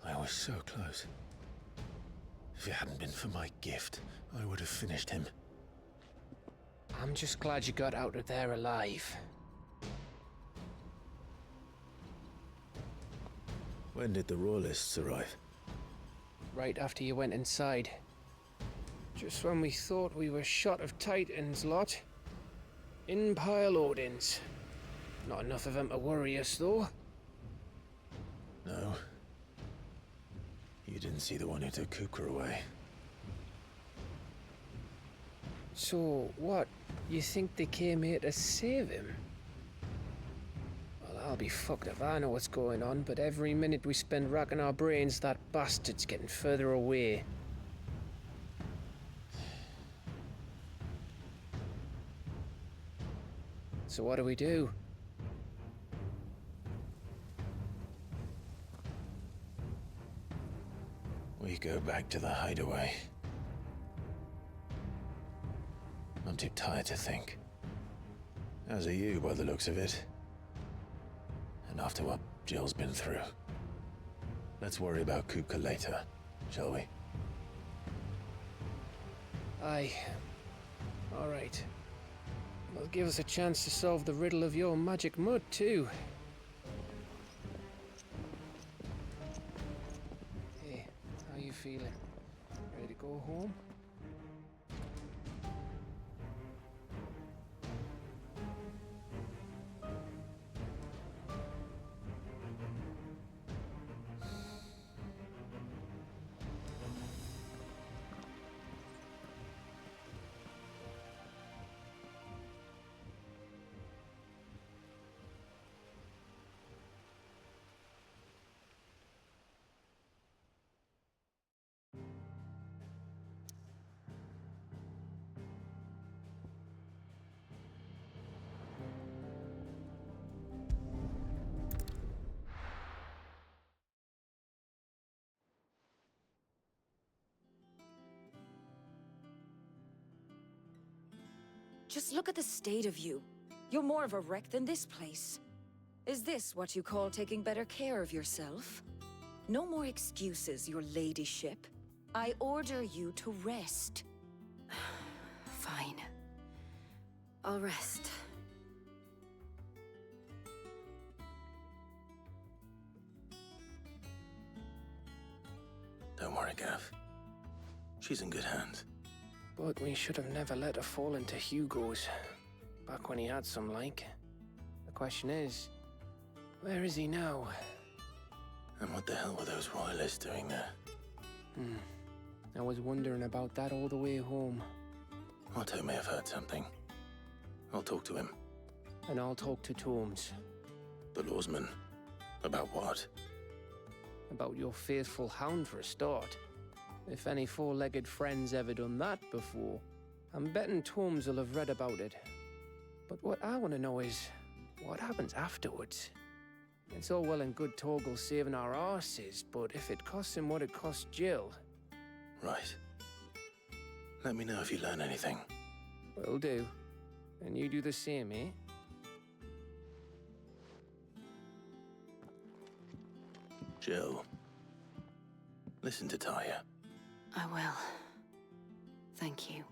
[SPEAKER 1] I was so close. If it hadn't been for my gift, I would have finished him.
[SPEAKER 24] I'm just glad you got out of there alive.
[SPEAKER 1] When did the Royalists arrive?
[SPEAKER 24] Right after you went inside. Just when we thought we were shot of Titans, lot. In pile Odins. Not enough of them to worry us, though.
[SPEAKER 1] No. You didn't see the one who took Kupka away.
[SPEAKER 24] So, what? You think they came here to save him? Well, I'll be fucked if I know what's going on, but every minute we spend racking our brains, that bastard's getting further away. So what do we do?
[SPEAKER 1] We go back to the hideaway. I'm too tired to think. As are you, by the looks of it. And after what Jill's been through. Let's worry about Kupka later, shall we?
[SPEAKER 24] Aye. All right. Well, give us a chance to solve the riddle of your magic mud, too. Hey, how you feeling? Ready to go home?
[SPEAKER 11] Just look at the state of you. You're more of a wreck than this place. Is this what you call taking better care of yourself? No more excuses, your ladyship. I order you to rest. Fine. I'll rest.
[SPEAKER 1] Don't worry, Gav. She's in good hands.
[SPEAKER 24] But we should have never let her fall into Hugo's. Back when he had some like. The question is, where is he now?
[SPEAKER 1] And what the hell were those royalists doing there?
[SPEAKER 24] I was wondering about that all the way home.
[SPEAKER 1] Otto may have heard something. I'll talk to him.
[SPEAKER 24] And I'll talk to Tomes.
[SPEAKER 1] The lawsman. About what?
[SPEAKER 24] About your faithful hound for a start. If any four-legged friend's ever done that before, I'm betting Torms will have read about it. But what I want to know is, what happens afterwards? It's all well and good Torgal saving our arses, but if it costs him what it cost Jill...
[SPEAKER 1] Right. Let me know if you learn anything.
[SPEAKER 24] Will do. And you do the same, eh?
[SPEAKER 1] Jill, listen to Taya.
[SPEAKER 11] I will. Thank you.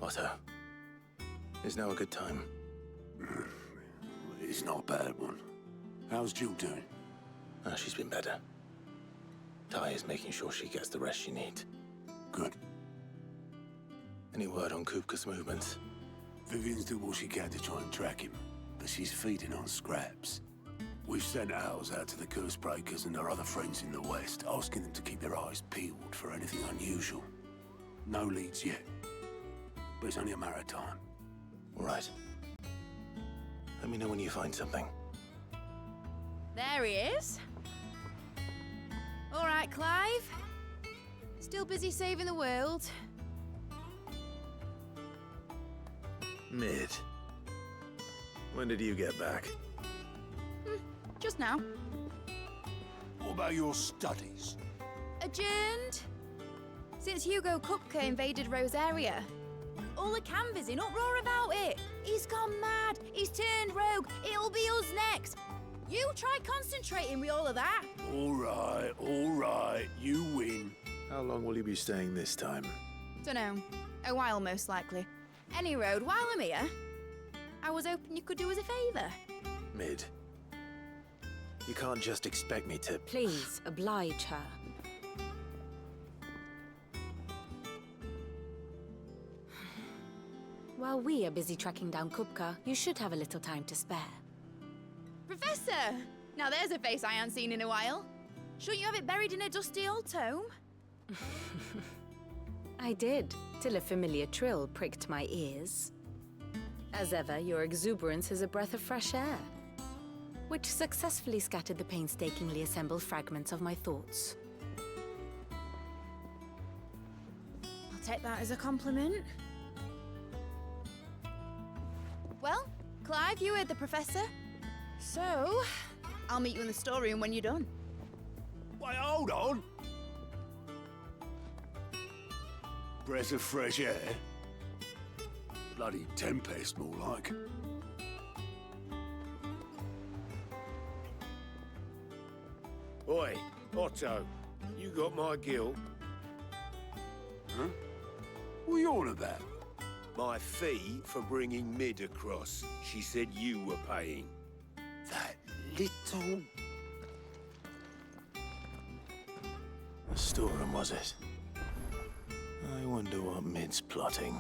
[SPEAKER 1] Otto, is now a good time?
[SPEAKER 9] It's not a bad one. How's Jill doing?
[SPEAKER 1] She's been better. Taya's making sure she gets the rest she needs.
[SPEAKER 9] Good.
[SPEAKER 1] Any word on Kupka's movements?
[SPEAKER 9] Vivian's doing what she can to try and track him, but she's feeding on scraps. We've sent ours out to the Cursebreakers and our other friends in the West, asking them to keep their eyes peeled for anything unusual. No leads yet, but it's only a matter of time.
[SPEAKER 1] All right. Let me know when you find something.
[SPEAKER 12] There he is. All right, Clive. Still busy saving the world.
[SPEAKER 1] Mid. When did you get back?
[SPEAKER 12] Just now.
[SPEAKER 9] What about your studies?
[SPEAKER 12] Adjourned. Since Hugo Kupka invaded Rosaria. All the canvassing, uproar about it. He's gone mad. He's turned rogue. It'll be us next. You try concentrating with all of that.
[SPEAKER 9] All right. You win.
[SPEAKER 1] How long will you be staying this time?
[SPEAKER 12] Dunno. A while, most likely. Any road, while I'm here, I was hoping you could do us a favour.
[SPEAKER 1] Mid. You can't just expect me to...
[SPEAKER 11] Please, oblige her. While we are busy tracking down Kupka, you should have a little time to spare.
[SPEAKER 12] Professor! Now there's a face I haven't seen in a while. Shouldn't you have it buried in a dusty old tome?
[SPEAKER 11] I did, till a familiar trill pricked my ears. As ever, your exuberance is a breath of fresh air, which successfully scattered the painstakingly assembled fragments of my thoughts.
[SPEAKER 12] I'll take that as a compliment. Well, Clive, you heard the Professor. So, I'll meet you in the storeroom when you're done.
[SPEAKER 9] Wait, hold on. Breath of fresh air? Bloody tempest, more like.
[SPEAKER 13] Oi, Otto, you got my guilt.
[SPEAKER 9] Huh? What are you on about?
[SPEAKER 13] My fee for bringing Mid across. She said you were paying.
[SPEAKER 9] That little...
[SPEAKER 1] The storeroom, was it? I wonder what Mid's plotting.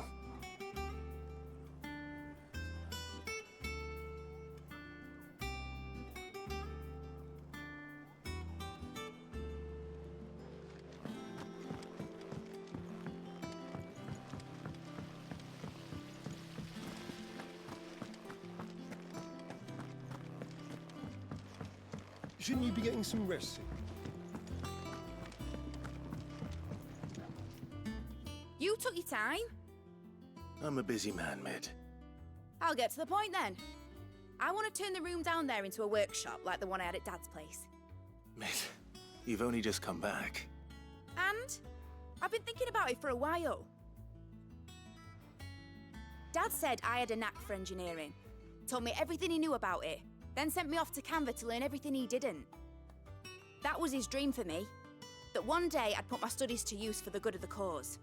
[SPEAKER 8] Shouldn't you be getting some rest soon?
[SPEAKER 12] You took your time.
[SPEAKER 1] I'm a busy man, Mid.
[SPEAKER 12] I'll get to the point then. I want to turn the room down there into a workshop like the one I had at Dad's place.
[SPEAKER 1] Mid, you've only just come back.
[SPEAKER 12] And I've been thinking about it for a while. Dad said I had a knack for engineering. Told me everything he knew about it. Then sent me off to Canva to learn everything he didn't. That was his dream for me. That one day I'd put my studies to use for the good of the cause.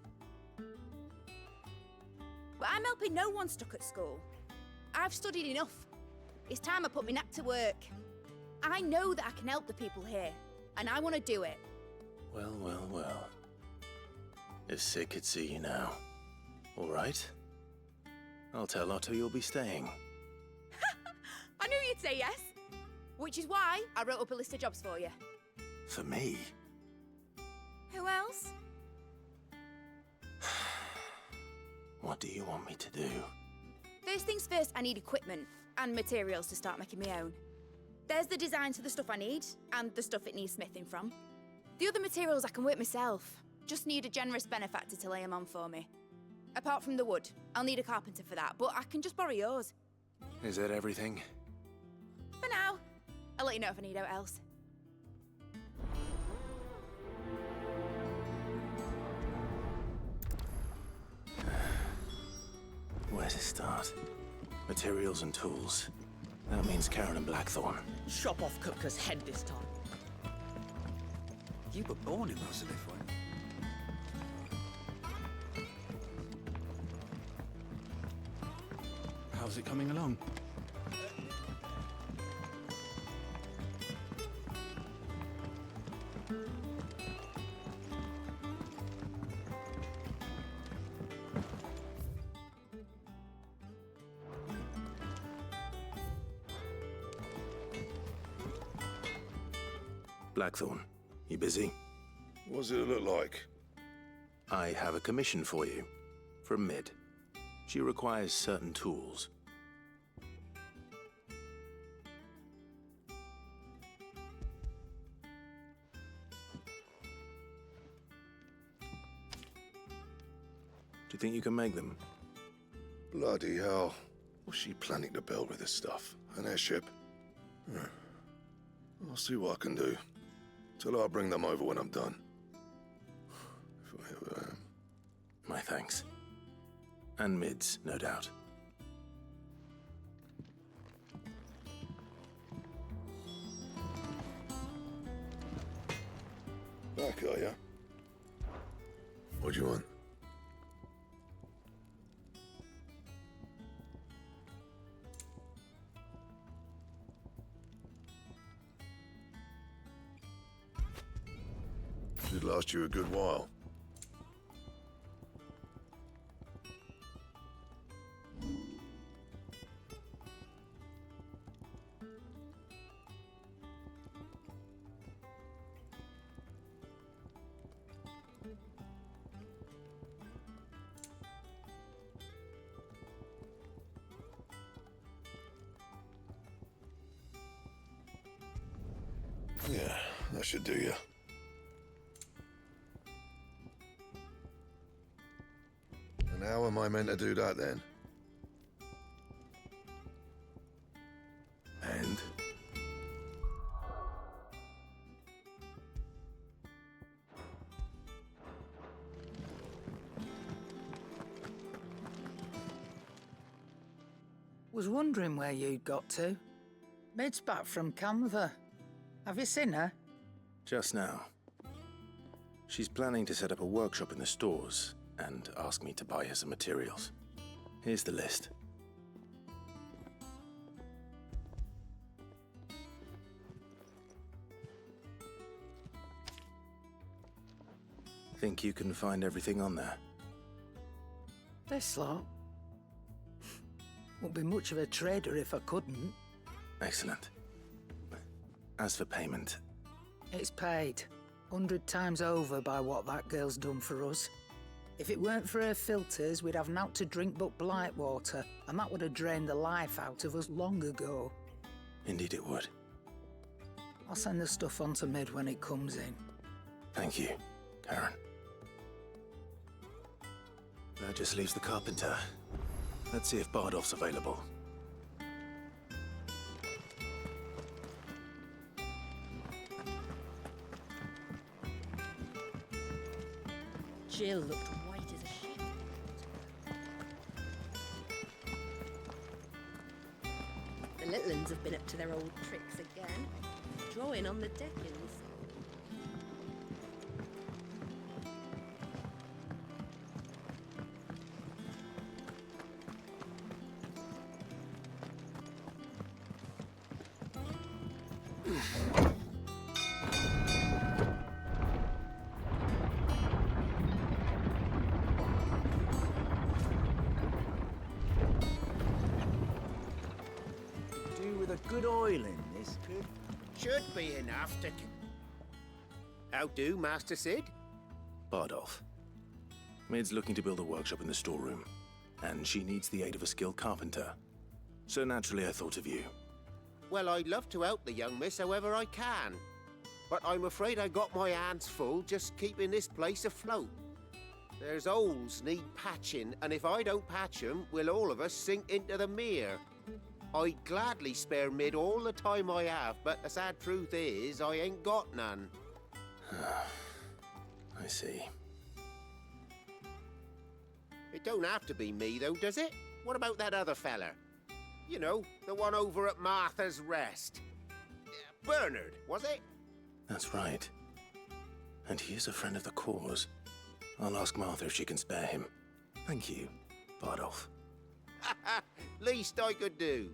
[SPEAKER 12] But I'm helping no one stuck at school. I've studied enough. It's time I put my knack to work. I know that I can help the people here, and I want to do it.
[SPEAKER 1] Well, well, well. If Sid could see you now. All right. I'll tell Otto you'll be staying.
[SPEAKER 12] I knew you'd say yes. Which is why I wrote up a list of jobs for you.
[SPEAKER 1] For me?
[SPEAKER 12] Who else?
[SPEAKER 1] What do you want me to do?
[SPEAKER 12] First things first, I need equipment and materials to start making my own. There's the designs for the stuff I need, and the stuff it needs smithing from. The other materials I can work myself. Just need a generous benefactor to lay them on for me. Apart from the wood, I'll need a carpenter for that, but I can just borrow yours.
[SPEAKER 1] Is that everything?
[SPEAKER 12] For now. I'll let you know if I need out else.
[SPEAKER 1] Where to start? Materials and tools. That means Karen and Blackthorn.
[SPEAKER 7] Chop off Kupka's head this time. You were born in Rosalith, weren't you?
[SPEAKER 15] How's it coming along?
[SPEAKER 1] Blackthorn, you busy?
[SPEAKER 17] What's it look like?
[SPEAKER 1] I have a commission for you. From Mid. She requires certain tools. Do you think you can make them?
[SPEAKER 17] Bloody hell. What's she planning to build with this stuff? An airship? I'll see what I can do. Tell her I'll bring them over when I'm done. If I ever am.
[SPEAKER 1] My thanks. And Mid's, no doubt.
[SPEAKER 17] Back, are ya? What do you want? Should last you a good while. Yeah, that should do you. And how am I meant to do that then?
[SPEAKER 1] And?
[SPEAKER 16] Was wondering where you'd got to. Mid's back from Canva. Have you seen her?
[SPEAKER 1] Just now. She's planning to set up a workshop in the stores and ask me to buy her some materials. Here's the list. Think you can find everything on there?
[SPEAKER 16] This lot. Wouldn't be much of a trader if I couldn't.
[SPEAKER 1] Excellent. As for payment...
[SPEAKER 16] It's paid. 100 times over by what that girl's done for us. If it weren't for her filters, we'd have naught to drink but blight water, and that would have drained the life out of us long ago.
[SPEAKER 1] Indeed it would.
[SPEAKER 16] I'll send the stuff on to Mid when it comes in.
[SPEAKER 1] Thank you, Karen. That just leaves the carpenter. Let's see if Bardolph's available.
[SPEAKER 5] Jill looked white as a sheet. The little uns have been up to their old tricks again. Drawing on the deckings.
[SPEAKER 14] Good oil in this, kid.
[SPEAKER 13] Should be enough to... How do, Master Sid?
[SPEAKER 1] Bardolph. Mid's looking to build a workshop in the storeroom, and she needs the aid of a skilled carpenter. So naturally I thought of you.
[SPEAKER 13] Well, I'd love to help the young miss however I can. But I'm afraid I got my hands full just keeping this place afloat. There's holes need patching, and if I don't patch them, we'll all of us sink into the mere. I'd gladly spare Mid all the time I have, but the sad truth is, I ain't got none.
[SPEAKER 1] I see.
[SPEAKER 13] It don't have to be me, though, does it? What about that other fella? You know, the one over at Martha's Rest. Bernard, was it?
[SPEAKER 1] That's right. And he is a friend of the cause. I'll ask Martha if she can spare him. Thank you, Bardolph.
[SPEAKER 13] Least I could do.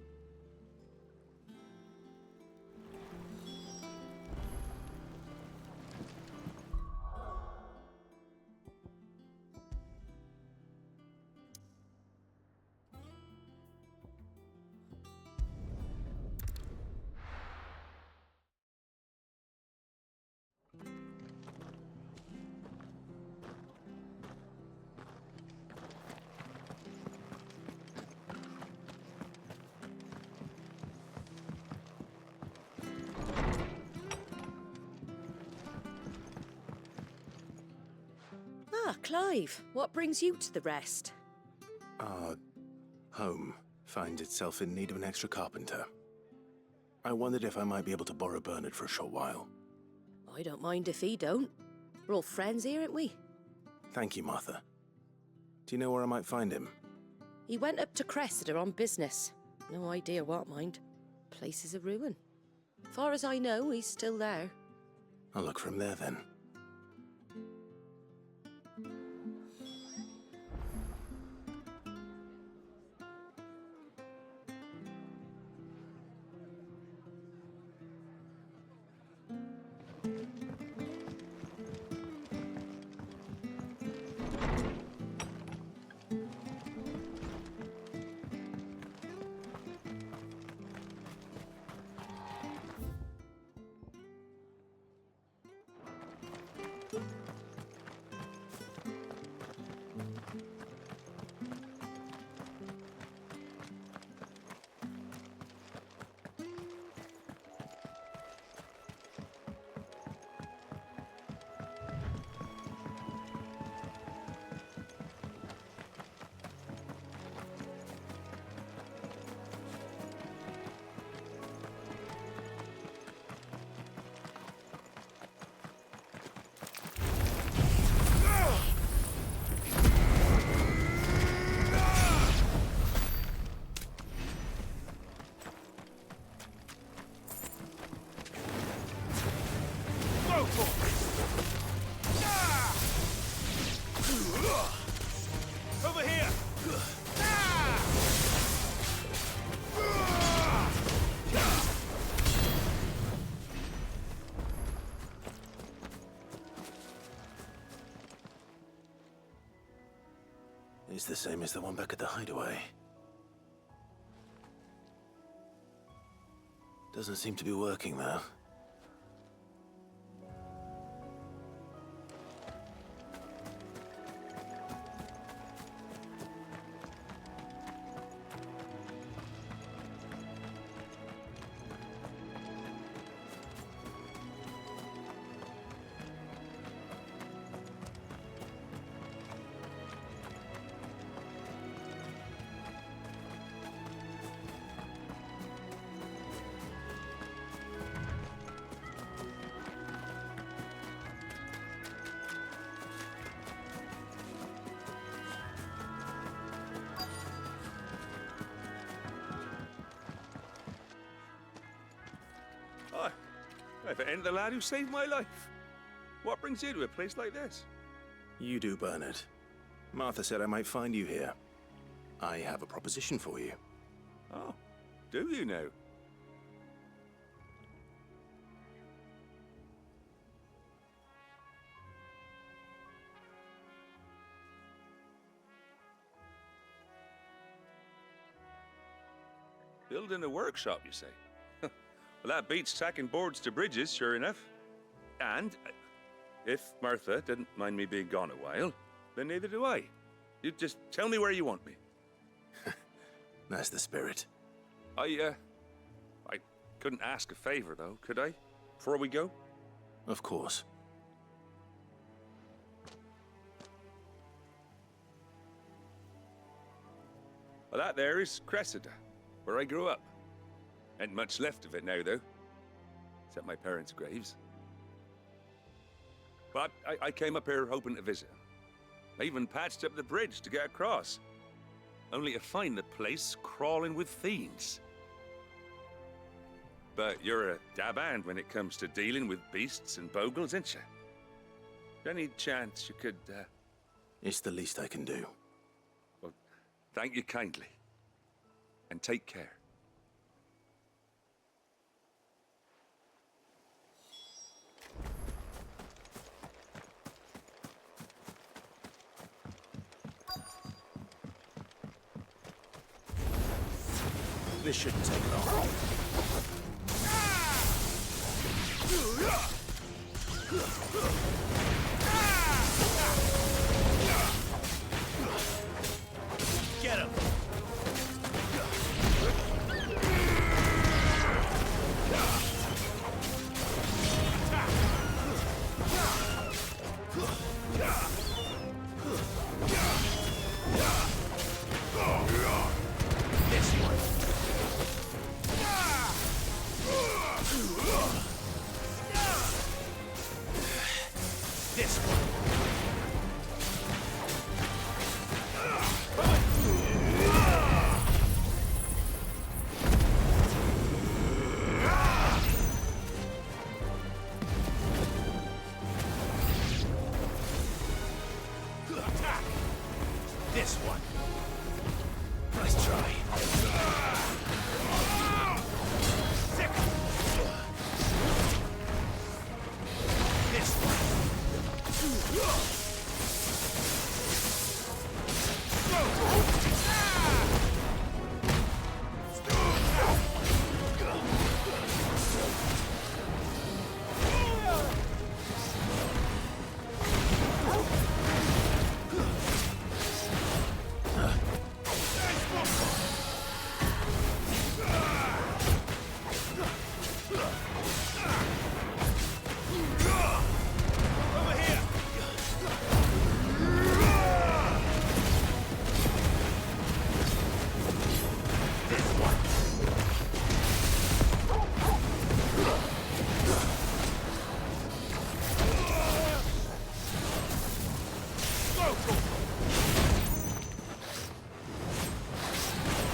[SPEAKER 2] Ah, Clive, what brings you to the Rest?
[SPEAKER 1] Our home finds itself in need of an extra carpenter. I wondered if I might be able to borrow Bernard for a short while.
[SPEAKER 2] I don't mind if he don't. We're all friends here, aren't we?
[SPEAKER 1] Thank you, Martha. Do you know where I might find him?
[SPEAKER 2] He went up to Cressida on business. No idea what, mind. Place is a ruin. Far as I know, he's still there.
[SPEAKER 1] I'll look for him there, then.
[SPEAKER 4] Over here!
[SPEAKER 1] It's the same as the one back at the hideaway. Doesn't seem to be working, though.
[SPEAKER 18] If it ain't the lad who saved my life. What brings you to a place like this?
[SPEAKER 1] You do, Bernard. Martha said I might find you here. I have a proposition for you.
[SPEAKER 18] Oh, do you now? Building a workshop, you say? Well, that beats tacking boards to bridges, sure enough. And if Martha didn't mind me being gone a while, then neither do I. You just tell me where you want me.
[SPEAKER 1] That's the spirit.
[SPEAKER 18] I couldn't ask a favor, though, could I? Before we go?
[SPEAKER 1] Of course.
[SPEAKER 18] Well, that there is Cressida, where I grew up. Ain't much left of it now, though. Except my parents' graves. But I came up here hoping to visit. I even patched up the bridge to get across. Only to find the place crawling with fiends. But you're a dab hand when it comes to dealing with beasts and bogles, ain't you? Any chance you could,
[SPEAKER 1] It's the least I can do.
[SPEAKER 18] Well, thank you kindly. And take care.
[SPEAKER 1] This shouldn't take long.
[SPEAKER 4] Get him!
[SPEAKER 1] This one. This one. Nice try. Sick. This one.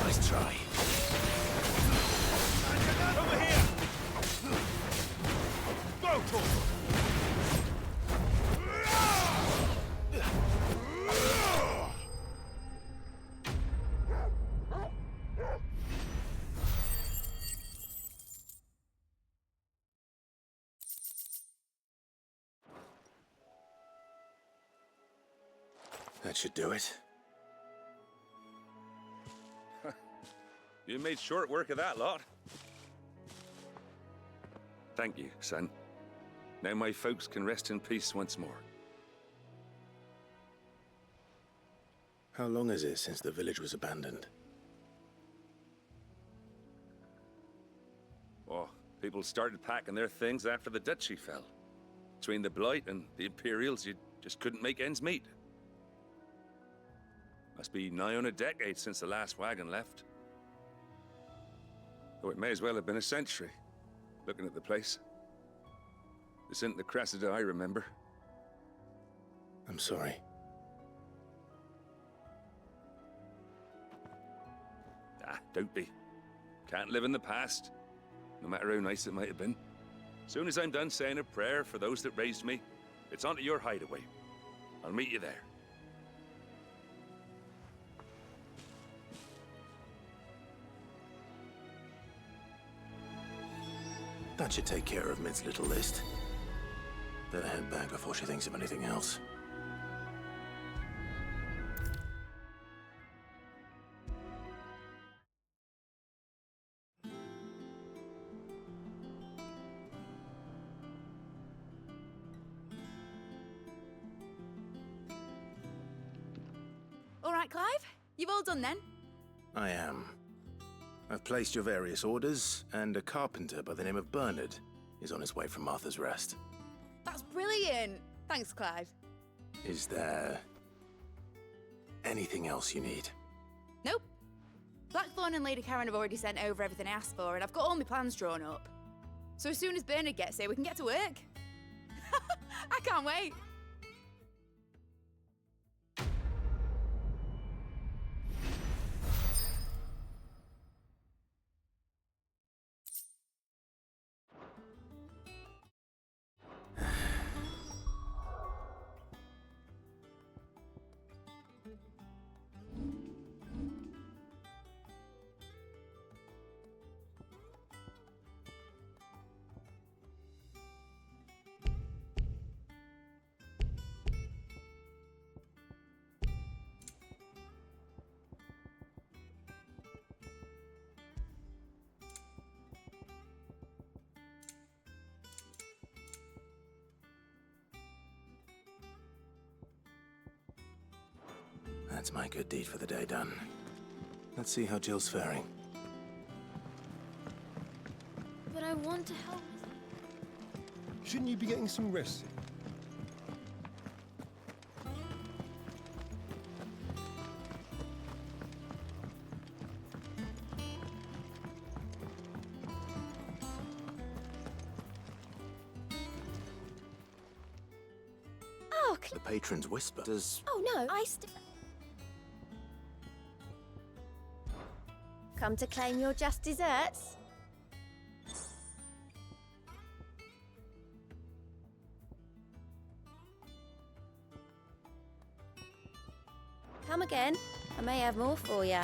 [SPEAKER 1] Nice try.
[SPEAKER 4] Over here! Go, Torval!
[SPEAKER 1] That should do it.
[SPEAKER 18] You made short work of that lot. Thank you, son. Now my folks can rest in peace once more.
[SPEAKER 1] How long is it since the village was abandoned?
[SPEAKER 18] Oh, people started packing their things after the duchy fell. Between the Blight and the Imperials, you just couldn't make ends meet. Must be nigh on a decade since the last wagon left. Though it may as well have been a century, looking at the place. This isn't the Cressida I remember.
[SPEAKER 1] I'm sorry.
[SPEAKER 18] Ah, don't be. Can't live in the past, no matter how nice it might have been. Soon as I'm done saying a prayer for those that raised me, it's on to your hideaway. I'll meet you there.
[SPEAKER 1] That should take care of Mid's little list. Better head back before she thinks of anything else.
[SPEAKER 12] All right, Clive? You've all done then?
[SPEAKER 1] I am. I've placed your various orders, and a carpenter by the name of Bernard is on his way from Martha's Rest.
[SPEAKER 12] That's brilliant. Thanks, Clive.
[SPEAKER 1] Is there anything else you need?
[SPEAKER 12] Nope. Blackthorn and Lady Karen have already sent over everything I asked for, and I've got all my plans drawn up. So as soon as Bernard gets here, we can get to work. I can't wait.
[SPEAKER 1] That's my good deed for the day done. Let's see how Jill's faring.
[SPEAKER 12] But I want to help.
[SPEAKER 8] Shouldn't you be getting some rest?
[SPEAKER 12] Oh,
[SPEAKER 1] The patron's whisper.
[SPEAKER 12] oh no, Come to claim your just desserts? Come again. I may have more for you.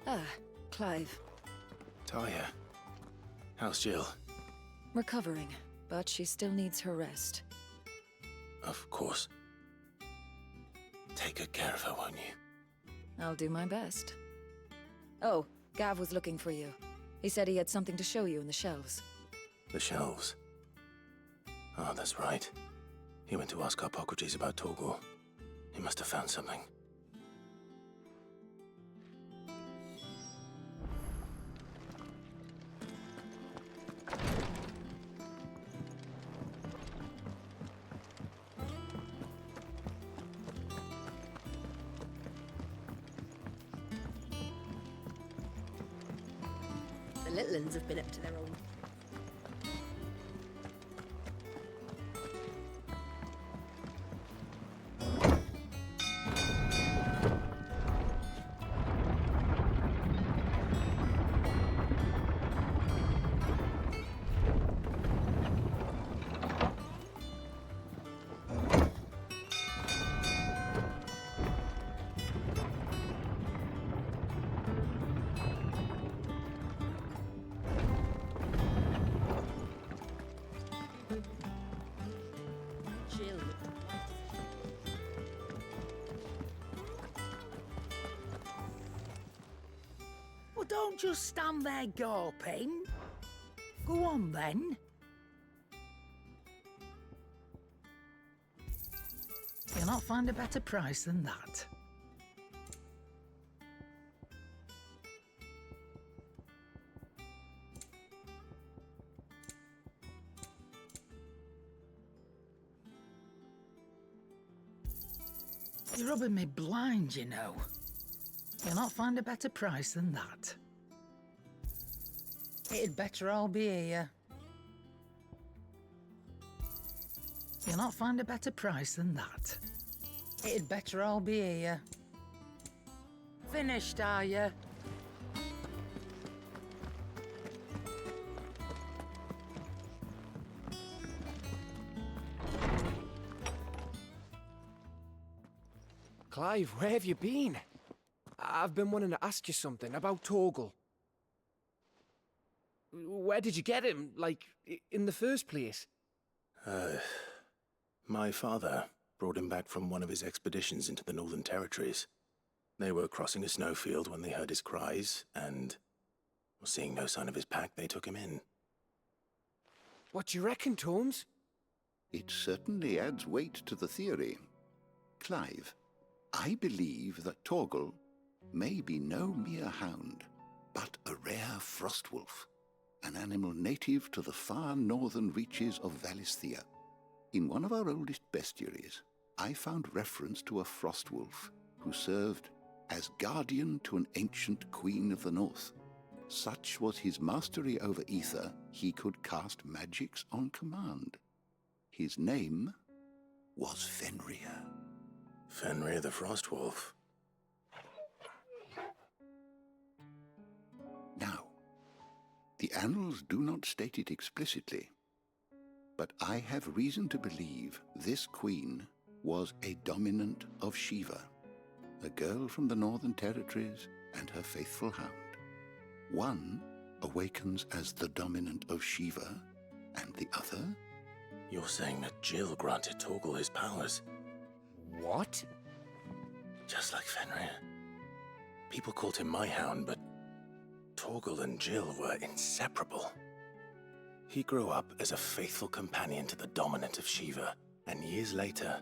[SPEAKER 23] Ah, Clive.
[SPEAKER 1] Talia. How's Jill?
[SPEAKER 23] Recovering, but she still needs her rest.
[SPEAKER 1] Of course. Take good care of her, won't you?
[SPEAKER 23] I'll do my best. Oh, Gav was looking for you. He said he had something to show you in the shelves.
[SPEAKER 1] The shelves. Oh, that's right. He went to ask Harpocrates about Torgor. He must have found something.
[SPEAKER 2] The little uns have been up to their own.
[SPEAKER 16] Well, don't just stand there gawping. Go on, then. You'll not find a better price than that. You're rubbing me blind, you know. You'll not find a better price than that. It'd better all be here. You'll not find a better price than that. It'd better all be here. Finished, are you?
[SPEAKER 24] Clive, where have you been? I've been wanting to ask you something about Torgal. Where did you get him, like, in the first place?
[SPEAKER 1] My father brought him back from one of his expeditions into the Northern Territories. They were crossing a snowfield when they heard his cries, and seeing no sign of his pack, they took him in.
[SPEAKER 24] What do you reckon, Tomes?
[SPEAKER 10] It certainly adds weight to the theory. Clive, I believe that Torgal may be no mere hound, but a rare frostwolf, an animal native to the far northern reaches of Valisthea. In one of our oldest bestiaries, I found reference to a frostwolf who served as guardian to an ancient queen of the north. Such was his mastery over ether, he could cast magics on command. His name was Fenrir.
[SPEAKER 1] Fenrir the Frostwolf.
[SPEAKER 10] Now, the annals do not state it explicitly, but I have reason to believe this queen was a dominant of Shiva, a girl from the Northern Territories and her faithful hound. One awakens as the dominant of Shiva, and the other?
[SPEAKER 1] You're saying that Jill granted Torgal his powers?
[SPEAKER 24] What?
[SPEAKER 1] Just like Fenrir. People called him my hound, but Torgal and Jill were inseparable. He grew up as a faithful companion to the dominant of Shiva, and years later,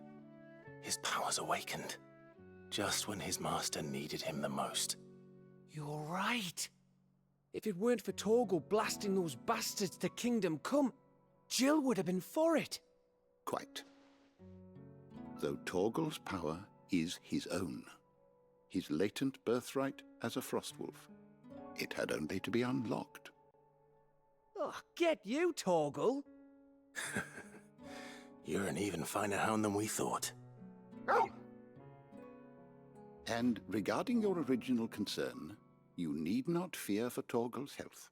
[SPEAKER 1] his powers awakened, just when his master needed him the most.
[SPEAKER 24] You're right. If it weren't for Torgal blasting those bastards to Kingdom Come, Jill would have been for it.
[SPEAKER 10] Quite. Though Torgal's power is his own, his latent birthright as a frostwolf, it had only to be unlocked.
[SPEAKER 24] Oh, get you, Torgal!
[SPEAKER 1] You're an even finer hound than we thought.
[SPEAKER 10] And regarding your original concern, you need not fear for Torgal's health.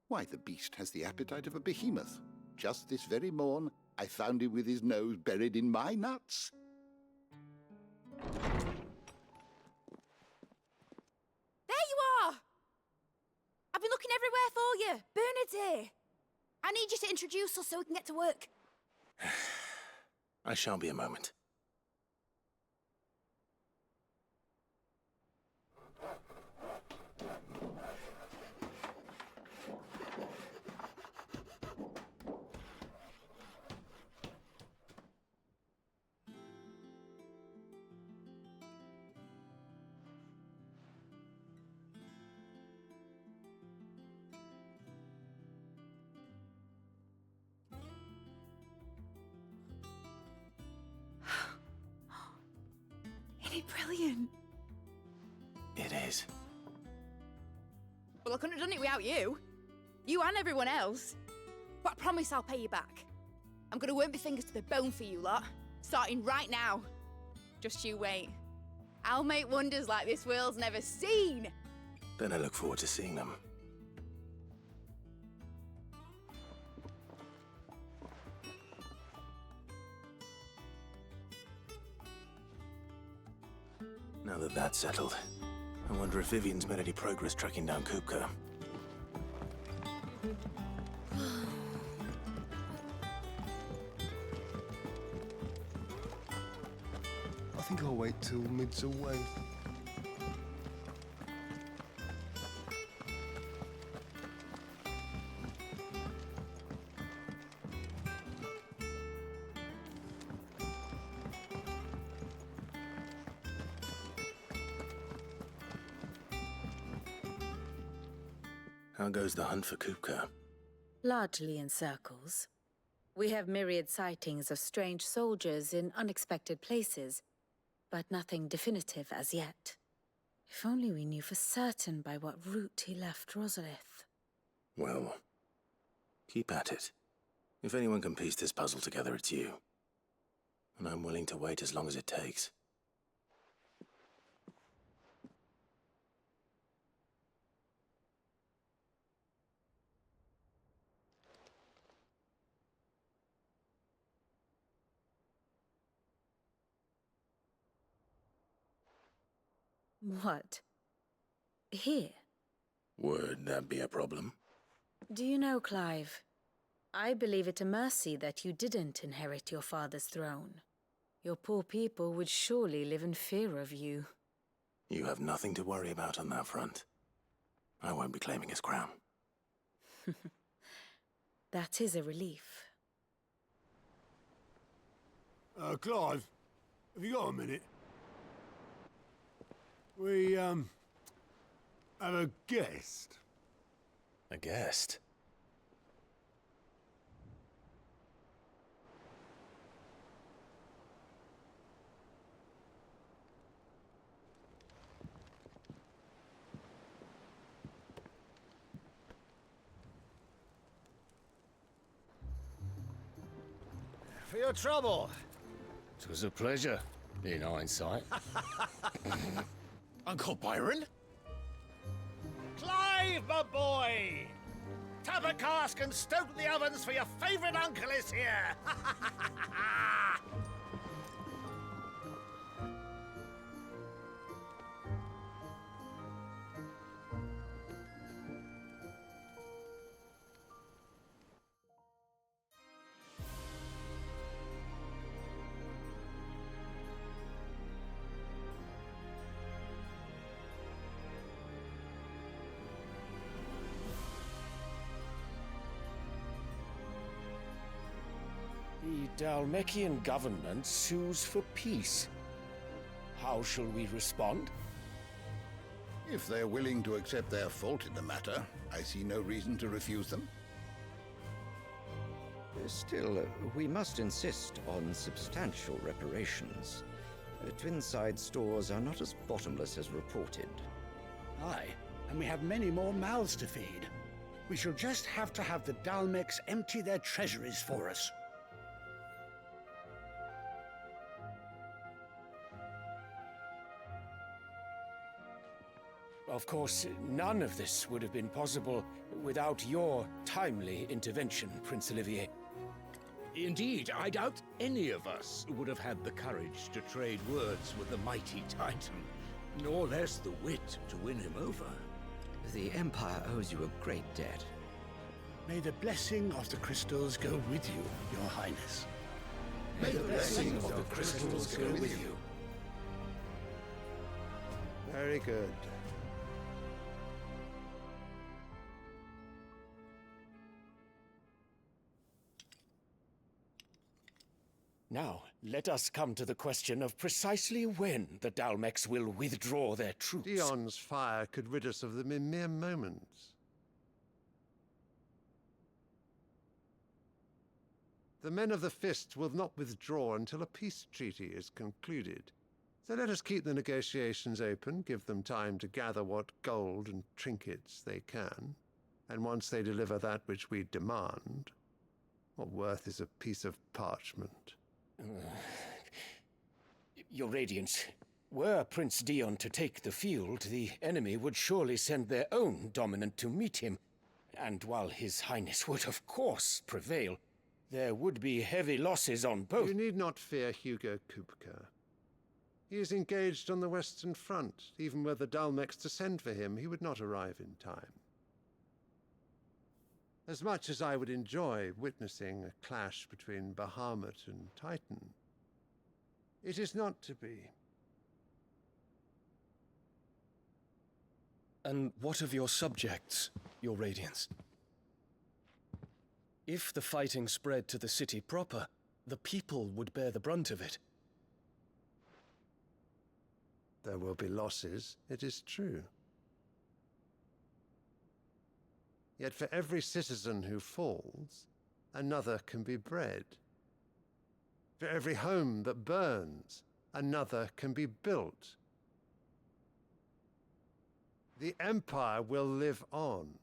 [SPEAKER 10] Why, the beast has the appetite of a behemoth. Just this very morn, I found him with his nose buried in my nuts.
[SPEAKER 12] There you are! I've been looking everywhere for you. Bernard's here. I need you to introduce us so we can get to work.
[SPEAKER 1] I shan't be a moment.
[SPEAKER 12] Isn't it brilliant?
[SPEAKER 1] It is.
[SPEAKER 12] Well, I couldn't have done it without you. You and everyone else. But I promise I'll pay you back. I'm gonna work my fingers to the bone for you lot, starting right now. Just you wait. I'll make wonders like this world's never seen.
[SPEAKER 1] Then I look forward to seeing them. Now that that's settled, I wonder if Vivian's made any progress tracking down Kupka.
[SPEAKER 8] I think I'll wait till mid's away.
[SPEAKER 1] How goes the hunt for Kupka?
[SPEAKER 11] Largely in circles. We have myriad sightings of strange soldiers in unexpected places, but nothing definitive as yet. If only we knew for certain by what route he left Rosalith.
[SPEAKER 1] Well, keep at it. If anyone can piece this puzzle together, it's you. and I'm willing to wait as long as it takes.
[SPEAKER 6] What? Here?
[SPEAKER 1] Would that be a problem?
[SPEAKER 6] Do you know, Clive, I believe it a mercy that you didn't inherit your father's throne. Your poor people would surely live in fear of you.
[SPEAKER 1] You have nothing to worry about on that front. I won't be claiming his crown.
[SPEAKER 6] That is a relief.
[SPEAKER 9] Clive, have you got a minute? We, have a guest.
[SPEAKER 1] A guest?
[SPEAKER 20] For your trouble.
[SPEAKER 8] It was a pleasure, in hindsight.
[SPEAKER 20] Uncle Byron? Clive, my boy! Tap a cask and stoke the ovens, for your favourite uncle is here!
[SPEAKER 3] The Dalmekian government sues for peace. How shall we respond?
[SPEAKER 10] If they're willing to accept their fault in the matter, I see no reason to refuse them.
[SPEAKER 21] Still, we must insist on substantial reparations. Twinside stores are not as bottomless as reported.
[SPEAKER 22] Aye, and we have many more mouths to feed. We shall just have to have the Dalmecs empty their treasuries for us.
[SPEAKER 3] Of course, none of this would have been possible without your timely intervention, Prince Olivier.
[SPEAKER 25] Indeed, I doubt any of us would have had the courage to trade words with the mighty Titan, nor less the wit to win him over.
[SPEAKER 21] The Empire owes you a great debt.
[SPEAKER 22] May the blessing of the crystals go with you, Your Highness.
[SPEAKER 10] May the blessing of the crystals go with you.
[SPEAKER 13] Very good.
[SPEAKER 3] Now, let us come to the question of precisely when the Dalmecs will withdraw their troops.
[SPEAKER 26] Dion's fire could rid us of them in mere moments. The men of the Fist will not withdraw until a peace treaty is concluded. So let us keep the negotiations open, give them time to gather what gold and trinkets they can, and once they deliver that which we demand, what worth is a piece of parchment?
[SPEAKER 3] Your Radiance, were Prince Dion to take the field, the enemy would surely send their own dominant to meet him. And while His Highness would of course prevail, there would be heavy losses on both.
[SPEAKER 26] You need not fear Hugo Kupka. He is engaged on the Western Front. Even were the Dalmecs to send for him, he would not arrive in time. As much as I would enjoy witnessing a clash between Bahamut and Titan, it is not to be.
[SPEAKER 27] And what of your subjects, Your Radiance? If the fighting spread to the city proper, the people would bear the brunt of it.
[SPEAKER 26] There will be losses, it is true. Yet for every citizen who falls, another can be bred. For every home that burns, another can be built. The Empire will live on.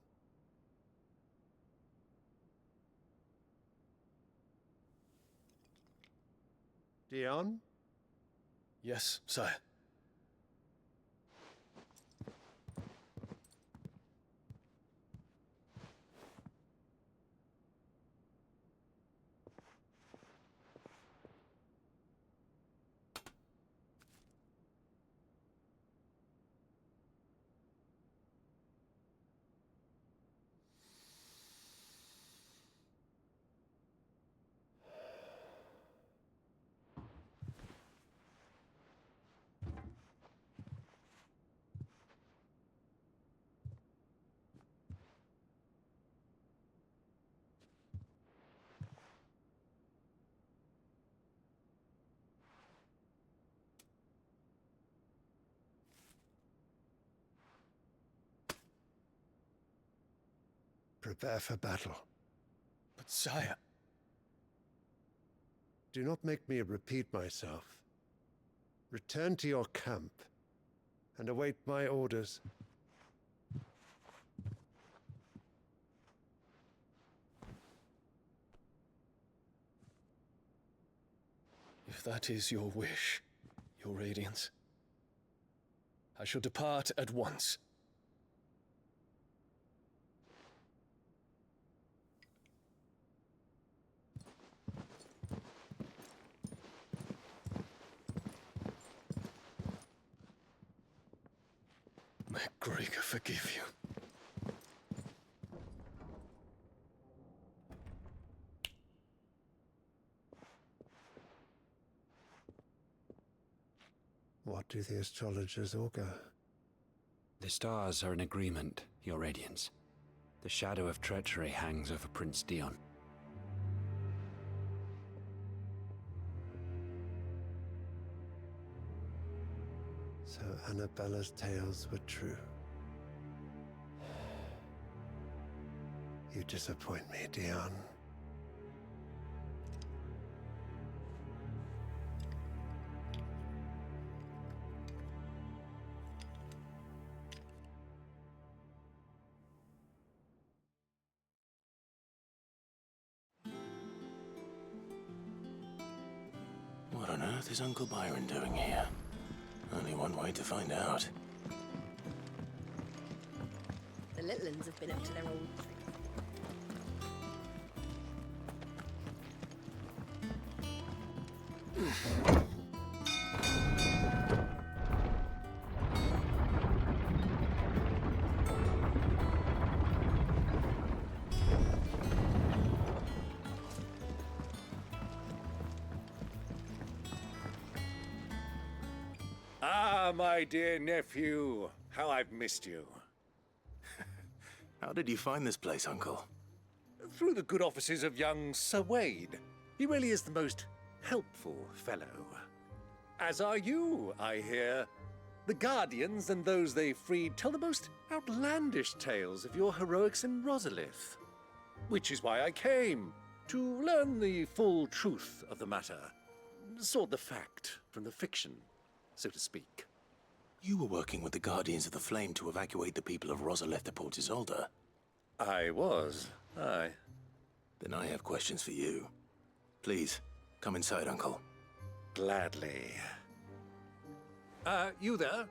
[SPEAKER 26] Dion?
[SPEAKER 27] Yes, sire.
[SPEAKER 26] Prepare for battle.
[SPEAKER 27] But sire...
[SPEAKER 26] Do not make me repeat myself. Return to your camp and await my orders.
[SPEAKER 27] If that is your wish, your Radiance, I shall depart at once. May Gregor forgive you.
[SPEAKER 26] What do the astrologers augur?
[SPEAKER 4] The stars are in agreement, Your Radiance. The shadow of treachery hangs over Prince Dion.
[SPEAKER 26] So Annabella's tales were true. You disappoint me, Dion.
[SPEAKER 1] What on earth is Uncle Byron doing here? Only one way to find out.
[SPEAKER 2] The little uns have been up to their old
[SPEAKER 20] Ah, my dear nephew, how I've missed you.
[SPEAKER 1] How did you find this place, Uncle?
[SPEAKER 20] Through the good offices of young Sir Wade. He really is the most helpful fellow. As are you, I hear. The Guardians and those they freed tell the most outlandish tales of your heroics in Rosalith. Which is why I came, to learn the full truth of the matter. Sort the fact from the fiction, so to speak.
[SPEAKER 1] You were working with the Guardians of the Flame to evacuate the people of Rosalith to Port Isolde.
[SPEAKER 20] I was, aye.
[SPEAKER 1] Then I have questions for you. Please, come inside, Uncle.
[SPEAKER 20] Gladly. You there?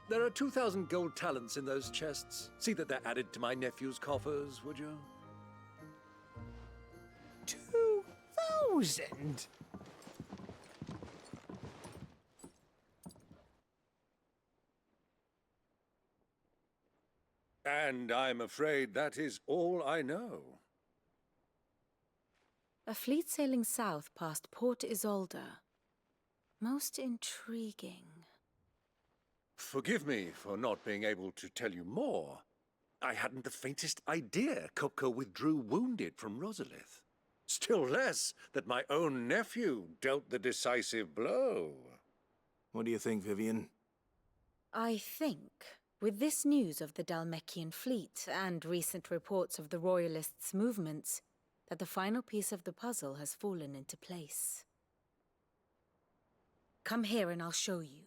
[SPEAKER 20] There are 2,000 gold talents in those chests. See that they're added to my nephew's coffers, would you?
[SPEAKER 24] 2,000?
[SPEAKER 20] And I'm afraid that is all I know.
[SPEAKER 6] A fleet sailing south past Port Isolde. Most intriguing.
[SPEAKER 20] Forgive me for not being able to tell you more. I hadn't the faintest idea Kopko withdrew wounded from Rosalith. Still less that my own nephew dealt the decisive blow.
[SPEAKER 1] What do you think, Vivian?
[SPEAKER 6] I think, with this news of the Dhalmekian fleet and recent reports of the Royalists' movements, that the final piece of the puzzle has fallen into place. Come here and I'll show you.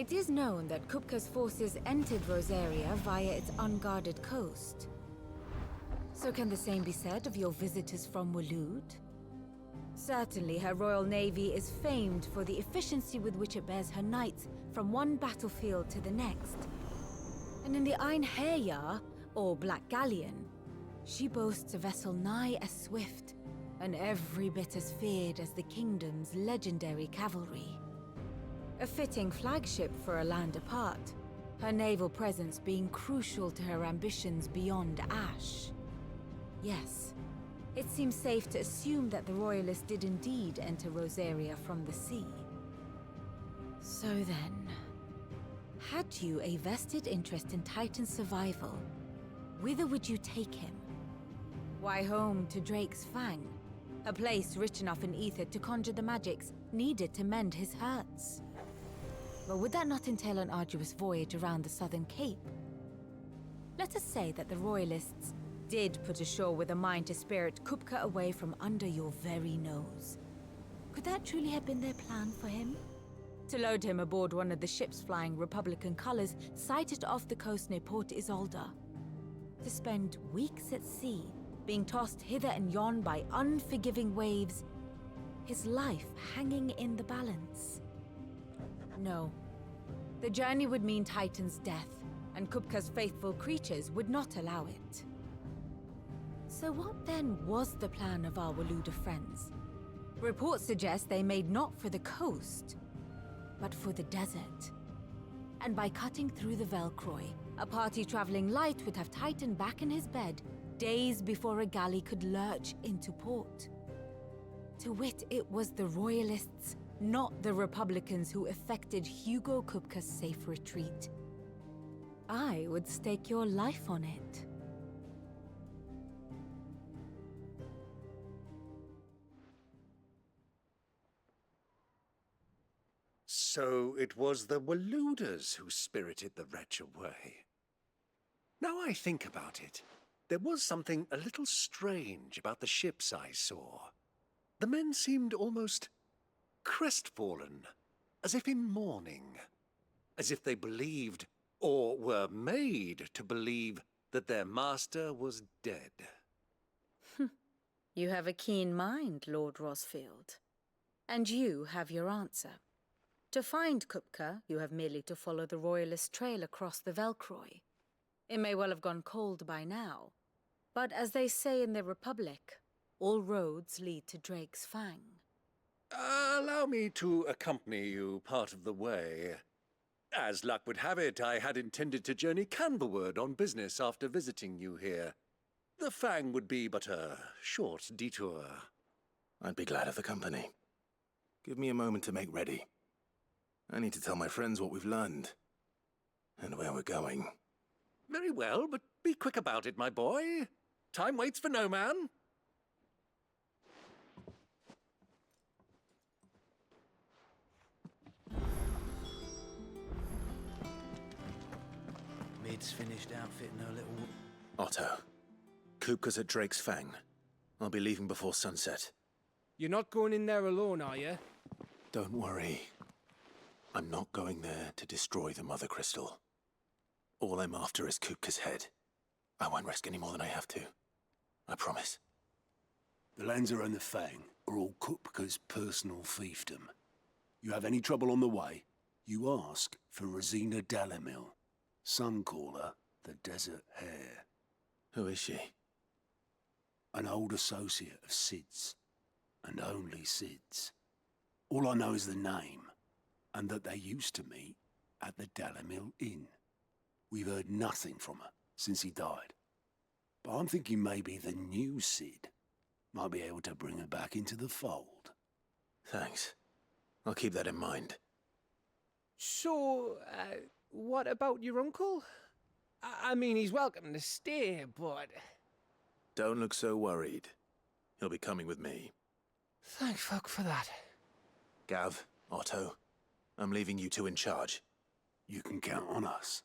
[SPEAKER 6] It is known that Kupka's forces entered Rosaria via its unguarded coast. So can the same be said of your visitors from Waloed? Certainly, her royal navy is famed for the efficiency with which it bears her knights from one battlefield to the next. And in the Einherjar, or Black Galleon, she boasts a vessel nigh as swift and every bit as feared as the kingdom's legendary cavalry. A fitting flagship for a land apart, her naval presence being crucial to her ambitions beyond Ash. Yes, it seems safe to assume that the Royalists did indeed enter Rosaria from the sea. So then, had you a vested interest in Titan's survival, whither would you take him? Why, home to Drake's Fang, a place rich enough in ether to conjure the magics needed to mend his hurts. But would that not entail an arduous voyage around the southern cape? Let us say that the Royalists did put ashore with a mind to spirit Kupka away from under your very nose. Could that truly have been their plan for him? To load him aboard one of the ships flying Republican colors sighted off the coast near Port Isolde? To spend weeks at sea, being tossed hither and yon by unforgiving waves, his life hanging in the balance? No. The journey would mean Titan's death, and Kupka's faithful creatures would not allow it. So what then was the plan of our Waluda friends? Reports suggest they made not for the coast, but for the desert. And by cutting through the Velcroy, a party traveling light would have Titan back in his bed days before a galley could lurch into port. To wit, it was the Royalists, not the Republicans, who effected Hugo Kupka's safe retreat. I would stake your life on it.
[SPEAKER 20] So it was the Waluders who spirited the wretch away. Now I think about it, there was something a little strange about the ships I saw. The men seemed almost crestfallen, as if in mourning, as if they believed, or were made to believe, that their master was dead.
[SPEAKER 6] You have a keen mind, Lord Rosfield. And you have your answer. To find Kupka, you have merely to follow the Royalist trail across the Velcroy. It may well have gone cold by now, but as they say in the Republic, all roads lead to Drake's Fang.
[SPEAKER 20] Allow me to accompany you part of the way. As luck would have it, I had intended to journey Canverward on business after visiting you here. The Fang would be but a short detour.
[SPEAKER 1] I'd be glad of the company. Give me a moment to make ready. I need to tell my friends what we've learned, and where we're going.
[SPEAKER 20] Very well, but be quick about it, my boy. Time waits for no man.
[SPEAKER 5] Mid's finished outfitting her little...
[SPEAKER 1] Otto, Kupka's at Drake's Fang. I'll be leaving before sunset.
[SPEAKER 24] You're not going in there alone, are you?
[SPEAKER 1] Don't worry. I'm not going there to destroy the Mother Crystal. All I'm after is Kupka's head. I won't risk any more than I have to. I promise.
[SPEAKER 9] The Lanza and the Fang are all Kupka's personal fiefdom. You have any trouble on the way, you ask for Rosina Dalamil. Some call her the Desert Hare.
[SPEAKER 1] Who is she?
[SPEAKER 9] An old associate of Sid's, and only Sid's. All I know is the name, and that they used to meet at the Dalamil Inn. We've heard nothing from her since he died. But I'm thinking maybe the new Sid might be able to bring her back into the fold.
[SPEAKER 1] Thanks. I'll keep that in mind.
[SPEAKER 24] So, what about your uncle? I mean, he's welcome to stay, but...
[SPEAKER 1] Don't look so worried. He'll be coming with me.
[SPEAKER 24] Thank fuck for that.
[SPEAKER 1] Gav, Otto, I'm leaving you two in charge.
[SPEAKER 9] You can count on us.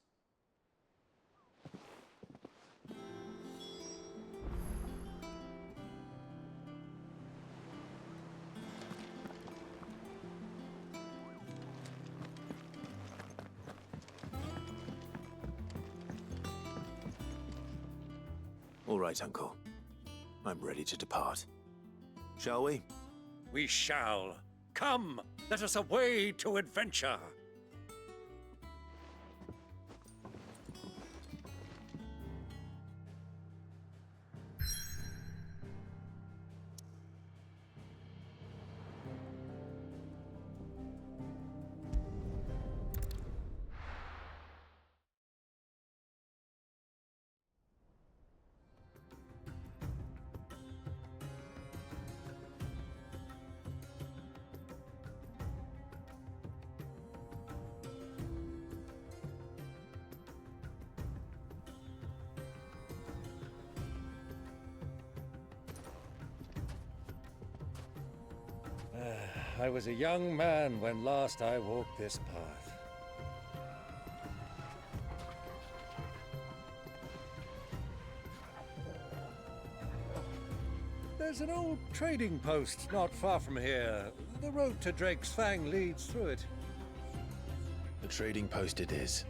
[SPEAKER 1] All right, Uncle. I'm ready to depart. Shall we?
[SPEAKER 20] We shall. Come, let us away to adventure. I was a young man when last I walked this path. There's an old trading post not far from here. The road to Drake's Fang leads through it.
[SPEAKER 1] The trading post it is.